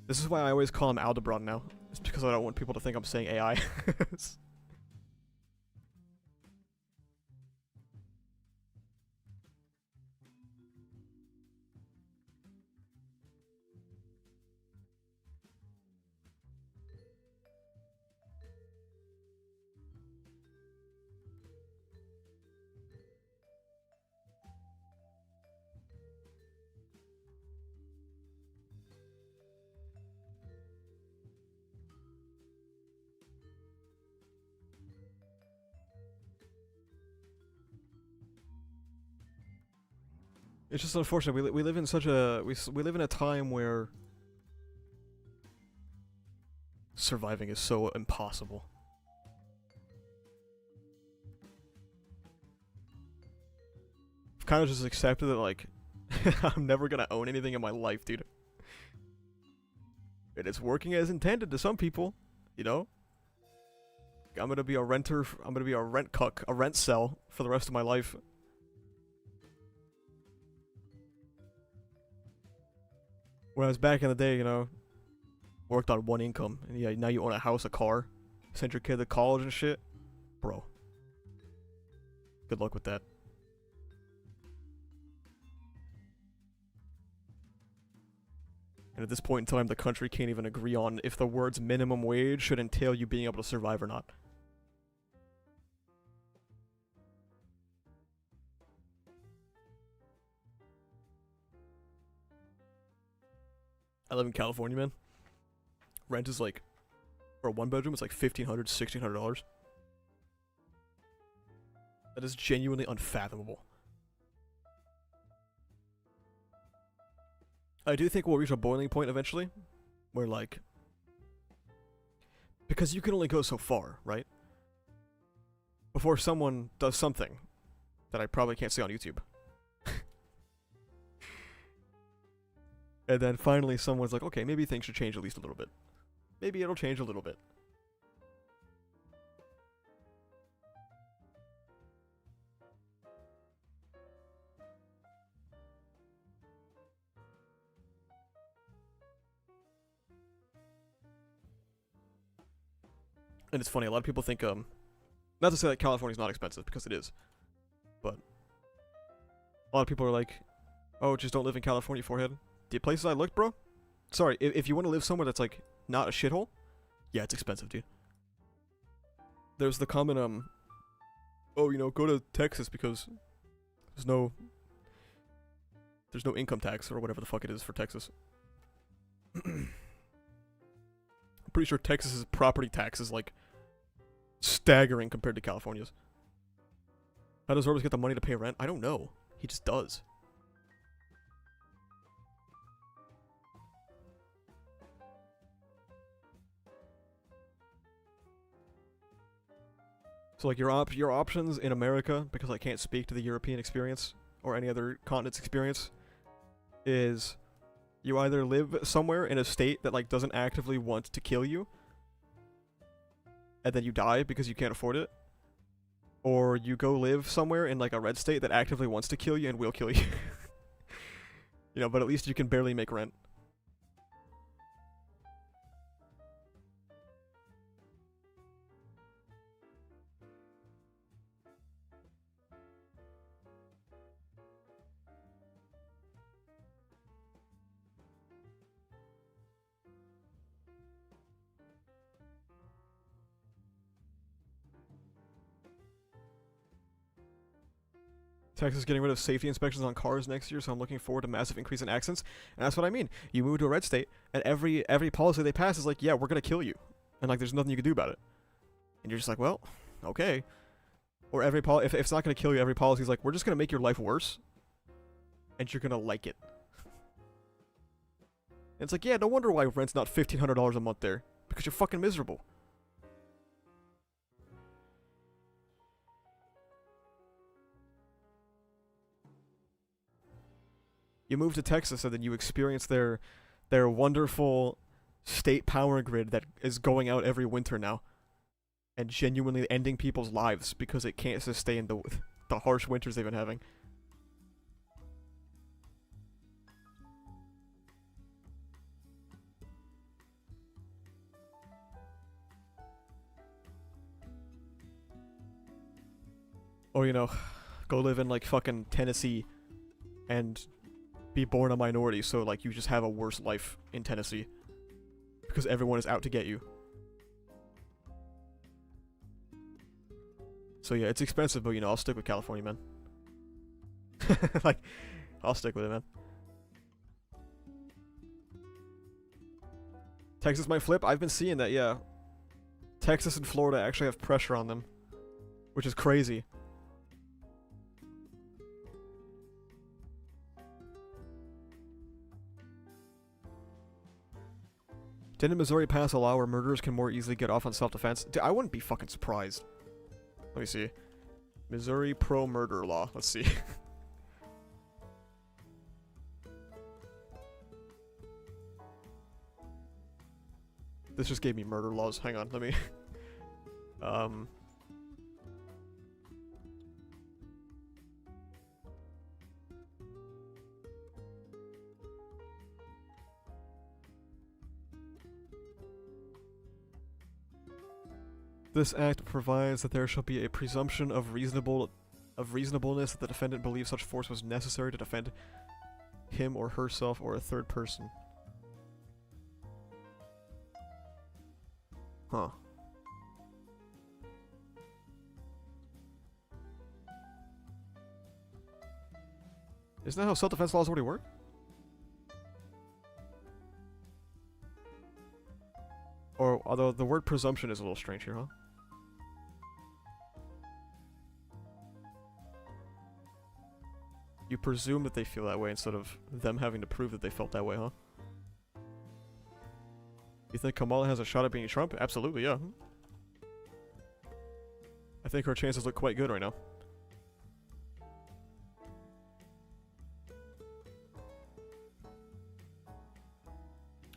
This is why I always call him Aldebaran now. It's because I don't want people to think I'm saying AI. It's just unfortunate. We live in such a we live in a time where surviving is so impossible. I've kind of just accepted that like I'm never gonna own anything in my life, dude. And it's working as intended to some people, you know? I'm gonna be a renter, I'm gonna be a rent cuck, a rent cell for the rest of my life. Whereas back in the day, you know, worked on one income, and yeah, now you own a house, a car, send your kid to college and shit. Bro. Good luck with that. And at this point in time, the country can't even agree on if the words minimum wage should entail you being able to survive or not. I live in California, man. Rent is like, for a one bedroom, it's like $1,500, $1,600. That is genuinely unfathomable. I do think we'll reach a boiling point eventually, where like, because you can only go so far, right? Before someone does something that I probably can't say on YouTube. And then finally someone's like, okay, maybe things should change at least a little bit. Maybe it'll change a little bit. And it's funny, a lot of people think, not to say that California's not expensive, because it is, but a lot of people are like, oh, just don't live in California, forehead. The places I looked, bro? Sorry, if you want to live somewhere that's, like, not a shithole, yeah, it's expensive, dude. There's the common, oh, you know, go to Texas because there's no income tax, or whatever the fuck it is for Texas. I'm pretty sure Texas's property tax is, like, staggering compared to California's. How does Orbis get the money to pay rent? I don't know. He just does. So like your options in America, because I can't speak to the European experience or any other continent's experience, is you either live somewhere in a state that like doesn't actively want to kill you, and then you die because you can't afford it, or you go live somewhere in like a red state that actively wants to kill you and will kill you. You know, but at least you can barely make rent. Texas getting rid of safety inspections on cars next year, so I'm looking forward to massive increase in accidents. And that's what I mean. You move to a red state, and every policy they pass is like, yeah, we're gonna kill you, and like, there's nothing you can do about it. And you're just like, well, okay. Or if it's not gonna kill you, every policy is like, we're just gonna make your life worse, and you're gonna like it. And it's like, yeah, no wonder why rent's not $1,500 a month there, because you're fucking miserable. You move to Texas and then you experience their wonderful state power grid that is going out every winter now, and genuinely ending people's lives because it can't sustain the harsh winters they've been having. Or, you know, go live in like fucking Tennessee and be born a minority, so like you just have a worse life in Tennessee because everyone is out to get you. So yeah, it's expensive, but you know, I'll stick with California, man. Like, I'll stick with it, man. Texas might flip. I've been seeing that, yeah. Texas and Florida actually have pressure on them, which is crazy. Didn't Missouri pass a law where murderers can more easily get off on self-defense? Dude, I wouldn't be fucking surprised. Let me see. Missouri pro-murder law. Let's see. This just gave me murder laws. Hang on, let me... This act provides that there shall be a presumption of reasonableness that the defendant believes such force was necessary to defend him or herself or a third person. Huh. Isn't that how self-defense laws already work? Or, although the word presumption is a little strange here, huh? You presume that they feel that way instead of them having to prove that they felt that way, huh? You think Kamala has a shot at being Trump? Absolutely, yeah. I think her chances look quite good right now.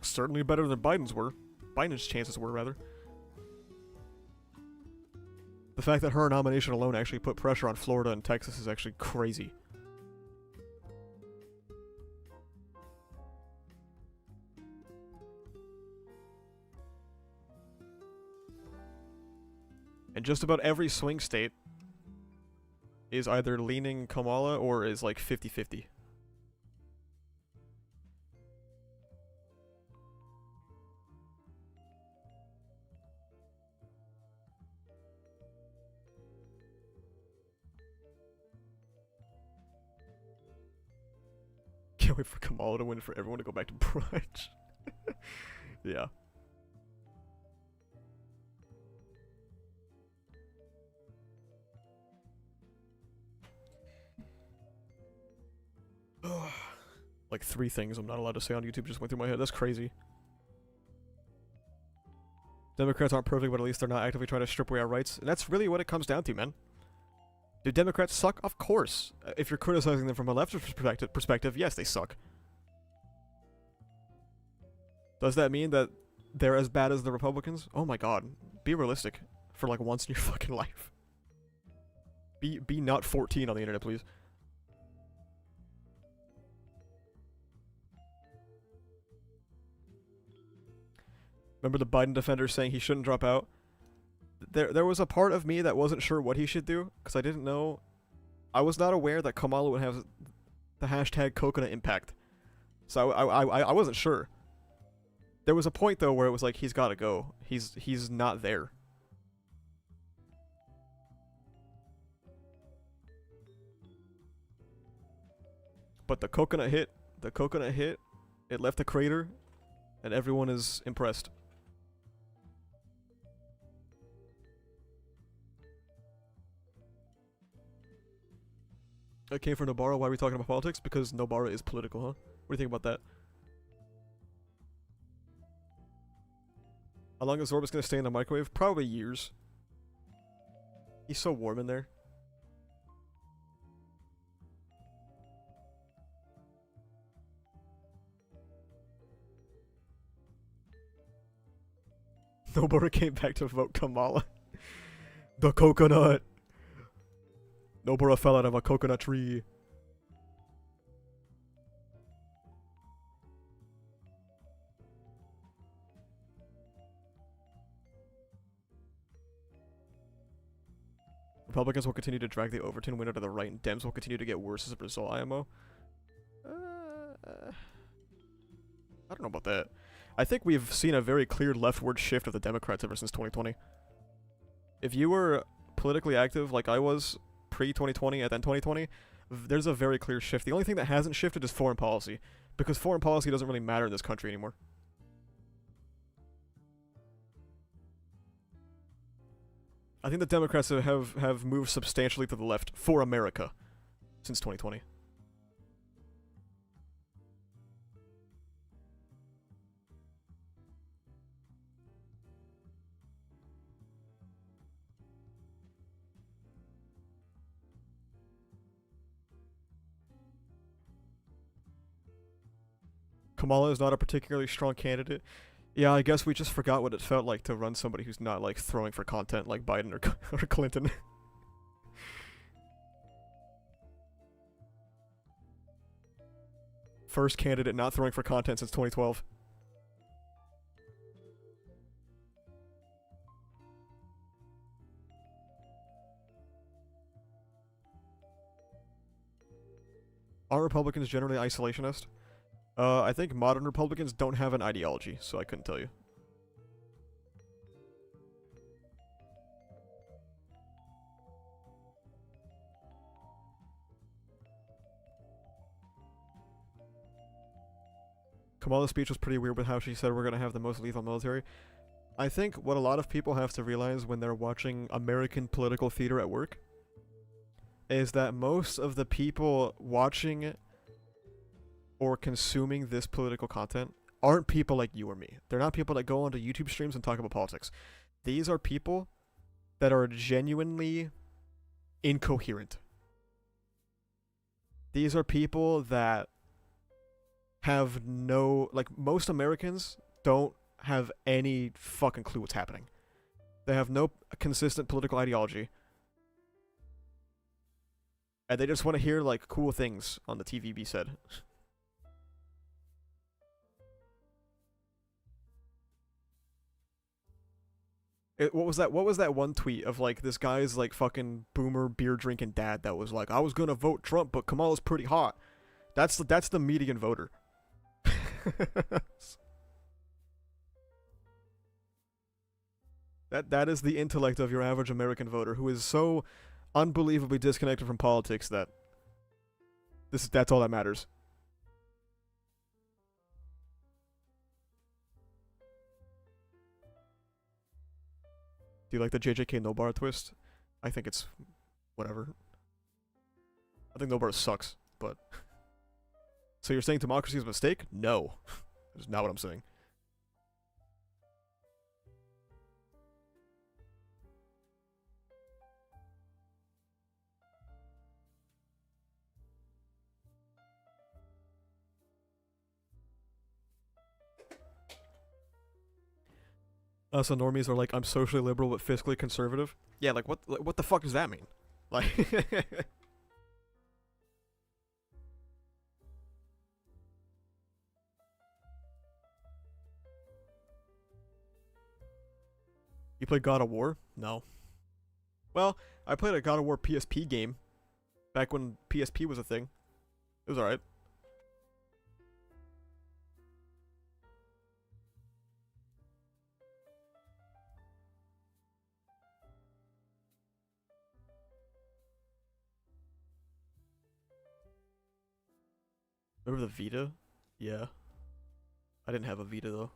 Certainly better than Biden's were. Biden's chances were, rather. The fact that her nomination alone actually put pressure on Florida and Texas is actually crazy. And just about every swing state is either leaning Kamala or is like 50-50. Can't wait for Kamala to win, for everyone to go back to brunch. Yeah. Like 3 things I'm not allowed to say on YouTube just went through my head. That's crazy. Democrats aren't perfect, but at least they're not actively trying to strip away our rights. And that's really what it comes down to, man. Do Democrats suck? Of course. If you're criticizing them from a leftist perspective, yes, they suck. Does that mean that they're as bad as the Republicans? Oh my god. Be realistic for like once in your fucking life. Be not 14 on the internet, please. Remember the Biden defender saying he shouldn't drop out? There was a part of me that wasn't sure what he should do, because I didn't know. I was not aware that Kamala would have the hashtag coconut impact. So I wasn't sure. There was a point though where it was like, he's gotta go. He's not there. But the coconut hit, it left a crater, and everyone is impressed. I came from Nobara. Why are we talking about politics? Because Nobara is political, huh? What do you think about that? How long is Zorba's gonna stay in the microwave? Probably years. He's so warm in there. Nobara came back to vote Kamala. The coconut! Nobara fell out of a coconut tree. Republicans will continue to drag the Overton window to the right, and Dems will continue to get worse as a result, IMO. I don't know about that. I think we've seen a very clear leftward shift of the Democrats ever since 2020. If you were politically active like I was pre-2020 and then 2020, there's a very clear shift. The only thing that hasn't shifted is foreign policy, because foreign policy doesn't really matter in this country anymore. I think the Democrats have moved substantially to the left for America since 2020. Kamala is not a particularly strong candidate. Yeah, I guess we just forgot what it felt like to run somebody who's not, like, throwing for content like Biden or, or Clinton. First candidate not throwing for content since 2012. Are Republicans generally isolationist? I think modern Republicans don't have an ideology, so I couldn't tell you. Kamala's speech was pretty weird with how she said we're going to have the most lethal military. I think what a lot of people have to realize when they're watching American political theater at work is that most of the people watching or consuming this political content aren't people like you or me. They're not people that go onto YouTube streams and talk about politics. These are people that are genuinely incoherent. These are people that have no, like, most Americans don't have any fucking clue what's happening. They have no consistent political ideology. And they just want to hear, like, cool things on the TV be said. What was that one tweet of, like, this guy's, like, fucking boomer beer drinking dad that was like, I was gonna vote Trump, but Kamala's pretty hot. That's the median voter. That is the intellect of your average American voter, who is so unbelievably disconnected from politics that that's all that matters. Do you like the JJK no bar twist? I think it's whatever. I think no bar sucks, but so you're saying democracy is a mistake? No. That's not what I'm saying. Us normies are like, I'm socially liberal but fiscally conservative. Yeah, like what the fuck does that mean? Like You played God of War? No. Well, I played a God of War PSP game back when PSP was a thing. It was alright. Remember the Vita? Yeah. I didn't have a Vita though.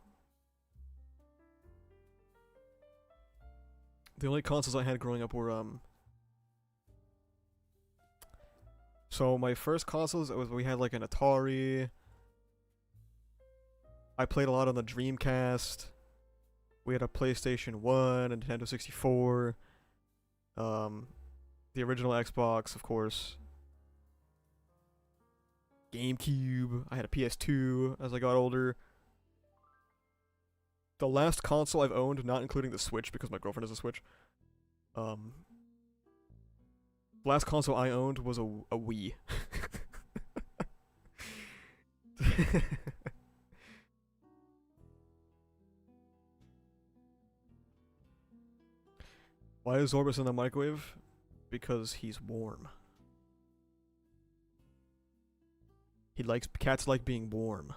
The only consoles I had growing up were so my first consoles we had like an Atari. I played a lot on the Dreamcast. We had a PlayStation 1 and Nintendo 64. The original Xbox, of course. GameCube. I had a PS2 as I got older. The last console I've owned, not including the Switch because my girlfriend has a Switch. Last console I owned was a Wii. Why is Orbis in the microwave? Because he's warm. Cats like being warm.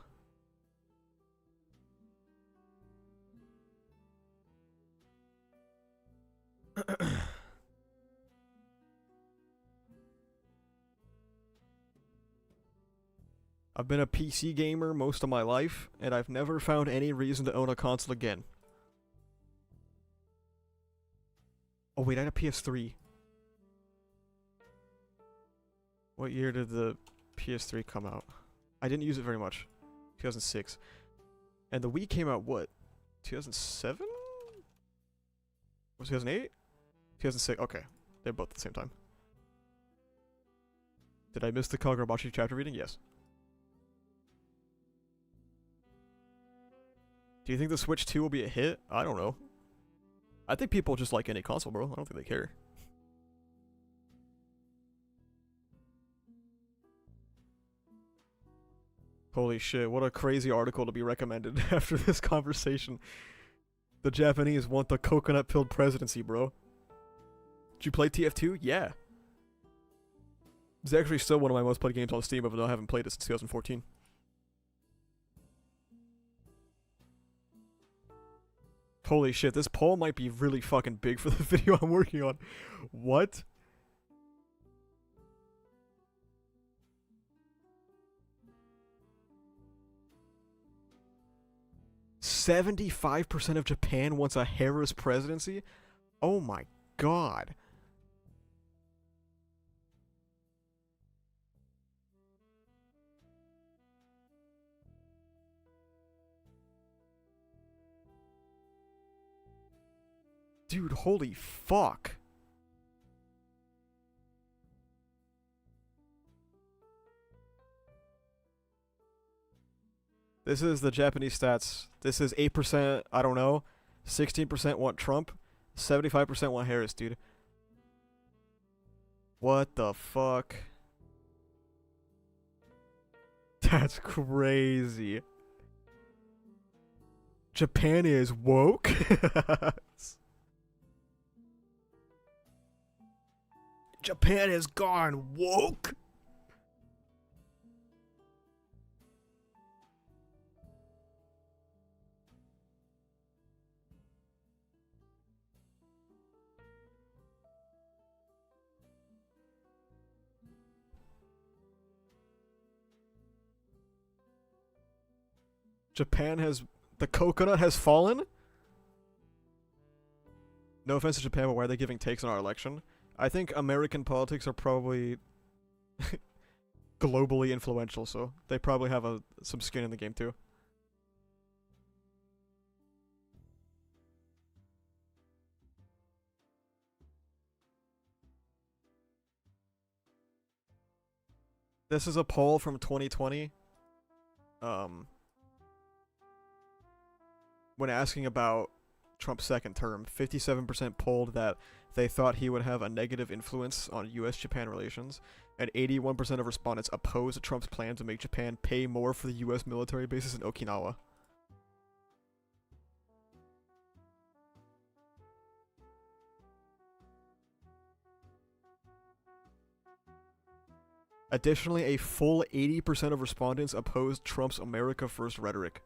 I've been a PC gamer most of my life, and I've never found any reason to own a console again. Oh wait, I had a PS3. What year did the PS3 come out? I didn't use it very much. 2006. And the Wii came out what? 2007? Was it 2008? 2006. Okay. They're both at the same time. Did I miss the Kagurabachi chapter reading? Yes. Do you think the Switch 2 will be a hit? I don't know. I think people just like any console, bro. I don't think they care. Holy shit, what a crazy article to be recommended after this conversation. The Japanese want the coconut-pilled presidency, bro. Did you play TF2? Yeah. It's actually still one of my most played games on Steam, even though I haven't played it since 2014. Holy shit, this poll might be really fucking big for the video I'm working on. What? "75% of Japan wants a Harris presidency?" Oh my god. Dude, holy fuck. This is the Japanese stats. This is 8%, I don't know. 16% want Trump. 75% want Harris, dude. What the fuck? That's crazy. Japan is woke? Japan has gone woke? Japan has... The coconut has fallen? No offense to Japan, but why are they giving takes on our election? I think American politics are probably globally influential, so they probably have some skin in the game too. This is a poll from 2020. When asking about Trump's second term, 57% polled that they thought he would have a negative influence on US-Japan relations, and 81% of respondents opposed Trump's plan to make Japan pay more for the US military bases in Okinawa. Additionally, a full 80% of respondents opposed Trump's America First rhetoric.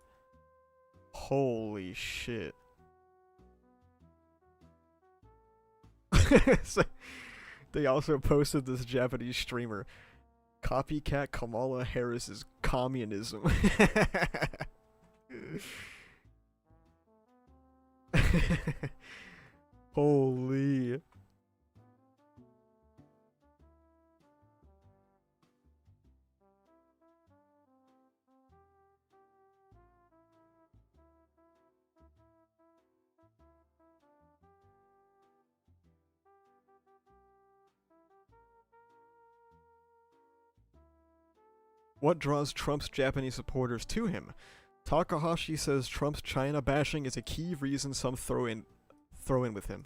Holy shit. So, they also posted this Japanese streamer. "Copycat Kamala Harris's communism." Holy. What draws Trump's Japanese supporters to him? Takahashi says Trump's China bashing is a key reason some throw in with him.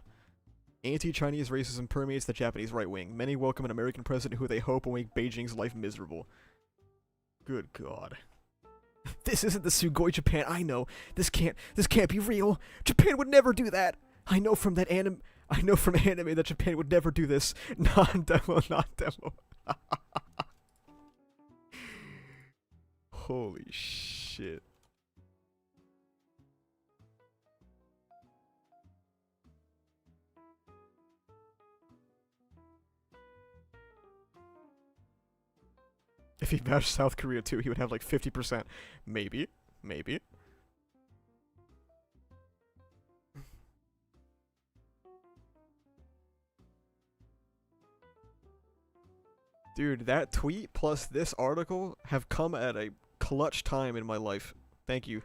Anti-Chinese racism permeates the Japanese right wing. Many welcome an American president who they hope will make Beijing's life miserable. Good God. This isn't the Sugoi Japan I know. This can't be real. Japan would never do that. I know from anime that Japan would never do this. Non-demo. Holy shit. If he bashed South Korea too, he would have like 50%. Maybe. Dude, that tweet plus this article have come at a clutch time in my life. Thank you.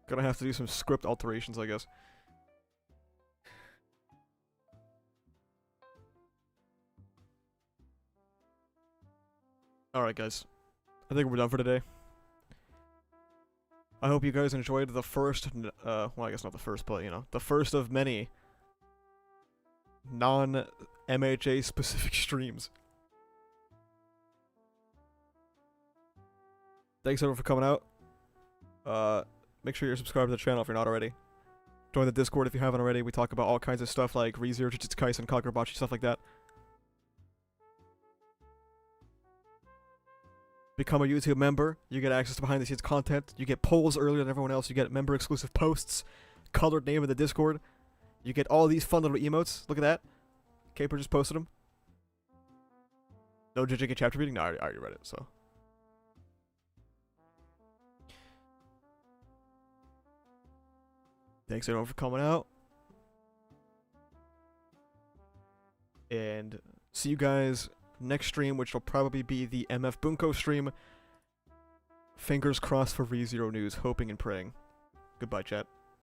Gonna have to do some script alterations, I guess. Alright, guys. I think we're done for today. I hope you guys enjoyed the first, well, I guess not the first, but, you know, the first of many non-MHA specific streams. Thanks everyone for coming out. Make sure you're subscribed to the channel if you're not already. Join the Discord if you haven't already. We talk about all kinds of stuff like ReZero, Jujutsu Kaisen, Kagurabachi, stuff like that. Become a YouTube member. You get access to behind the scenes content. You get polls earlier than everyone else. You get member exclusive posts. Colored name in the Discord. You get all these fun little emotes. Look at that. Caper just posted them. No JJK chapter reading? No, I already read it, so. Thanks everyone for coming out. And see you guys next stream, which will probably be the MF Bunko stream. Fingers crossed for ReZero news, hoping and praying. Goodbye, chat.